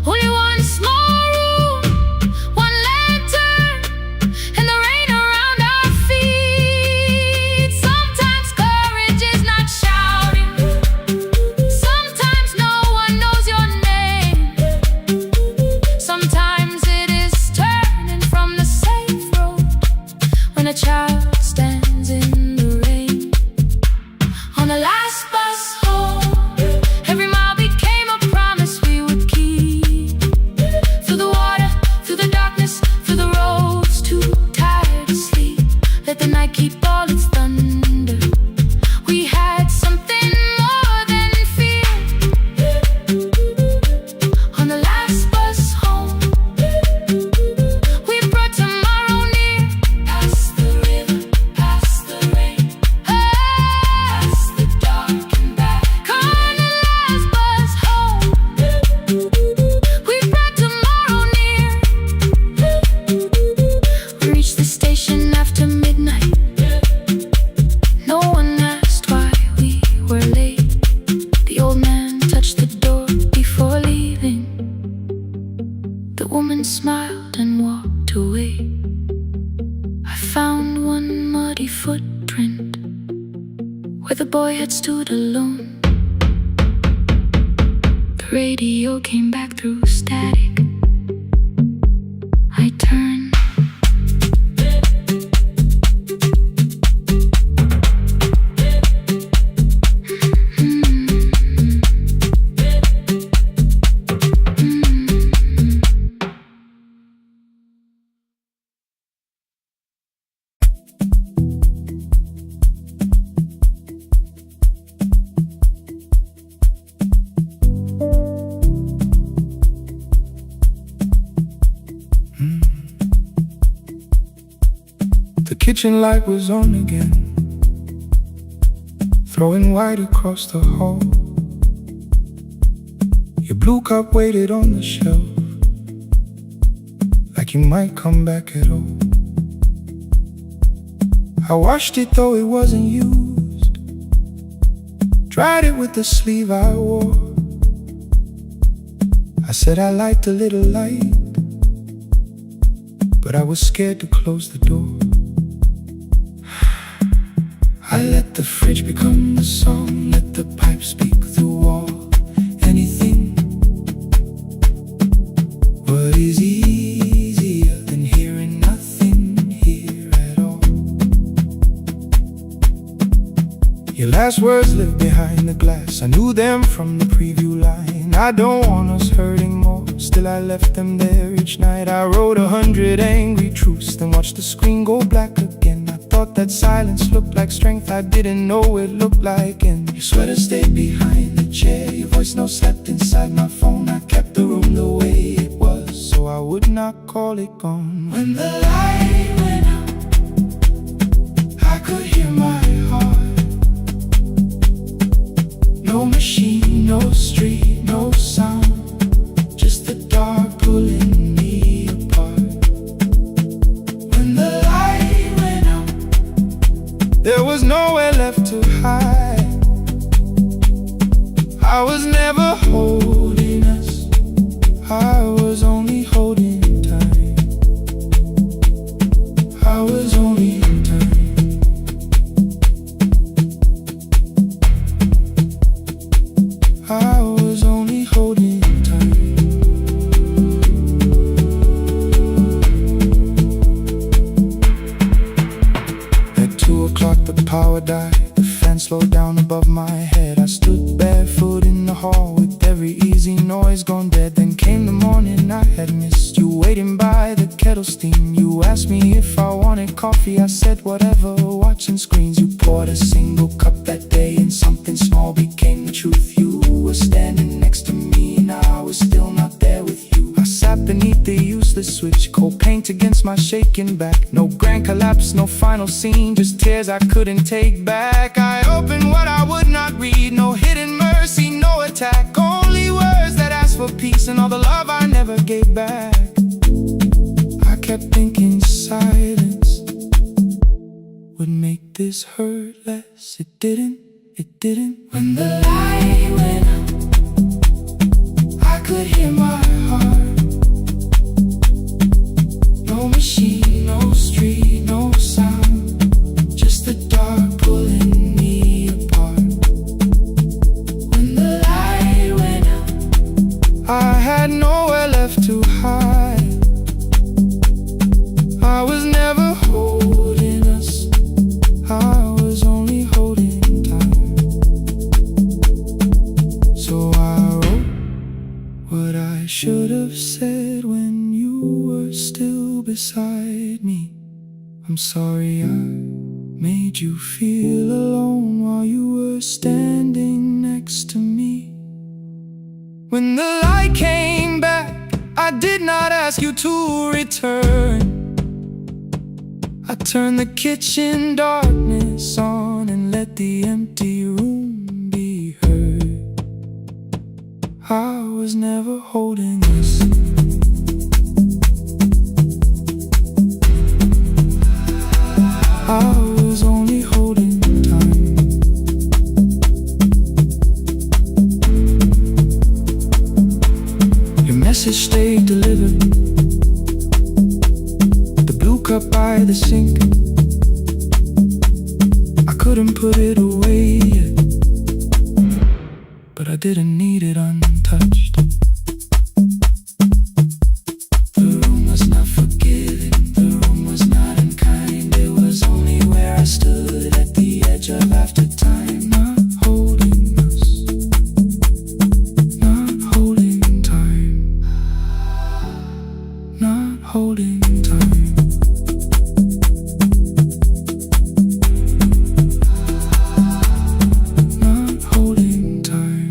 Only one small room, one lantern, and the rain around our feet. Sometimes courage is not shouting. Sometimes no one knows your name. Sometimes it is turning from the safe road when a child stands in the rain. On the last bus home, every mile became a promise we would keep. Through the water, through the darkness, through the roads too tired to sleep. Let the night keep all its thunder. We had something more than fear. On the last bus home, we brought tomorrow near. Past the river, past the rain, past the dark and back. On the last bus home, we brought tomorrow near. We reached the station after midnight. No one asked why we were late. The old man touched the door before leaving. The woman smiled and walked away. I found one muddy footprint where the boy had stood alone. The radio came back through static. I turned kitchen light was on again, throwing white across the hall. Your blue cup waited on the shelf, like you might come back at all. I washed it though it wasn't used, dried it with the sleeve I wore. I said I liked a little light, but I was scared to close the door. I let the fridge become the song, let the pipe speak through all. Anything. What is easier than hearing nothing here at all? Your last words live behind the glass, I knew them from the preview line. I don't want us hurting more, still I left them there each night. I wrote 100 angry truths, then watched the screen go black again. I thought that silence looked like strength, I didn't know it looked like end. Your sweater stayed behind the chair, your voice note slept inside my phone. I kept the room the way it was, so I would not call it gone. When the light went out, I could hear my heart. No machine, no street, no sound, just the dark pulling me apart. When the light went out, there was nowhere left to hide. I was never holding us, I was only holding time. I was only in time. I was only holding time. At 2 o'clock the power died, the fan slowed down above my head. I stood barefoot in the hall with every easy noise gone dead. Then came the morning I had missed, you waiting by the kettle steam. You asked me if I wanted coffee, I said whatever, watching screens. You poured a single cup that day and something small became the truth. You were standing next to me and I was still not there with you. I sat beneath the useless switch, cold paint against my shaking back. No grand collapse, no final scene, just tears I couldn't take back. I opened what I would not read, no hidden mercy, no attack. Only words that asked for peace and all the love I never gave back. I kept thinking silence would make this hurt less. It didn't. When the light went out, I could hear my heart. No machine, no street, no sound, just the dark pulling me apart. When the light went out, I had nowhere left to hide. I was never holding us, I was only holding time. So I wrote what I should have said when you were still beside me. I'm sorry I made you feel alone while you were standing next to me. When the light came back, I did not ask you to return. I turned the kitchen darkness on and let the empty room be heard. I was never holding us, I was only holding time. Your message stayed delivered, the blue cup by the sink. I couldn't put it away yet, but I didn't need it untouched. The room was not forgiving, the room was not unkind. It was only where I stood at the edge of after time. Not holding us, not holding time, not holding time. Not holding time.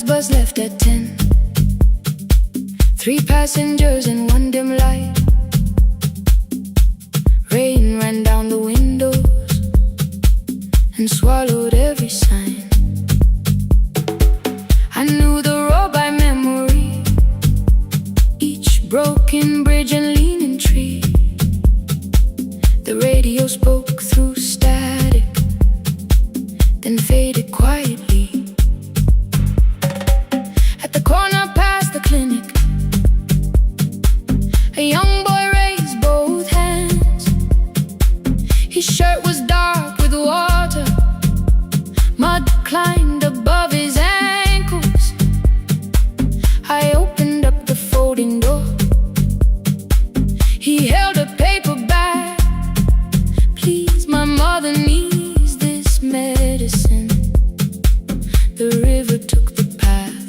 last bus left at 10. 3 passengers and 1 dim light. Rain ran down the windows and swallowed every sign. I knew the road by memory, each broken bridge and leaning tree. The radio spoke through static, then faded quietly. At the corner past the clinic, a young boy raised both hands. His shirt was dark with water, mud climbed above his ankles. I opened up the folding door. He held a paper bag. Please, my mother needs this medicine. The river took the path.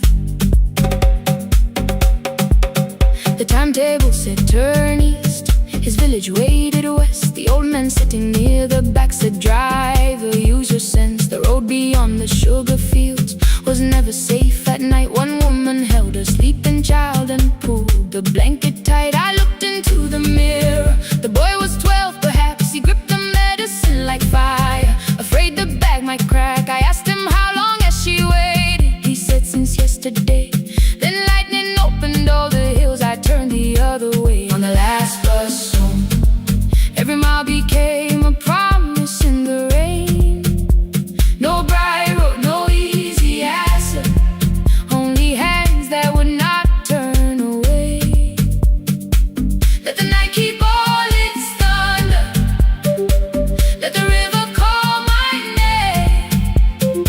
The timetable said turn east. His village waded west. The old man sitting near the back said driver, use your sense. The road beyond the sugar fields was never safe at night. One woman held her sleeping child and pulled the blanket tight. I looked into the mirror. The boy was 12 perhaps. He gripped the medicine like fire, afraid the bag might crack. I asked him how long has she waited. He said since yesterday. Then lightning opened all the hills. I turned the other way. On the last bus home, every mile became a promise in the rain. No bright road, no easy answer, only hands that would not turn away. Let the night keep all its thunder, let the river call my name.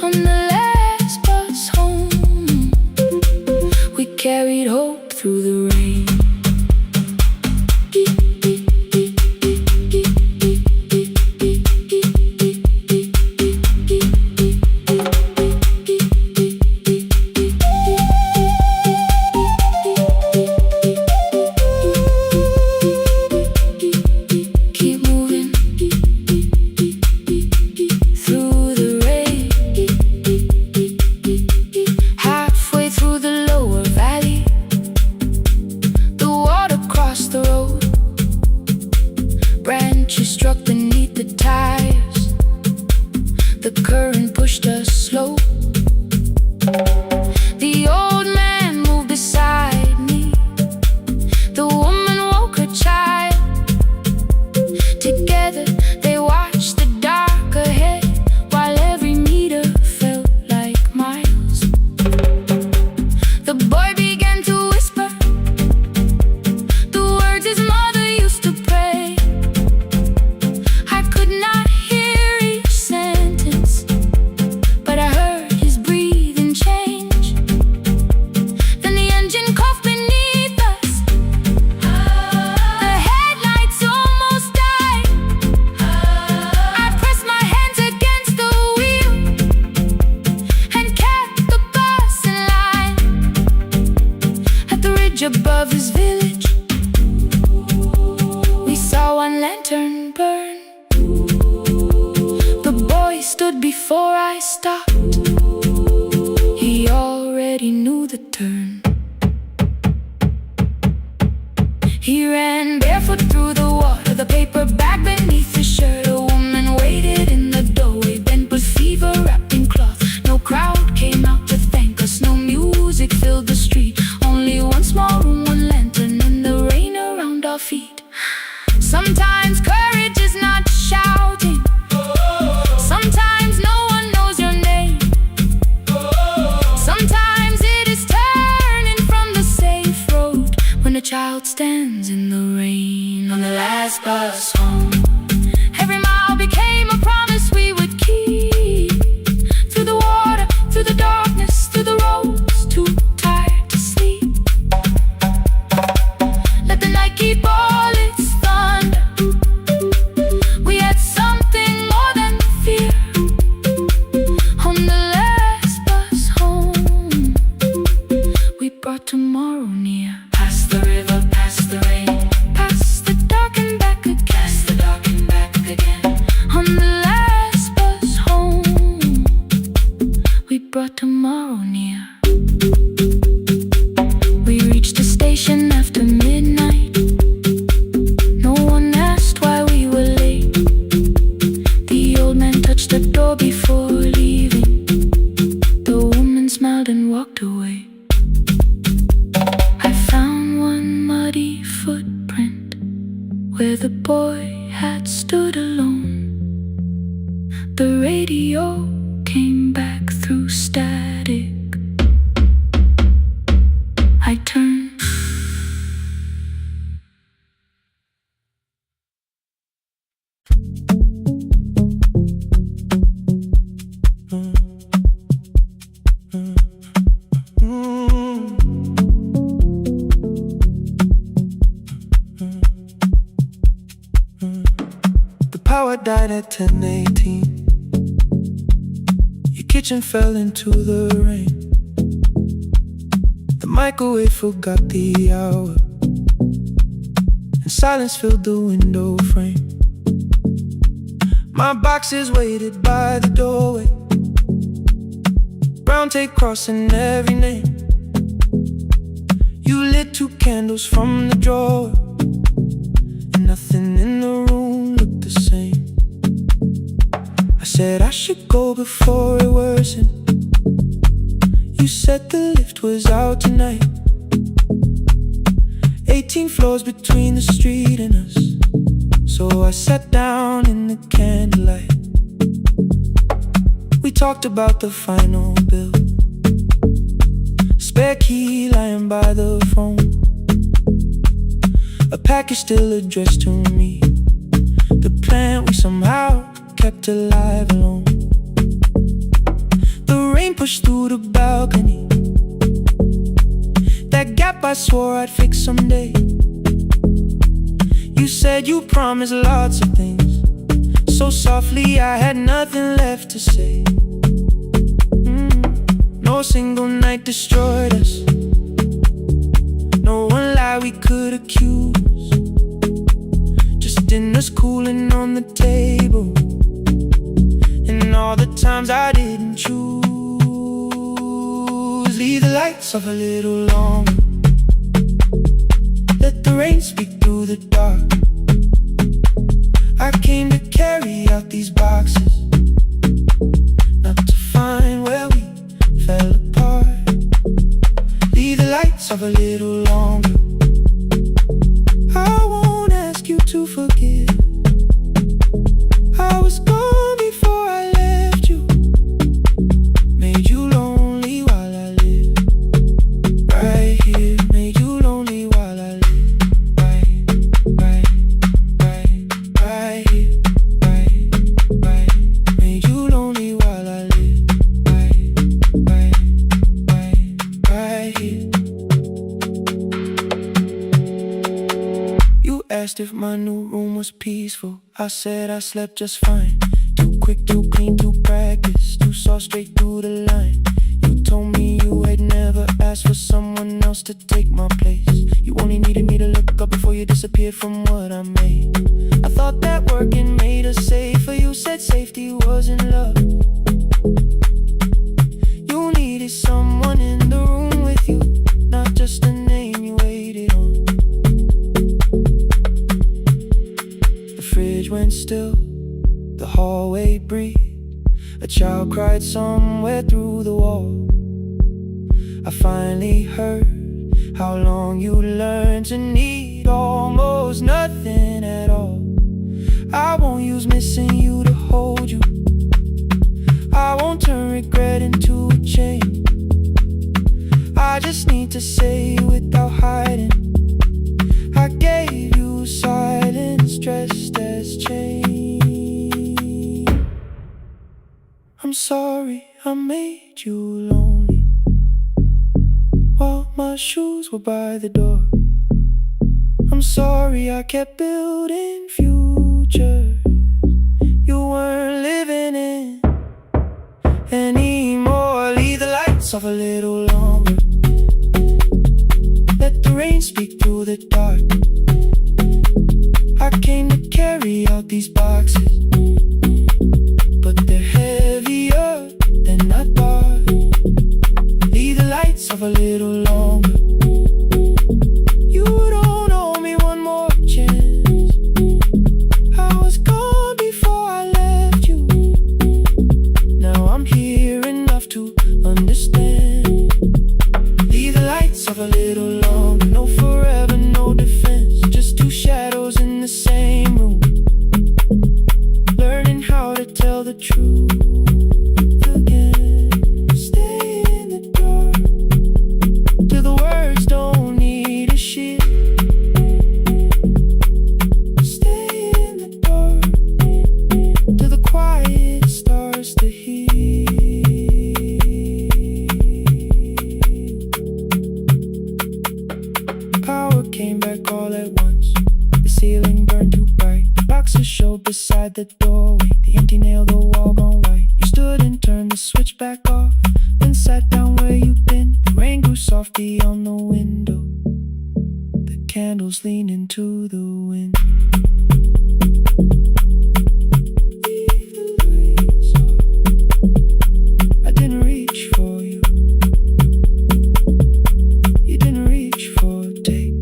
On the last bus home, we carried hope through the rain. Keep moving through the rain. Halfway through the lower valley, the water crossed the road. Branches struck beneath the tires. The current pushed us slow. The old man moved beside me. The woman woke her child. Together they watched the dark ahead, while every meter felt like miles. The boy began to whisper the words his mother used to pray. I could not hear each sentence, but I heard his breathing change. Then the engine coughed beneath us. The headlights almost died. I pressed my hands against the wheel and kept the bus in line. At the ridge above his village, we saw one lantern burn. The boy stood before I stopped. He already knew the turn. He ran barefoot through the water, the paper bag beneath his shirt. A woman waited in the doorway, bent with fever wrapped in cloth. No crowd came out to thank us, no music filled the street. Only one small room, one lantern, and the rain around our feet. Sometimes courage is not shouting. Sometimes no one knows your name. Sometimes it is turning from the safe road when a child stands in the rain. On the last bus home, every mile became a promise we would keep. Through the water, through the darkness, through the roads too tired to sleep. Let the night keep all its thunder. We had something more than fear. On the last bus home, we brought tomorrow near. Past the river, past the rain, past the dark and back again. old man touched the door before leaving. The woman smiled and walked away. I found one muddy footprint where the boy had stood alone. The radio came back through static. I turned. The power died at 10:18. Your kitchen fell into the rain. The microwave forgot the hour, and silence filled the window frame. My boxes waited by the doorway, brown tape crossing every name. You lit 2 candles from the drawer, and nothing in the room looked the same. I said I should go before it worsened. You said the lift was out tonight. 18 floors between the street and us, so I sat down in the candlelight. We talked about the final bill, spare key lying by the phone, a package still addressed to me, the plant we somehow kept alive alone. The rain pushed through the balcony, that gap I swore I'd fix someday. You said you promised lots of things, so softly I had nothing left to say. No single night destroyed us, no one lie we could accuse, just dinners cooling on the table, and all the times I didn't choose. Leave the lights off a little longer, let the rain speak through the dark. I came to carry out these boxes, not to find where we fell apart. Leave the lights off a little longer. I won't ask you to forgive. I was gone before I left you, made you lonely while I lived right here, made you lonely while I lived right here, right, made you lonely while I lived right here. You asked if my new room was peaceful. I said I slept just fine. Too quick, too clean, too practiced, too saw straight through the line. You told me you had never asked for someone else to take my place. You only needed me to look up before you disappeared from what I made. I thought that working made us safer. You said safety was in love. You needed someone in the room with you, not just a name you waited on. The fridge went still, the hallway breathed. A child cried somewhere through the wall. I finally heard how long you learned to need almost nothing at all. I won't use missing you to hold you, I won't turn regret into a chain. I just need to say without hiding, I gave you silence dressed as change. I'm sorry I made you lonely while my shoes were by the door. I'm sorry I kept building futures you weren't living in anymore. Leave the lights off a little longer, let the rain speak through the dark. I came to carry out these boxes, but they're heavier than I thought. Leave the lights off a little longer. You don't owe me one more chance. I was gone before I left you. truth again. Stay in the dark till the words don't need a shield. Stay in the dark till the quiet starts to heal. Power came back all at once. The ceiling burned too bright. The boxes showed beside the doorway. The empty nail, the wall gone white. You stood and turned the switch back off, then sat down where you've been. The rain grew soft beyond the window. The candles leaned into the wind. Leave the lights off. I didn't reach for you. You didn't reach for take.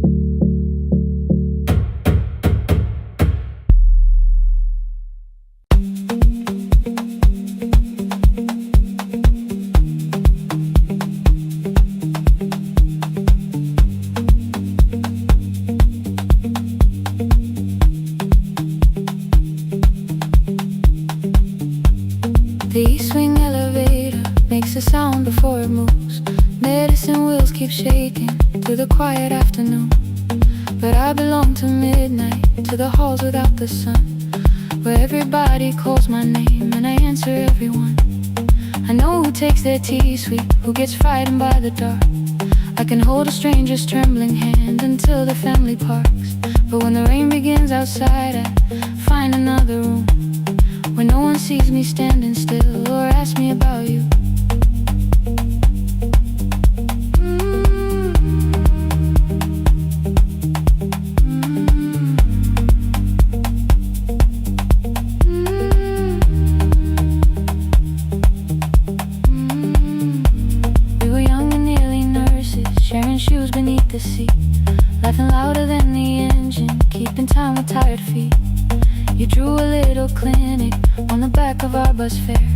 The east wing elevator makes a sound before it moves. Medicine wheels keep shaking through the quiet afternoon. But I belong to midnight, to the halls without the sun, where everybody calls my name and I answer everyone. I know who takes their tea sweet, who gets frightened by the dark. I can hold a stranger's trembling hand until the family parks. But when the rain begins outside, I find another room where no one sees me standing still or asks me about you. We were young and nearly nurses, sharing shoes beneath the seat, laughing louder than the engine, keeping time with tired feet. You drew a little clinic on the back of our bus fare.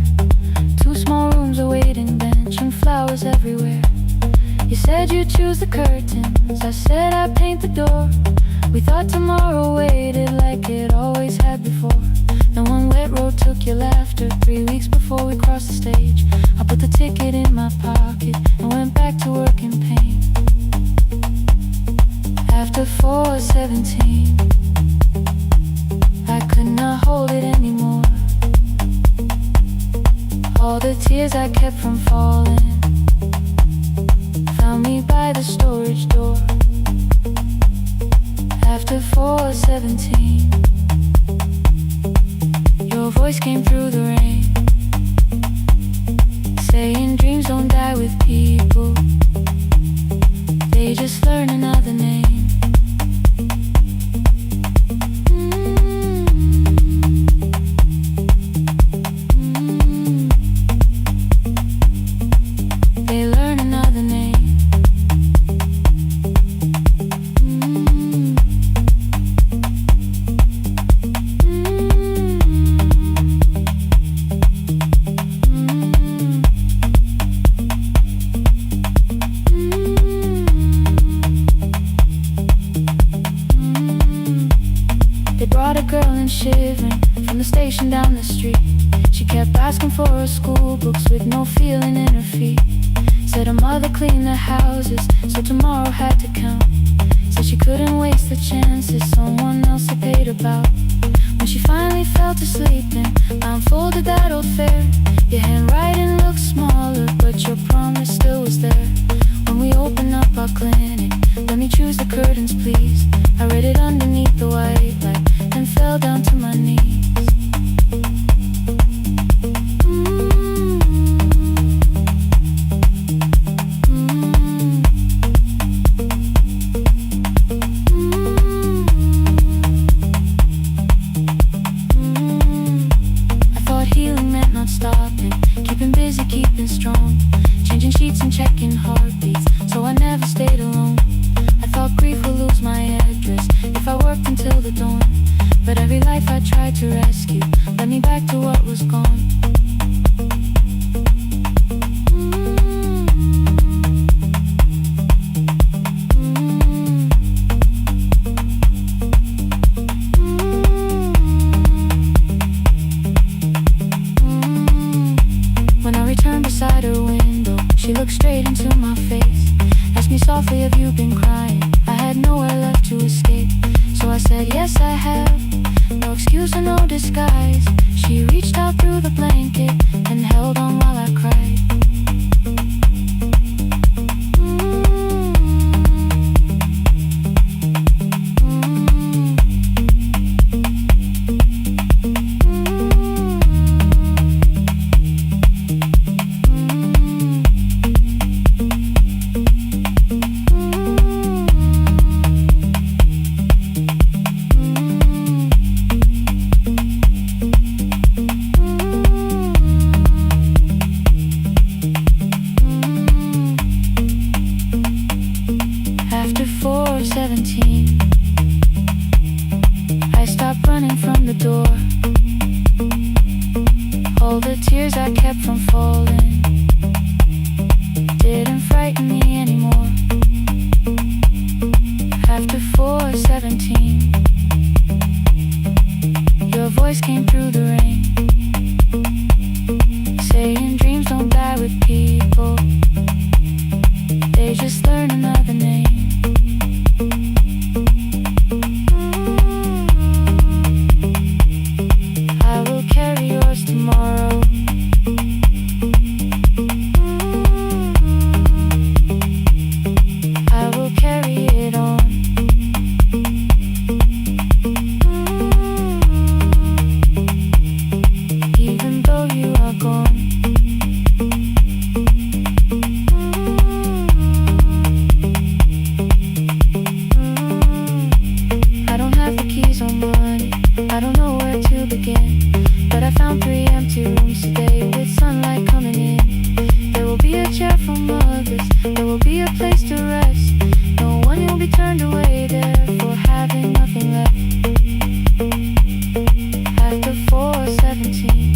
2 small rooms, a waiting bench, and flowers everywhere. You said you'd choose the curtains, I said I'd paint the door. We thought tomorrow waited like it always had before. Then one wet road took your laughter. 3 weeks before we crossed the stage, I put the ticket in my pocket and went back to work in pain. After 4:17, I could not hold it anymore. All the tears I kept from falling found me by the storage door. After 4:17, your voice came through the rain, saying dreams don't die with people, they just learn another name. They learn another name. They brought a girl in shivering from the station down the street. She kept asking for her school books with no feeling in her feet. Said her mother cleaned the houses, so tomorrow had to count. Said she couldn't waste the chances someone else had paid about. When she finally fell to sleeping, I unfolded that old fare. Your handwriting looked smaller, but your promise still was there. When we opened up our clinic, let me choose the curtains please. I read it underneath the white light and fell down to my knees. I thought healing meant not stopping, keeping busy, keeping strong, changing sheets and checking heartbeats, so I never stayed alone. I thought grief would lose my address if I worked until the dawn. But every life I tried to rescue led me back to what was gone. beside her window. She looked straight into my face, asked me softly, have you been crying? I had nowhere left to escape, so I said, yes I have. No excuse or no disguise. She reached out through the blanket and held on while I cried. After 4:17, I stopped running from the door. All the tears I kept from falling didn't frighten me anymore. After 4:17, your voice came through the rain, saying dreams don't die with people, they just learn another name. I will carry yours tomorrow. I will carry it on. Even though you are gone. I don't have the keys or money, I don't know where to begin, but I found 3 empty rooms today with sunlight coming in. There will be a chair for mothers, there will be a place to rest. No one will be turned away there for having nothing left. After 4:17,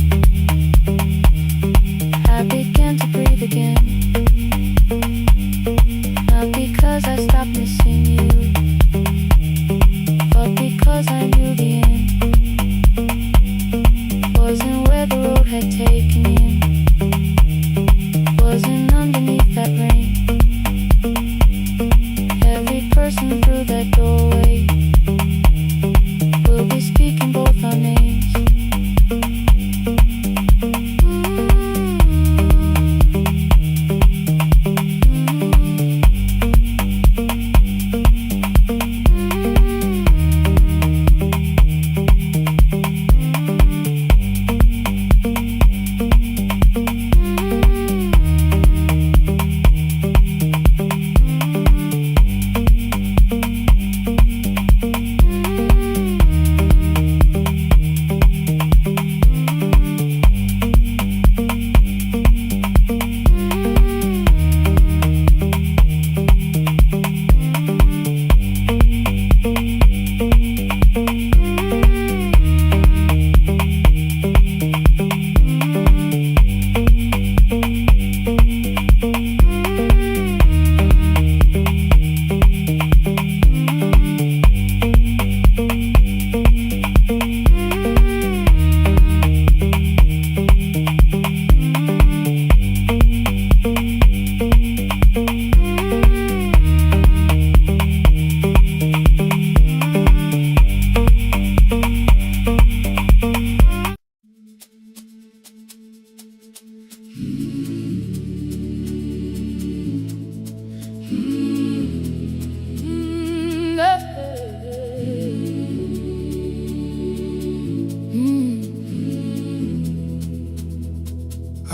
I began to breathe again. Not because I stopped missing you, but because I knew the end wasn't where the road had taken me, wasn't underneath that rain. Every person through that doorway will be speaking both our names.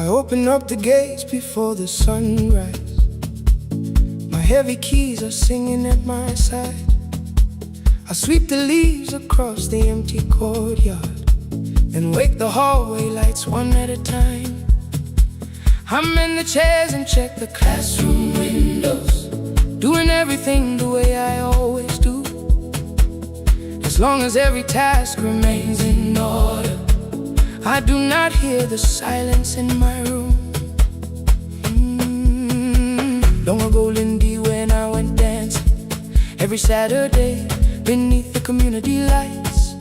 I open up the gates before the sunrise. My heavy keys are singing at my side. I sweep the leaves across the empty courtyard and wake the hallway lights one at a time. I'm in the chairs and check the classroom windows, doing everything the way I always do. As long as every task remains in order, I do not hear the silence in my room. Long ago, Lindy, when I went dancing every Saturday beneath the community lights,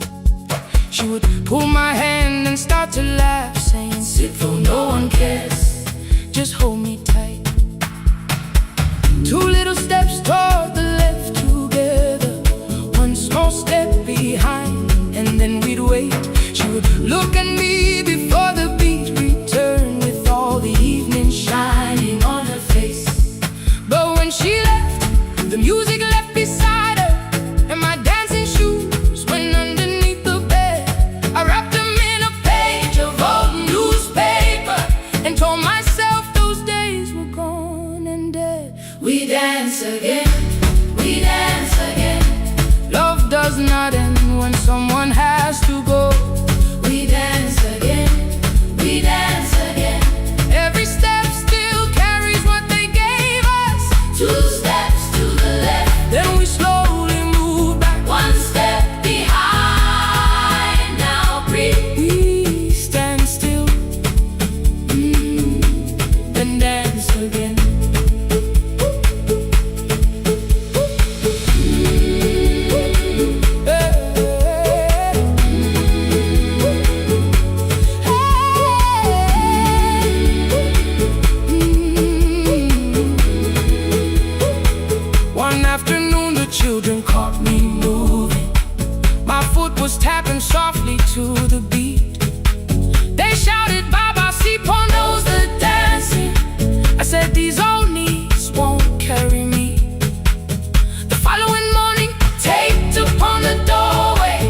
she would pull my hand and start to laugh, saying, "Sit, though no one cares. just hold me tight. Two little steps toward the left together, one small step behind, and then we'd wait. She would look at me before the beat returned, with all the evening shining on her face. But when she left, the music left beside her, and my dancing shoes went underneath the bed. I wrapped them in a page of old newspaper and told myself those days were gone and dead. We dance again, we dance again. Love does not end when someone has to go. We dance again, we dance again. Every step still carries what they gave us. Two steps to the left, then we slowly move back. One step behind, now breathe. We stand still, then dance again. One afternoon the children caught me moving. My foot was tapping softly to the beat. They shouted, Baba, Sipo knows the dancing. I said, these old knees won't carry me. The following morning, taped upon the doorway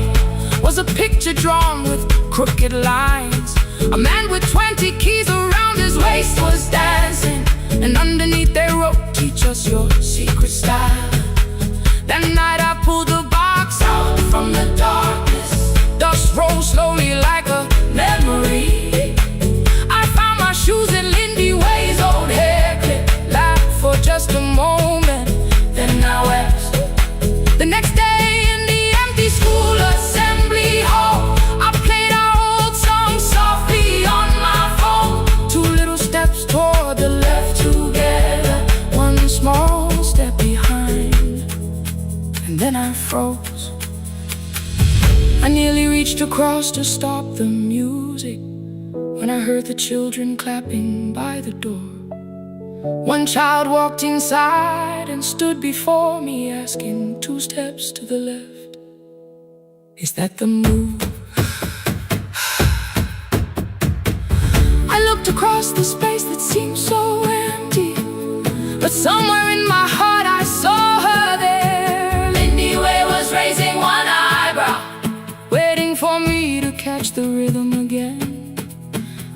was a picture drawn with crooked lines. A man with 20 keys around his waist was dancing, and underneath they wrote, teach us your secret style. That night I pulled the box out from the darkness. Dust rolled slowly like a memory. I found my shoes in Lindy Way's old hair clip. Laughed for just a moment, then I wept. The next day in the empty school assembly hall, I played our old song softly on my phone. Two little steps toward the left together, one small step behind, and then I froze. I nearly reached across to stop the music when I heard the children clapping by the door. One child walked inside and stood before me, asking, two steps to the left, is that the move? I looked across the space that seemed so empty, but somewhere in my heart I saw her there. Lindy Way was raising one eyebrow, waiting for me to catch the rhythm again.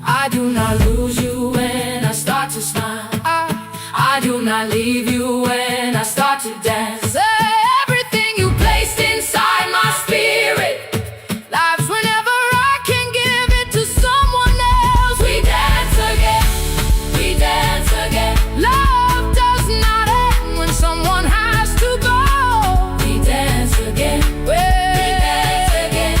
I do not lose you when I start to smile. I do not leave you when I start to dance. Everything you placed inside my spirit lives whenever I can give it to someone else. We dance again, we dance again. Love does not end when someone has to go. We dance again, we dance again.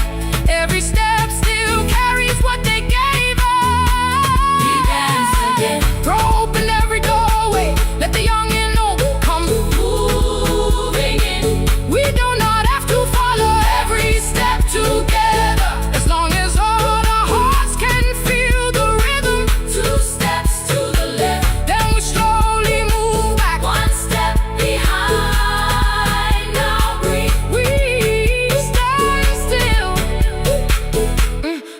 Every step still carries what they gave us. We dance again. Throw open every doorway, let the young and old come moving in. We do not have to follow every step together, as long as all our hearts can feel the rhythm. Two steps to the left, then we slowly move back. One step behind, now breathe. We stand still,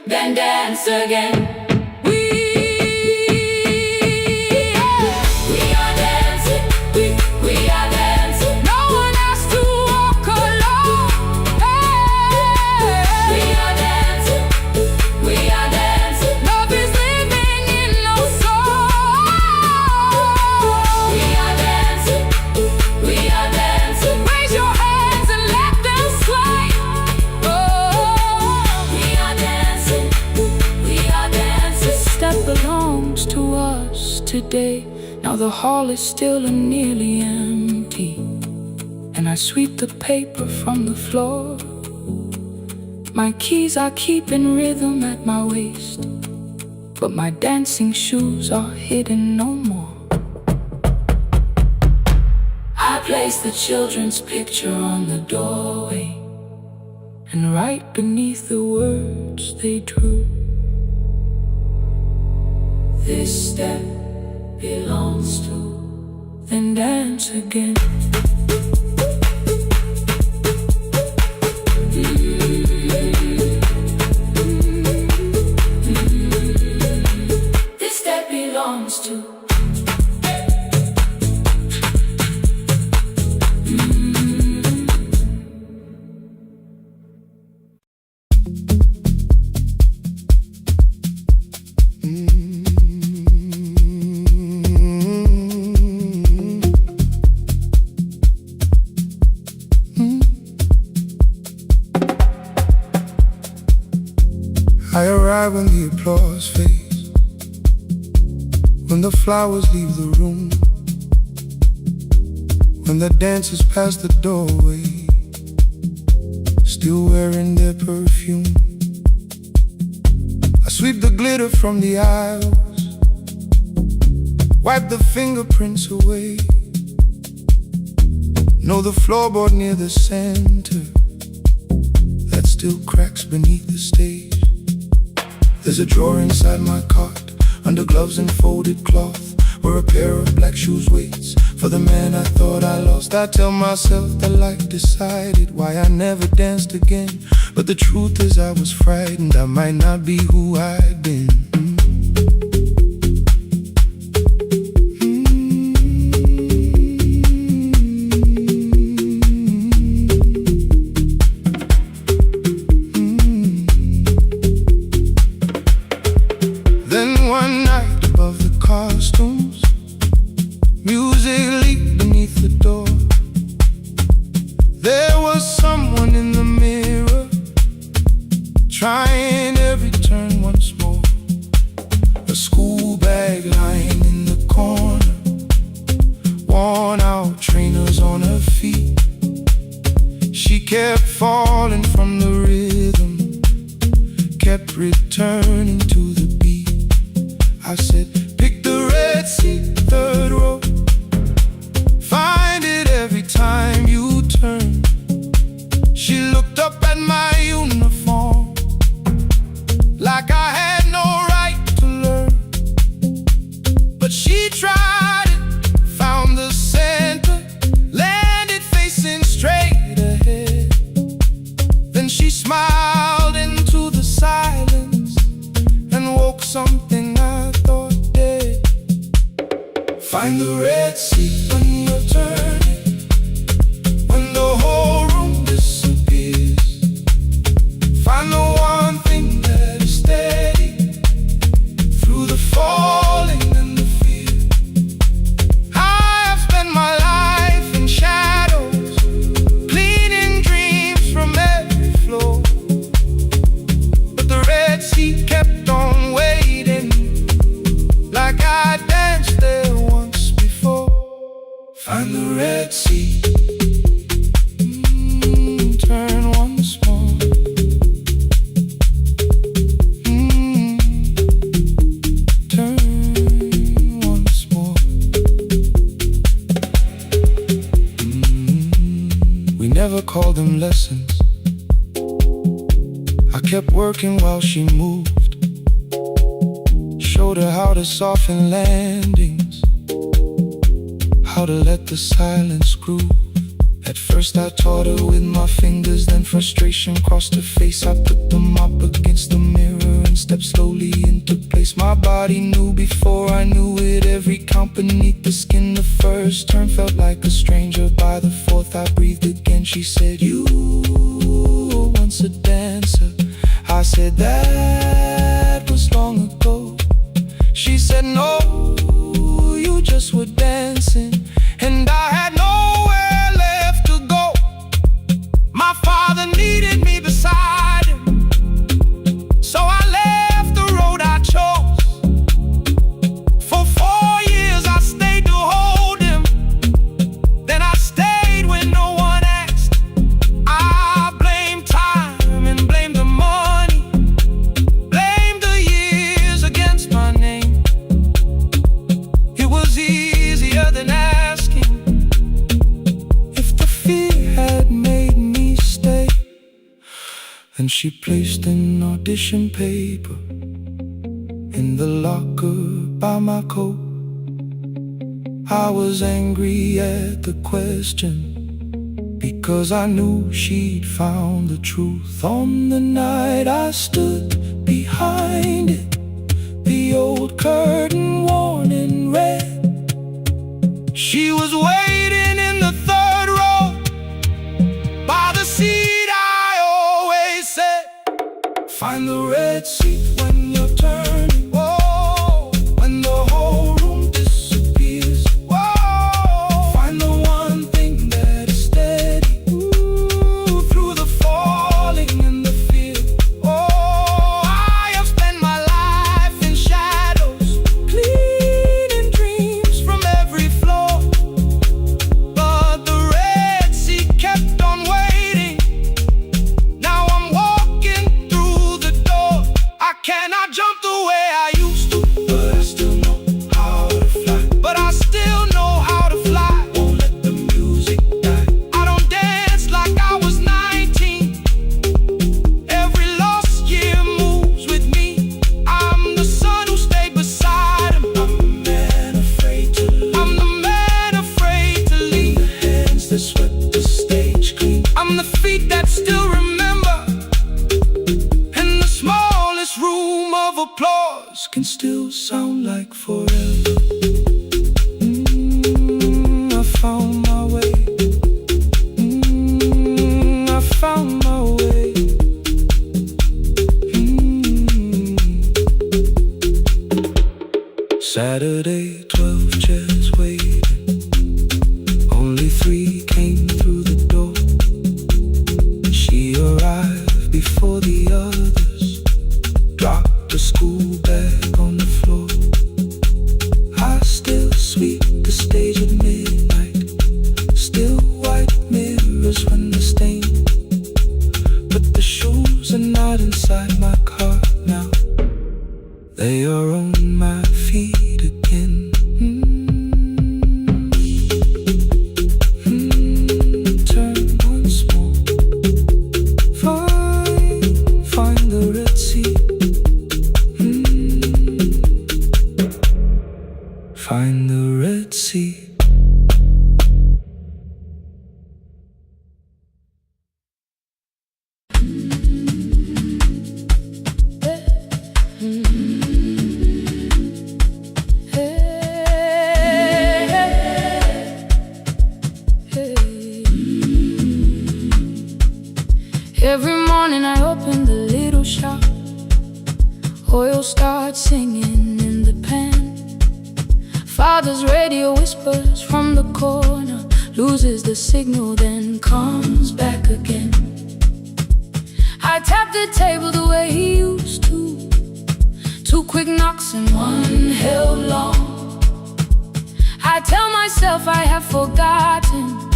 then dance again. We are dancing, we are dancing. No one has to walk alone. We are dancing, we are dancing. Love is living in our soul. We are dancing, we are dancing. Raise your hands and let them sway. Oh, we are dancing, we are dancing. This step belongs to us today. Now the hall is still and nearly empty, and I sweep the paper from the floor. My keys I keep in rhythm at my waist, but my dancing shoes are hidden no more. I place the children's picture on the doorway, and right beneath the words they drew, this step belongs to, then dance again. This that belongs to. I arrive when the applause fades, when the flowers leave the room, when the dancers pass the doorway, still wearing their perfume. I sweep the glitter from the aisles, wipe the fingerprints away. Know the floorboard near the center that still cracks beneath the stage. There's a drawer inside my cart, under gloves and folded cloth, where a pair of black shoes waits for the man I thought I lost. I tell myself that life decided why I never danced again, but the truth is I was frightened I might not be who I'd been. Trying every turn once more. A school bag lying in the corner, worn out trainers on her feet. She kept falling from the rhythm, kept returning to the beat. I said, pick the red seat, third row. Find it every time you turn. She looked up at my uniform like I had no right to learn, but she tried it, found the center, landed facing straight ahead. Then she smiled into the silence and woke something I thought dead. Find the red seat when you're turning, when the whole room disappears. Find the one thing that is steady through the falling and the fear. I have spent my life in shadows, cleaning dreams from every floor, but the red seat kept on waiting, like I danced there once before. Find the red seat, turn once more. Never called them lessons. I kept working while she moved, showed her how to soften landings, how to let the silence groove. At first I taught her with my fingers, then frustration crossed her face. I put them up against the mirror and stepped slowly into place. My body knew before I knew it, every count beneath the skin. The first turn felt like a stranger, by the fourth I breathed again. She said, you were once a dancer. I said, that was long ago. She said, no, you just were dancing, and I had nowhere left to go. My father needed me beside him, so I left the road I chose. For 4 years I stayed to hold him, then I stayed when no one asked. I blamed time and blamed the money, blamed the years against my name. It was easier than asking if the fear had made me stay. Then she placed an audition paper in the locker by my coat. I was angry at the question, because I knew she'd found the truth. On the night I stood behind it, the old curtain worn in red. She was waiting in the third row, by the seat I always said, find the red seat when you're turning. Whoa, when the whole room disappears. Whoa, find the one thing that is steady. Ooh, through the falling and the fear. Oh, I have spent my life in shadows, cleaning dreams from every floor. But the red seat kept on waiting. Now I'm walking through the door. I cannot jump the way I used to, but I still know how to fly. But I still know how to fly. Won't let the music die. I don't dance like I was 19. Every lost year moves with me. I'm the son who stayed beside him. I'm the man afraid to leave. I'm the man afraid to leave. The hands that swept the stage clean. I'm the feet that still remember. And the smallest room of applause can still sound like forever. I found my way. I found my way. Saturday, 12 chairs waiting. Only 3 came through the door. She arrived before the others, dropped the school bag on the floor. I still sweep the stage at midnight, still white mirrors when the stain. But the shoes are not inside my car now, they are on my feet again. Turn once more. Find the red seat. Find the red seat. Every morning I open the little shop, oil starts singing in the pan. Father's radio whispers from the corner, loses the signal, then comes back again. I tap the table the way he used to, 2 quick knocks and 1 held long. I tell myself I have forgotten,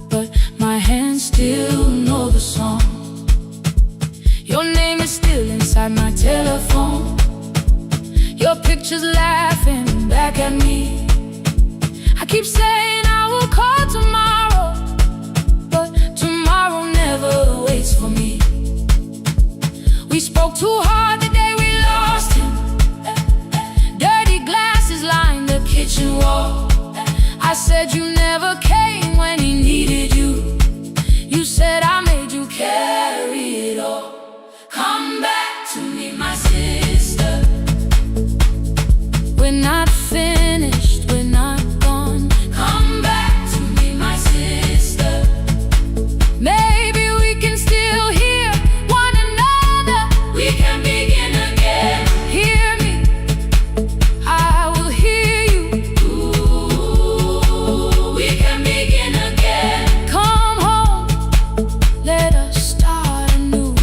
but my hands still know the song. Your name is still inside my telephone, your picture's laughing back at me. I keep saying I will call tomorrow, but tomorrow never waits for me. We spoke too hard the day we lost him. Dirty glasses lined the kitchen wall. I said you never came when he needed you. You said I made you carry it all. Come back to me, my sister. We're not finished, we're not gone. Come back to me, my sister. Maybe we can still hear one another. We can begin again. Hear me, I will hear you. Ooh, we can begin again. Come home, let us start anew.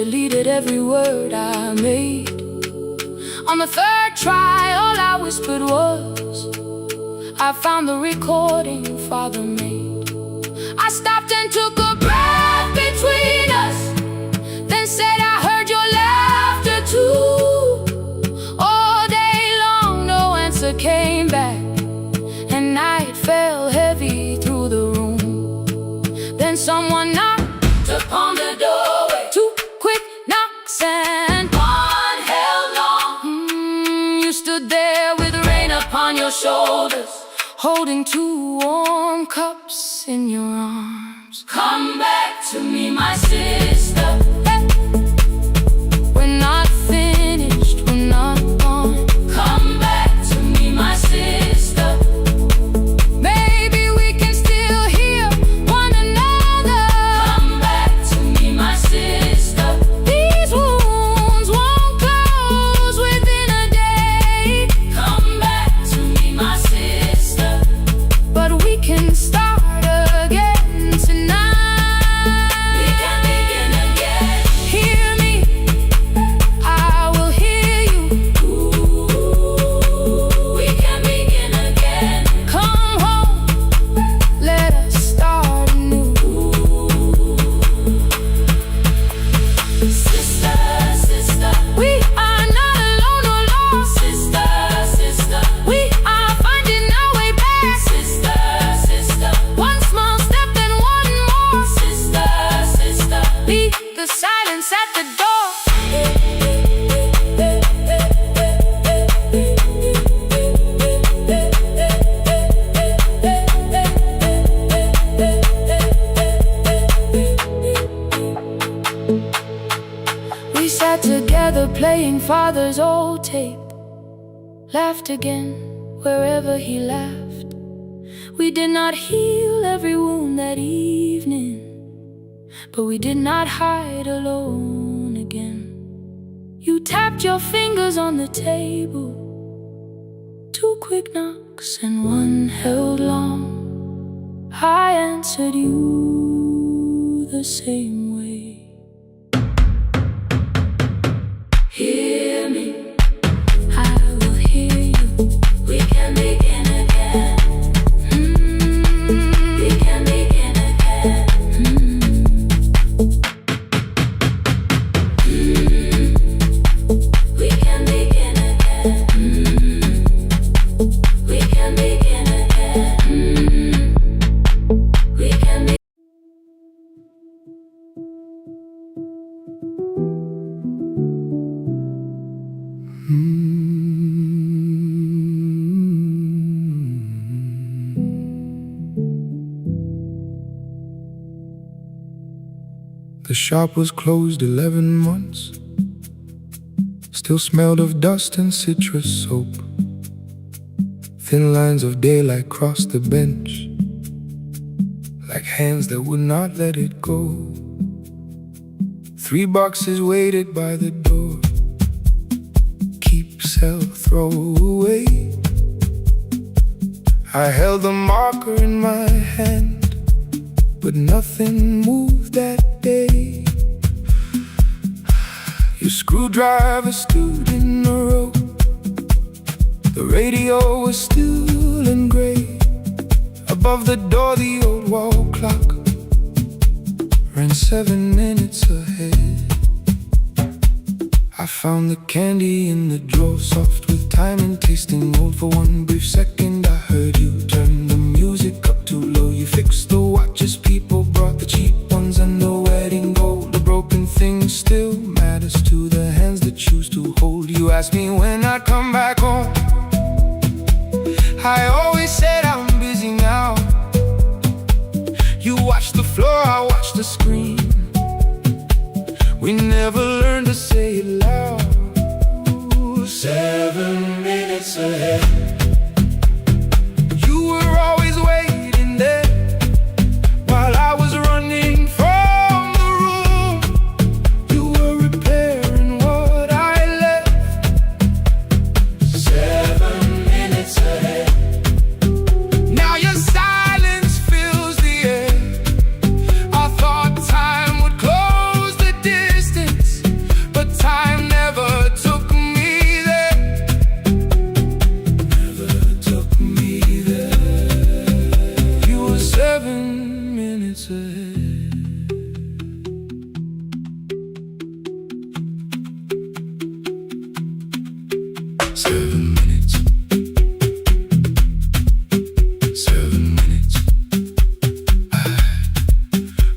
deleted every word I made. On the third try, all I whispered was, I found the recording Father made. I stopped and took a breath between us, then said I heard your laughter too. All day long no answer came back, and night fell heavy through the room. Then someone knocked upon the doorway. Two quick knocks and one held long. You stood there with rain upon your shoulders, holding two warm cups in your arms. Come back to me, my sister. Hey. We're not finished, we're not gone. Come back to me, my sister. Maybe we can still hear one another. Come back to me, my sister. These wounds won't close within a day. Come back to me, my sister. But we can start again tonight. We can begin again. Hear me, I will hear you. Ooh, we can begin again. Come home, let us start anew. Sister, sister, we are not alone or lost. Sister, sister, we are finding our way back. Sister, sister, one small step then one more. Sister, sister, leave the silence at the door. We sat together playing Father's old tape, laughed again wherever he laughed. We did not heal every wound that evening, but we did not hide alone again. You tapped your fingers on the table, two quick knocks and one held long. I answered you the same way. Hear me, I will hear you. We can begin again. We can begin again. We can begin again. We can begin again. We can be. The shop was closed 11 months. Still smelled of dust and citrus soap. Thin lines of daylight crossed the bench, like hands that would not let it go. 3 boxes waited by the door. Keep, sell, throw away. I held the marker in my hand, but nothing moved that day. Your screwdriver stood in a row. The radio was still and gray. Above the door the old wall clock ran 7 minutes ahead. I found the candy in the drawer, soft with time and tasting old. For one brief second I heard you turn the music up too low. You fixed the watches, people brought the cheap ones and the wedding gold. The broken thing still matters to the hands that choose to hold. You asked me when I'd come back home. I always said I'm busy now. You watched the floor, I watched the screen. We never learned to say it loud. 7 minutes ahead. You were always waiting there while I was running from the room. You were repairing what I left. 7 minutes ahead. Now your silence fills the air. I thought time would close the distance. minutes ahead.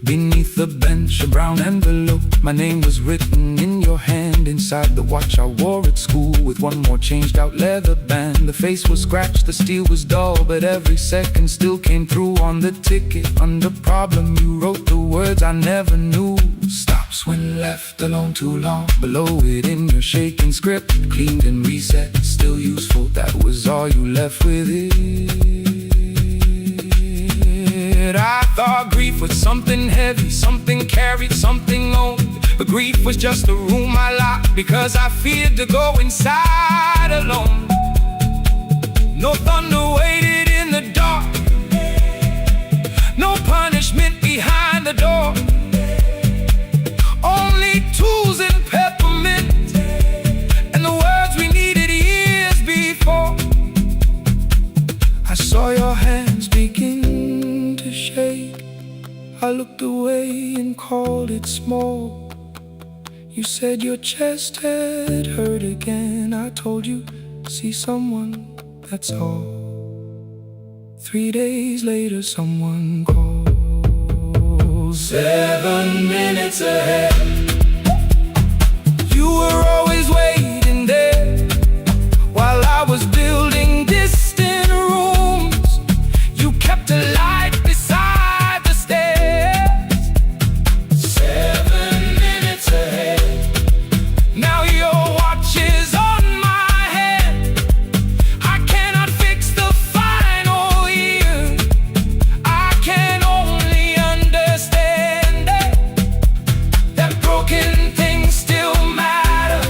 Beneath the bench, a brown envelope. My name was written in your hand. Inside the watch I wore at school, with one more changed out leather band. The face was scratched, the steel was dull, but every second still came through. On the ticket, under problem, you wrote the words I never knew. Stops when left alone too long. Below it in your shaking script, cleaned and reset, still useful. That was all you left with it. I thought grief was something heavy, something carried, something owned. But grief was just a room I locked, because I feared to go inside alone. No thunder waited in the dark, no punishment behind the door. Only tools and peppermint, and the words we needed years before. I saw your hands begin to shake. I looked away and called it small. You said your chest had hurt again. I told you, see someone, that's all. 3 days later someone called. 7 minutes ahead. You were always waiting there, while I was building distant rooms. You kept a light beside the stairs. 7 minutes ahead. Now your watch is on my head. I cannot fix the final year. I can only understand that broken things still matter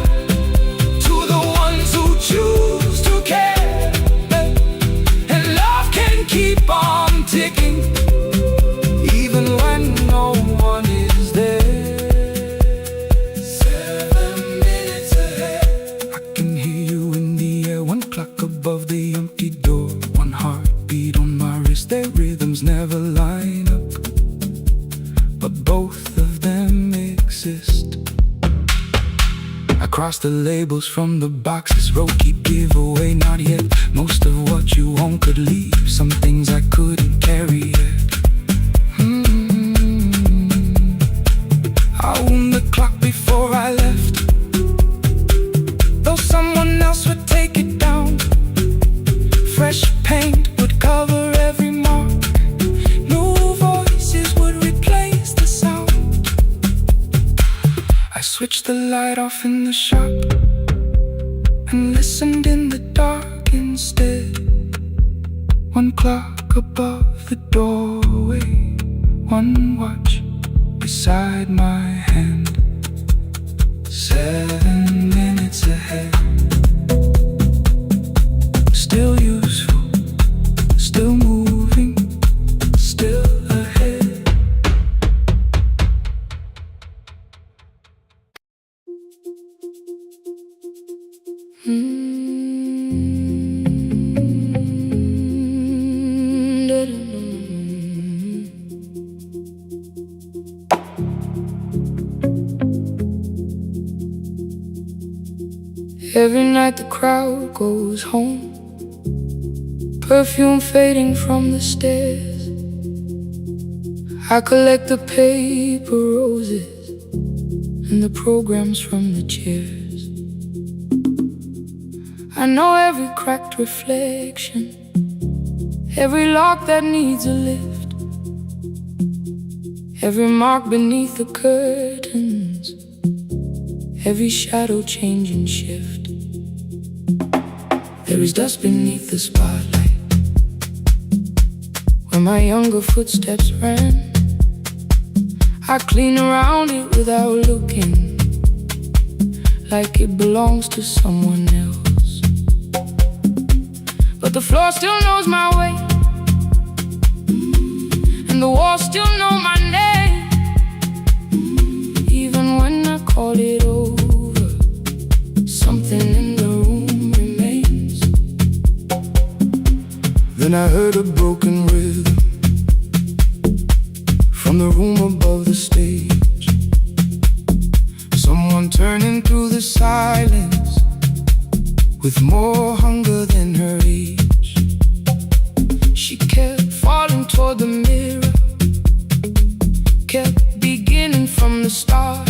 to the ones who choose to care. And love can keep on ticking, even when no one is there. 7 minutes ahead. I can hear you in the air, one clock above the empty door, one heartbeat on my wrist. Their rhythms never line up, but both of them exist. I cross the labels from the boxes, wrote keep, give away, not yet. Most of what you own could leave, some things I couldn't carry yet. I wound the clock before I left, though someone else would take it down. Fresh paint would cover every mark, new voices would replace the sound. I switched the light off in the shop and listened in the dark instead. One clock above the doorway, one watch beside my hand. 7 minutes ahead. Still useful, still moving, still ahead. Every night the crowd goes home, perfume fading from the stairs. I collect the paper roses and the programs from the chairs. I know every cracked reflection, every lock that needs a lift, every mark beneath the curtains, every shadow change and shift. There is dust beneath the spotlight where my younger footsteps ran. I clean around it without looking, like it belongs to someone else. But the floor still knows my way, and the walls still know my name. Even when I call it over, something in the room remains. Then I heard a broken rhythm from the room above the stage. Someone turning through the silence with more hunger than her age. She kept falling toward the mirror, kept beginning from the start.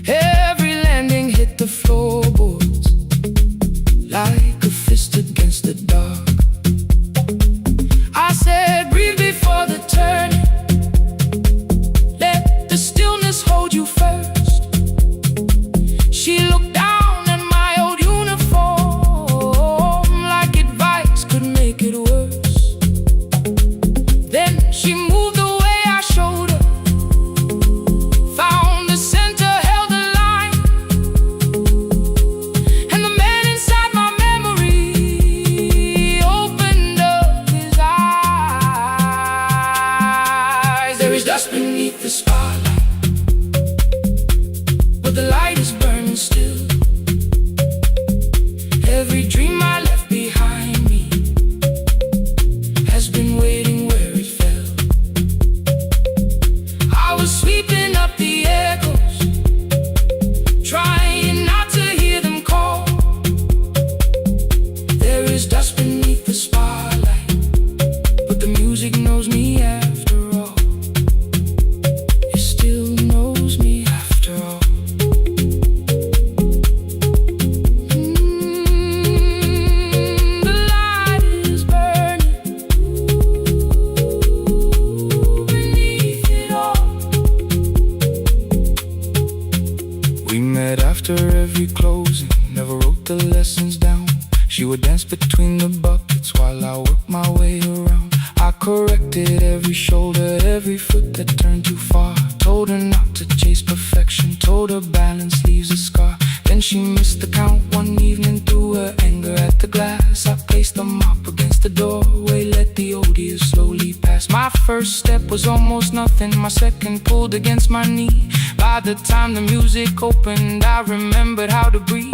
Every landing hit the floorboards like a fist against the dark. I said, breathe before the turning. Let the stillness hold you first. She looked down at my old uniform like advice could make it worse. Then she moved the way I showed her, found the center, held the line, and the man inside my memory opened up his eyes. There is dust beneath the spotlight, but the light is burning still. Every dream I left behind me has been waiting where it fell. I was sweeping up the echoes, trying not to hear them call. There is dust beneath the spotlight, but the music knows me after all. It still knows me after all. The light is burning beneath it all. We met after every closing, never wrote the lessons down. She would dance between the buckets while I worked my way around. I corrected every shoulder, every foot that turned too far. Told her not to chase perfection, told her balance leaves a scar. Then she missed the count one evening, threw her anger at the glass. I placed the mop against the doorway, let the old years slowly pass. My first step was almost nothing, my second pulled against my knee. By the time the music opened, I remembered how to breathe.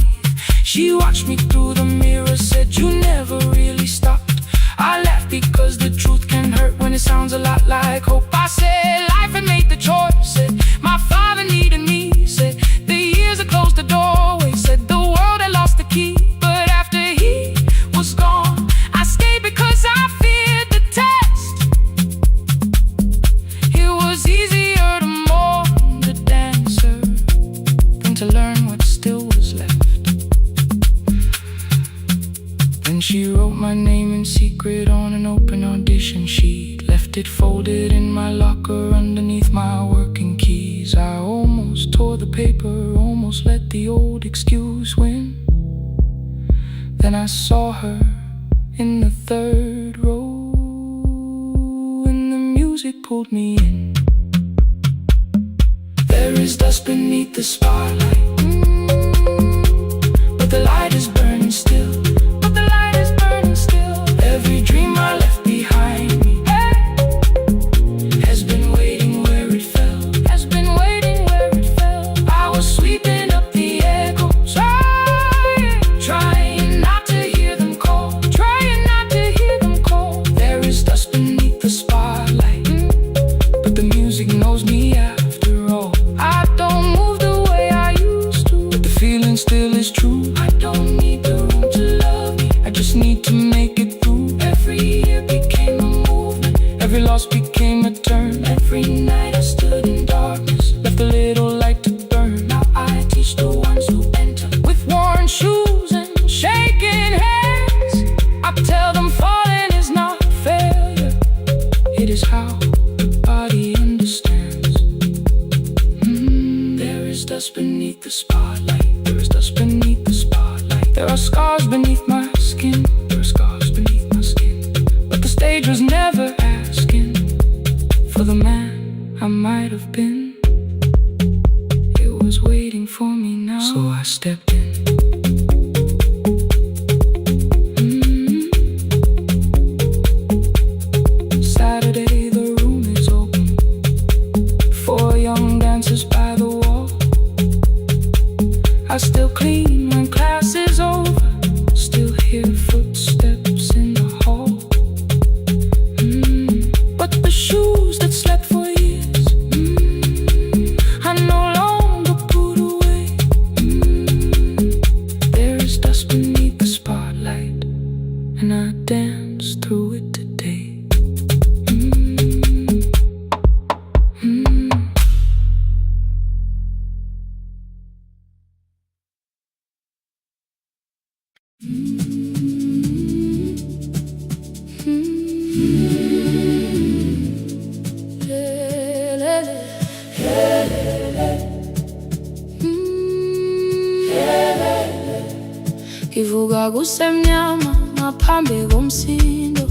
She watched me through the mirror, said, you never really stopped. I laughed because the truth can hurt when it sounds a lot like hope. I said, life had made the choice, said, my father needed me, said, the years had closed the doorway, said, the world had lost the key. But after he was gone, I stayed because I feared the test. It was easier to mourn the dancer than to learn what still was left. Then she wrote my name in secret on an open audition sheet, left it folded in my locker underneath my working keys. I almost tore the paper, almost let the old excuse win. Then I saw her in the third row, and the music pulled me in. There is dust beneath the spotlight, but the light is burning still. Every dream I left behind me has been waiting where it fell. Has been waiting where it fell. I was sweeping up the echoes, trying not to hear them call. Trying not to hear them call. There is dust beneath the spotlight, but the music knows me after all. I don't move the way I used to, but the feeling still is true. I don't need the room to love me, I just need to make it through. Every year became a movement, every loss became a turn. Every night I stood in darkness, left a little light to burn. Now I teach the ones who enter with worn shoes and shaking hands. I tell them falling is not failure, it is how the body understands. There is dust beneath the spotlight, there is dust beneath the spotlight. There are scars beneath my skin, there are scars beneath my skin. But the stage was never asking for the man I might have been. It was waiting for me now, so I stepped in. Saturday, the room is open, 4 young dancers by the wall. I still clean when class is over, still hear footsteps in the hall. But the shoes that slap Vuka kusemnyama ngaphambi komsindo,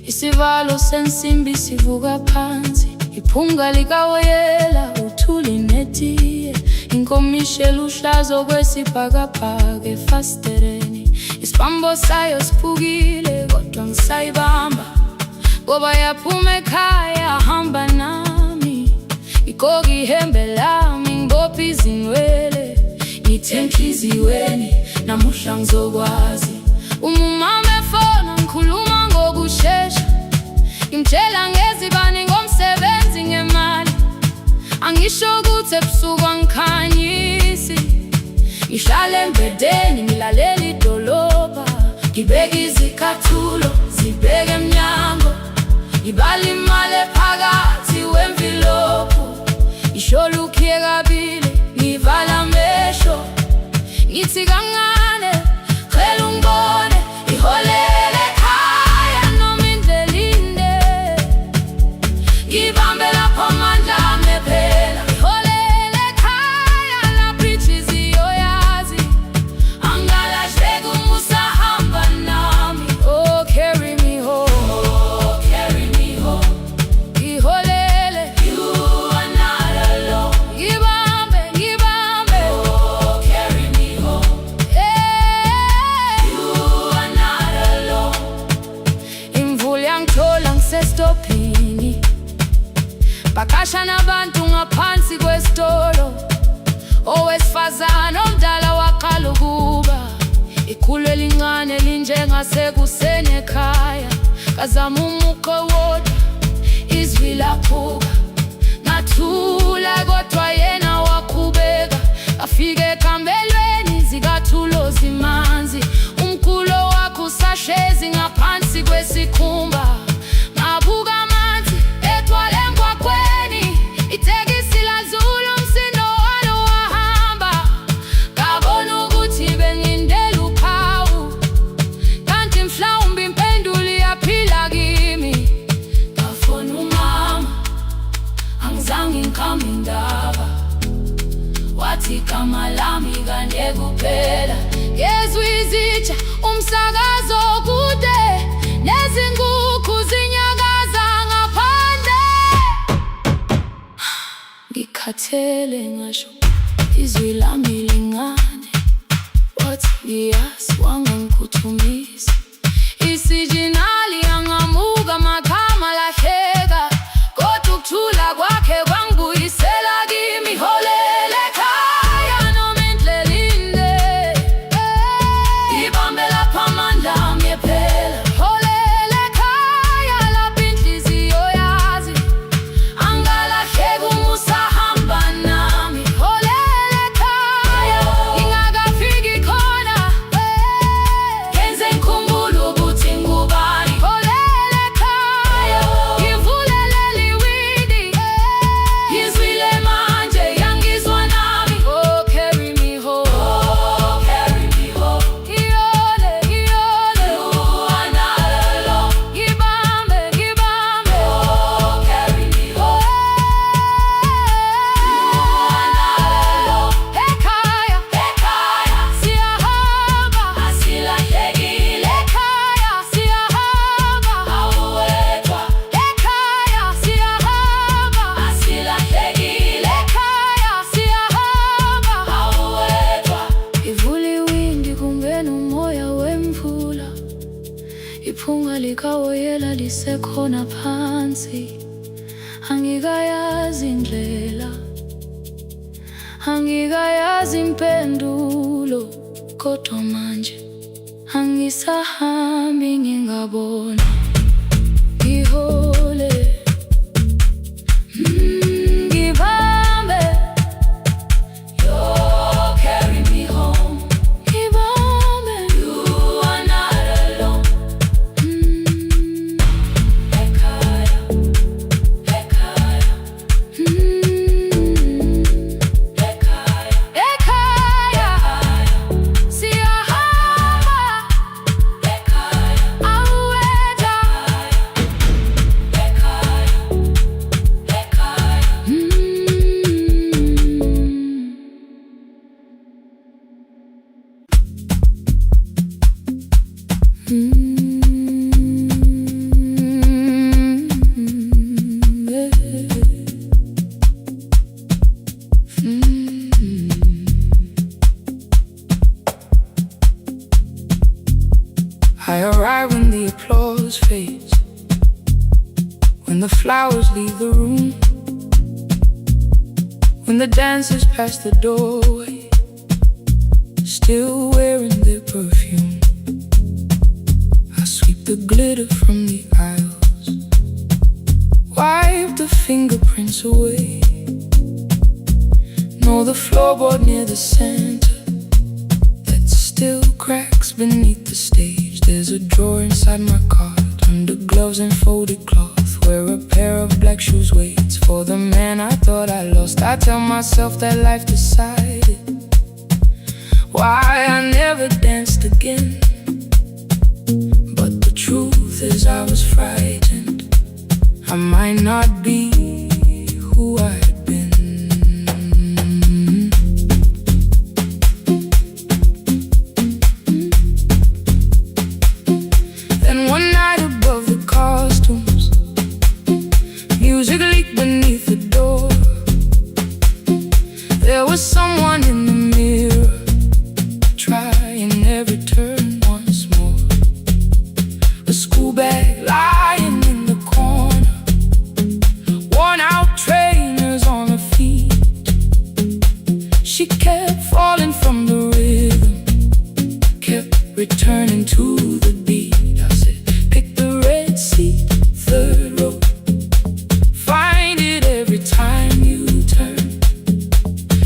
isivalo sensimbi sivuka phansi, iphunga likawoyela uthuli netiye, inkomishi eluhlaza okwesibhakabhaka efasitereni. Isibambo sayo siphukile kodwa ngisayibamba, ngoba yaphuma ekhaya hamba nami. Igqoka ihembe lami ngibophe izinwele, ngithe enhliziyweni namuhla ngizokwazi. Umama efona ngikhuluma ngokushesha, ngimtshela ngezibani ngomsebenzi ngemali. Angisho ukuthi ebusuku angikhanyisi, ngihlala embedeni ngilalela idolobha, ngibeka izicathulo zibheke emnyango, ngibala imali ephakathi wemvilophu. Isholukhiye kabili ngivala amehlo, ngithi kancane cela ungibone, iholele ekhaya noma indlela inde, ngibambe lapho amandla ami ephela. Iholele ekhaya lapho inhliziyo yazi, angalahleki uma usahamba nami. Oh carry me home, oh carry me home. Iholele, you are not alone. Ngibambe, ngibambe, oh carry me home. You are not alone. Imvula yangithola ngisestopini, bakasha nabantu ngaphansi kwesitolo. Owesifazane omdala waqala ukuba, ikhulu elincane linjengasekuseni ekhaya. Kazama umuqo wodwa, izwi laphuka, ngathula kodwa yena waqhubeka. Afike ekambelweni zikathulo zimanzi, umkhulo wakhe usahlezi ngaphansi kwesikhumba. Ngabuka amanzi egcwale emgwaqweni, itekisi ladlula umsindo walo wahamba. Ngabona ukuthi bengindela uphawu, kanti mhlawumbe impendulo iyaphila kimi. Ngafona umama, angizange ngikhambe indaba, wathi igama lami kanye kuphela. Ngezwe izitsha, umsakazo kude, nezinkukhu zinyakaza ngaphandle. Ngikhathele ngasho izwi lami lingane, wathi ngiyazi wangangikhuthumisa. Isijinali angamuka amagama lahleka, kodwa ukuthula kwakhe kwangibuyisela kimi. Iholele ekhaya noma indlela inde, ngibambe lapho amandla ami ephela. Iholele ekhaya lapho inhliziyo yazi, angalahleki uma usahamba nami. Iholele ekhaya ngingakafiki khona, ngenze ngikhumbule ukuthi ngubani. Iholele ekhaya ngivulelele iwindi, ngizwile manje yangizwa nami. Oh carry me home, oh carry me home. Iyole, iyole, you are not alone. Ngibambe, ngibambe, oh carry me home. You are not alone. Ekhaya, ekhaya siyahamba, asilahlekile. Ekhaya siyahamba, awuwedwa. Ekhaya siyahamba, asilahlekile. Ekhaya siyahamba, awuwedwa. Ivula iwindi kungena umoya wemvula, iphunga likawoyela lisekhona phansi. Angikayazi indlela, angikayazi impendulo, kodwa manje angisahambi ngingabona. Ihole, ngibambe, you carry me home. Ngibambe, you are not alone. Ekhaya, ekhaya, ekhaya, ekhaya siyahamba, ekhaya awuwedwa. fades, when the flowers leave the room, when the dancers pass the doorway, still wearing their perfume. I sweep the glitter from the aisles, wipe the fingerprints away. Know the floorboard near the center that still cracks beneath the stage. There's a drawer inside my cart, under gloves and folded cloth, where a pair of black shoes waits for the man I thought I lost. I tell myself that life decided why I never danced again, but the truth is I was frightened. I might not be who I had been. Then one night above the costumes, music leaked beneath the door. There was someone in the mirror, trying every turn once more. A school bag lying in the corner, worn out trainers on her feet. She kept falling from the rhythm, kept returning to the beat. I said, pick the red seat, third row, find it every time you turn.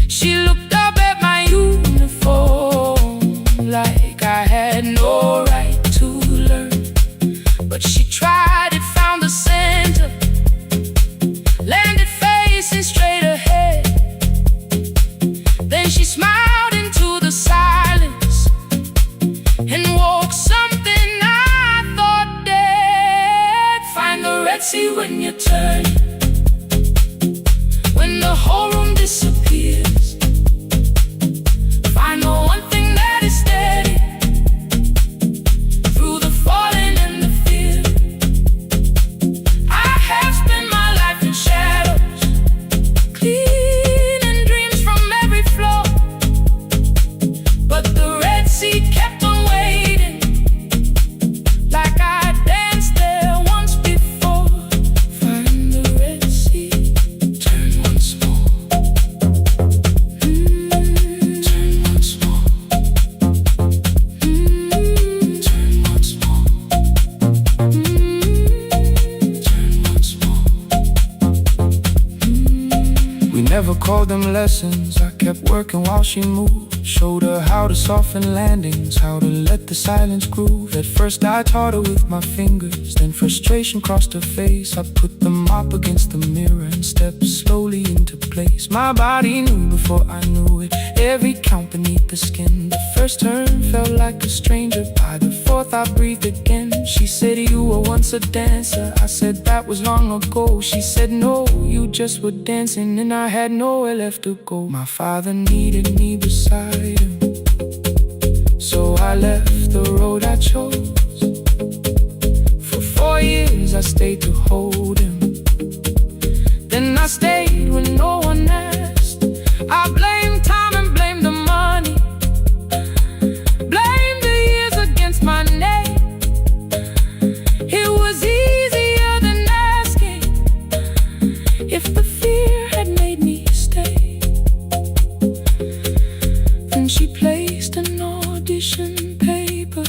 She looked up at my uniform like I had no right to learn, but she tried it, found the center, landed facing straight ahead. Then she smiled into the silence and woke something I thought dead. Find the red sea when you turn, when the whole room disappears. Find the one thing that is steady through the falling and the fear. I have spent my life in shadows, cleaning dreams from every floor, but the red sea kept on waiting, like I danced there once before. Find the red sea, turn once more, turn once more, turn once more, turn once more. We never called them lessons. I kept working while she moved, showed her how to soften landings, how to let the silence groove. At first I taught her with my fingers, then frustration crossed her face. I put the mop against the mirror and stepped slowly into place. My body knew before I knew it, every count beneath the skin. The first turn felt like a stranger, by the fourth I breathed again. She said, you were once a dancer. I said, that was long ago. She said, no, you just were dancing, and I had nowhere left to go. My father needed me beside him, so I left the road I chose. For 4 years I stayed to hold him, then I stayed when no one asked. I blamed time and blamed the money, blamed the years against my name. It was easier than asking if the fear had made me stay. Then she placed an audition paper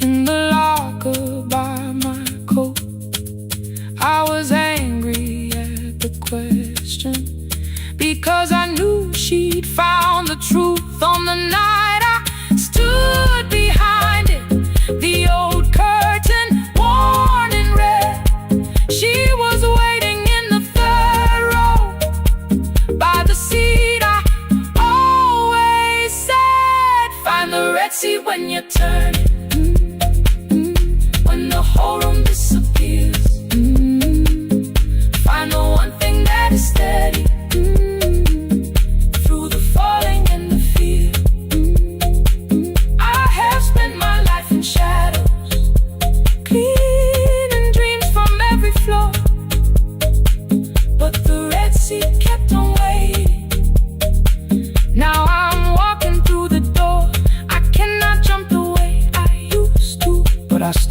in the locker by my coat. I was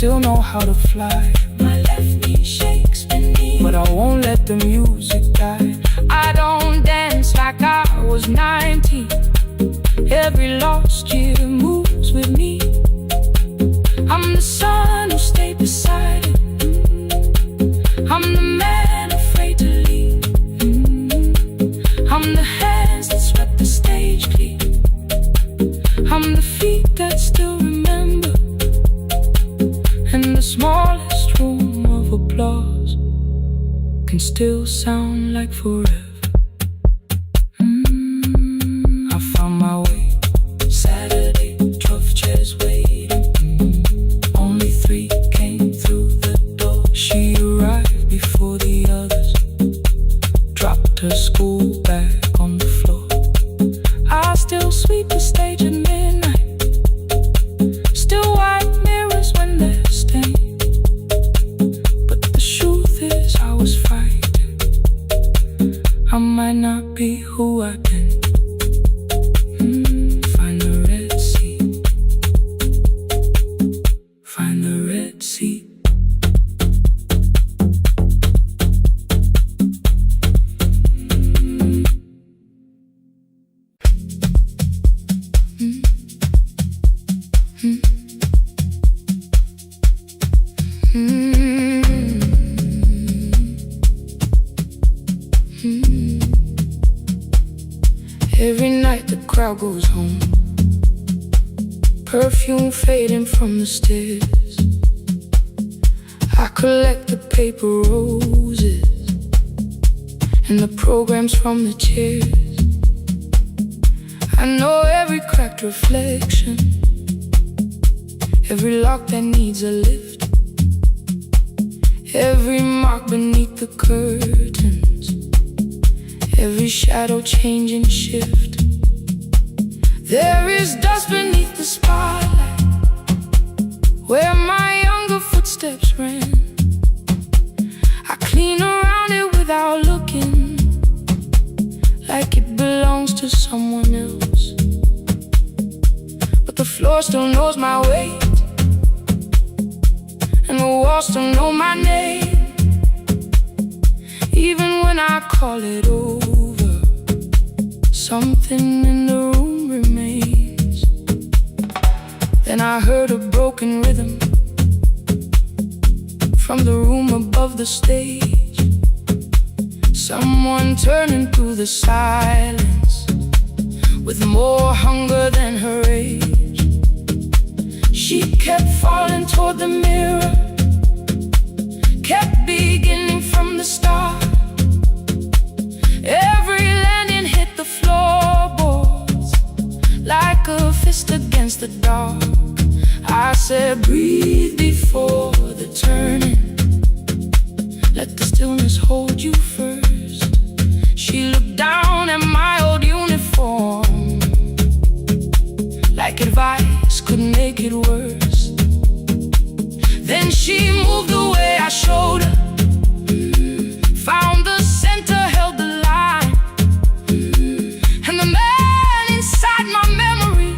still know how to fly. My left knee shakes beneath, but I won't let the music die. I don't dance like I was 19. Every lost year moves with me. I'm the son who stayed beside it. I'm the man afraid to leave. I'm the hands that swept the stage clean. I'm the feet that still remember. And the smallest room of applause can still sound like forever. I found my way. Saturday, 12 chairs waiting. Only 3 came through the door. She arrived before the others, dropped her school bag on the floor. I still sweep the stage at midnight, still wipe mirrors when they're stained. But the truth is I was frightened. I might not be who I've been. Find the red sea. Find the red sea. Every night the crowd goes home, perfume fading from the stairs. I collect the paper roses and the programs from the chairs. I know every cracked reflection, every lock that needs a lift, every mark beneath the curtains, every shadow change and shift. There is dust beneath the spotlight where my younger footsteps ran. I clean around it without looking, like it belongs to someone else. But the floor still knows my weight, and the walls still know my name. Even when I call it over, something in the room remains. Then I heard a broken rhythm from the room above the stage. Someone turning through the silence with more hunger than her age. She kept falling toward the mirror, kept beginning from the start. Every landing hit the floorboards like a fist against the dark. I said, breathe before the turning, let the stillness hold you first. She looked down at my old uniform, like advice could make it worse. Then she moved the way I showed her, found the center, held the line, and the man inside my memory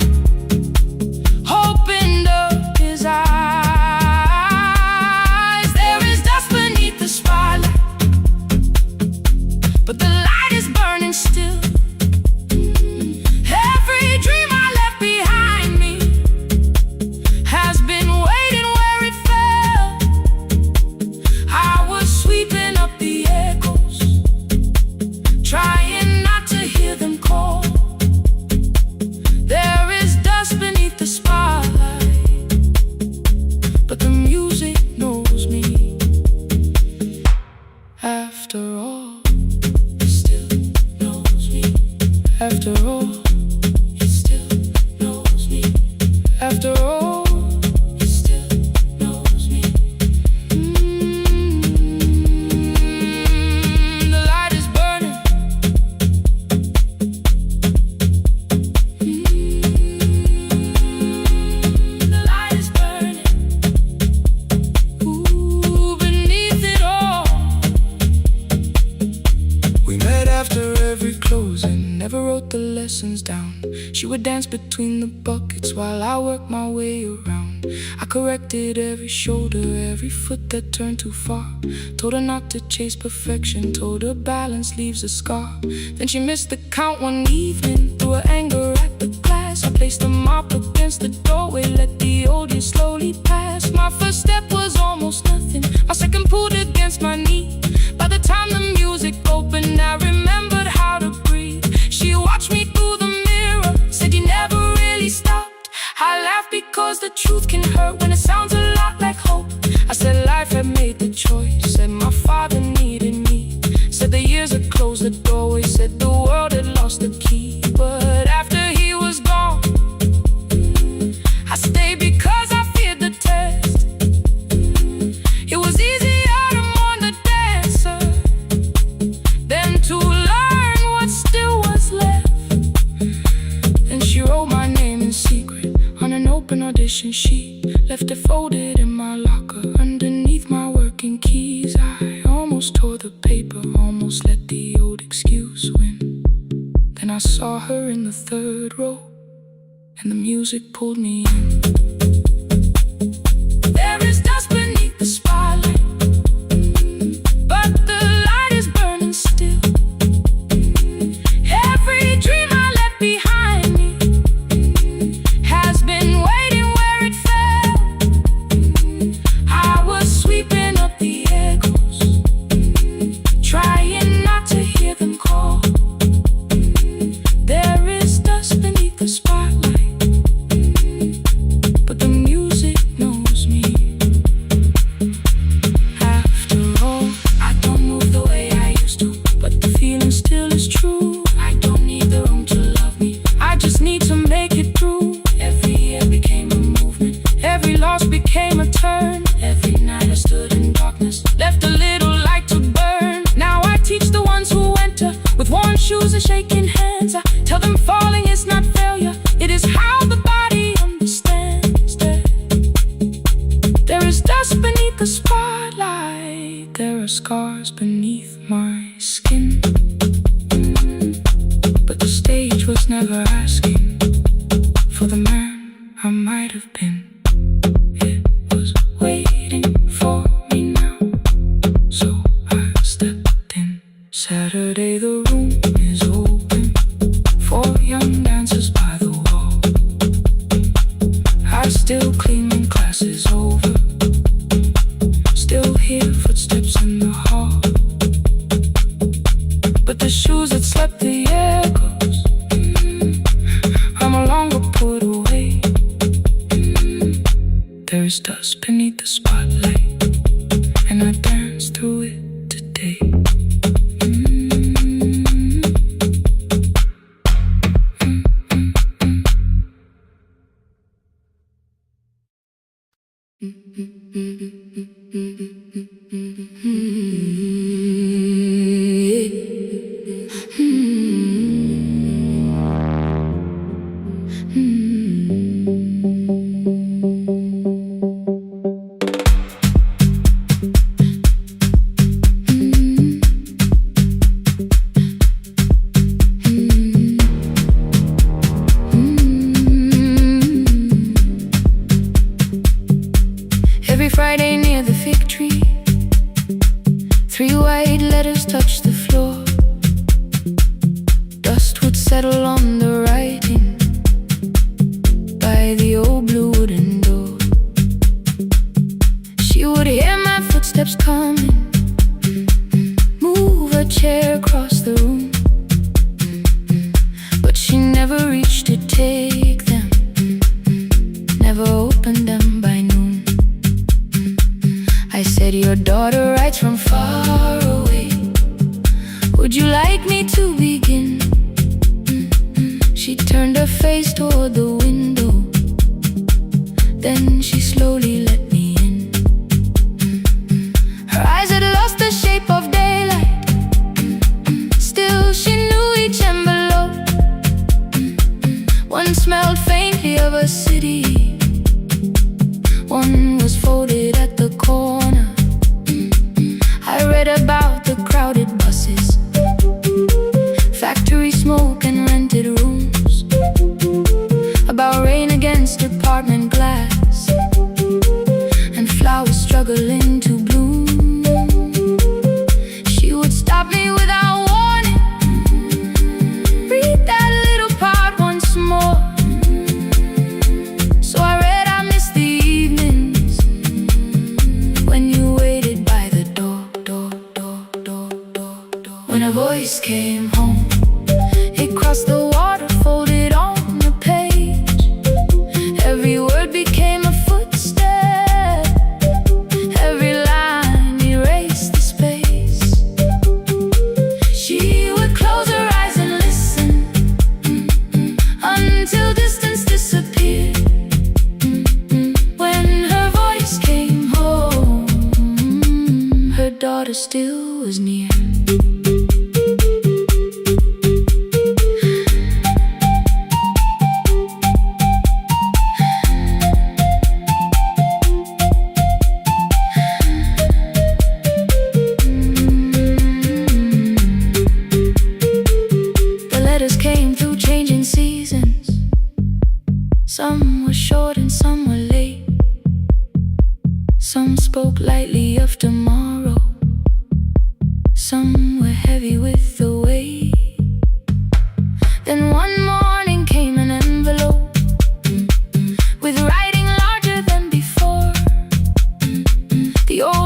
opened up his eyes. There is dust beneath the spotlight, but the light is burning still. Every dream I left behind me has been waiting where it fell. I was sweeping up the echoes, trying not to hear them call. There is dust beneath the spotlight, but the music knows me. After all, it still knows me. After all, it still knows me. After all, it still knows me. The light is burning. The light is burning. Ooh, beneath it all. We met after every closing never wrote the lessons down. She would dance between the buckets while I worked my way around. I corrected every shoulder, every foot that turned too far. Told her not to chase perfection, told her balance leaves a scar. Then she missed the count one evening, threw her anger at the glass. I placed the mop against the doorway, let the old year slowly pass. My first step was almost nothing, my second pulled against my knee. By the time the music opened, I remembered how to breathe. She watched me through the mirror, said you never really stopped. I laughed because the truth can hurt when it sounds a lot like hope. I said life had made the choice, said my father needed me. Said the years had closed the doorway, said the world had lost the key. But after he was gone, I stayed because I feared the test. It was easier to mourn the dancer than to learn what still was left. Then she wrote my name in secret on an open audition sheet, left it folded in my locker underneath my working keys. I almost tore the paper, almost let the old excuse win. Then I saw her in the third row, and the music pulled me in. There is dust beneath the spotlight, but the light is burning still. Every dream I left behind me has been waiting where it fell. I was sweeping up the echoes, trying not to hear them call. There is dust beneath the spotlight, but the music knows me. After all, I don't move the way I used to, but the feeling still is true. I don't need the room to love me, I just need to make it through. Every year became a movement, every loss became a turn. Every night I stood in darkness, left a little light to burn. Now I teach the ones who enter with worn shoes and shaking hands. I tell them falling is not failure, it is how the body understands. There is dust beneath the spotlight, there are scars beneath my skin. But the stage was never asking for the man I might have been. It was waiting for me now, so I stepped in. Saturday the room is open for young dancers by the wall. I still clean when class is over, still hear footsteps in the hall. But the shoes that slept the echoes, are no longer put away. There is dust beneath the spotlight, and I dance through it today. Every Friday near the fig tree, 3 white letters touch the floor. Dust would settle on the writing by the old blue wooden door. She would hear my footsteps coming, move a chair across the room, but she never reached to take them, never opened them by noon. I said, your daughter writes from far away, would you like me to begin? She turned her face toward the window, then she slowly let me in. Her eyes had lost the shape of daylight, still she knew each envelope. One smelled faintly of a city, one was folded at the corner. I read about the crowded buses, factory smoke and me without warning. Read that little part once more. So I read, I missed the evenings when you waited by the door. When a voice came home, it crossed the water, folded on the page. Every word became a footstep, every line erased the space. She would close her eyes and listen until distance disappeared. When her voice came home, her daughter still was near. Came through changing seasons. Some were short and some were late. Some spoke lightly of tomorrow. Some were heavy with the weight. Then one morning came an envelope with writing larger than before. The old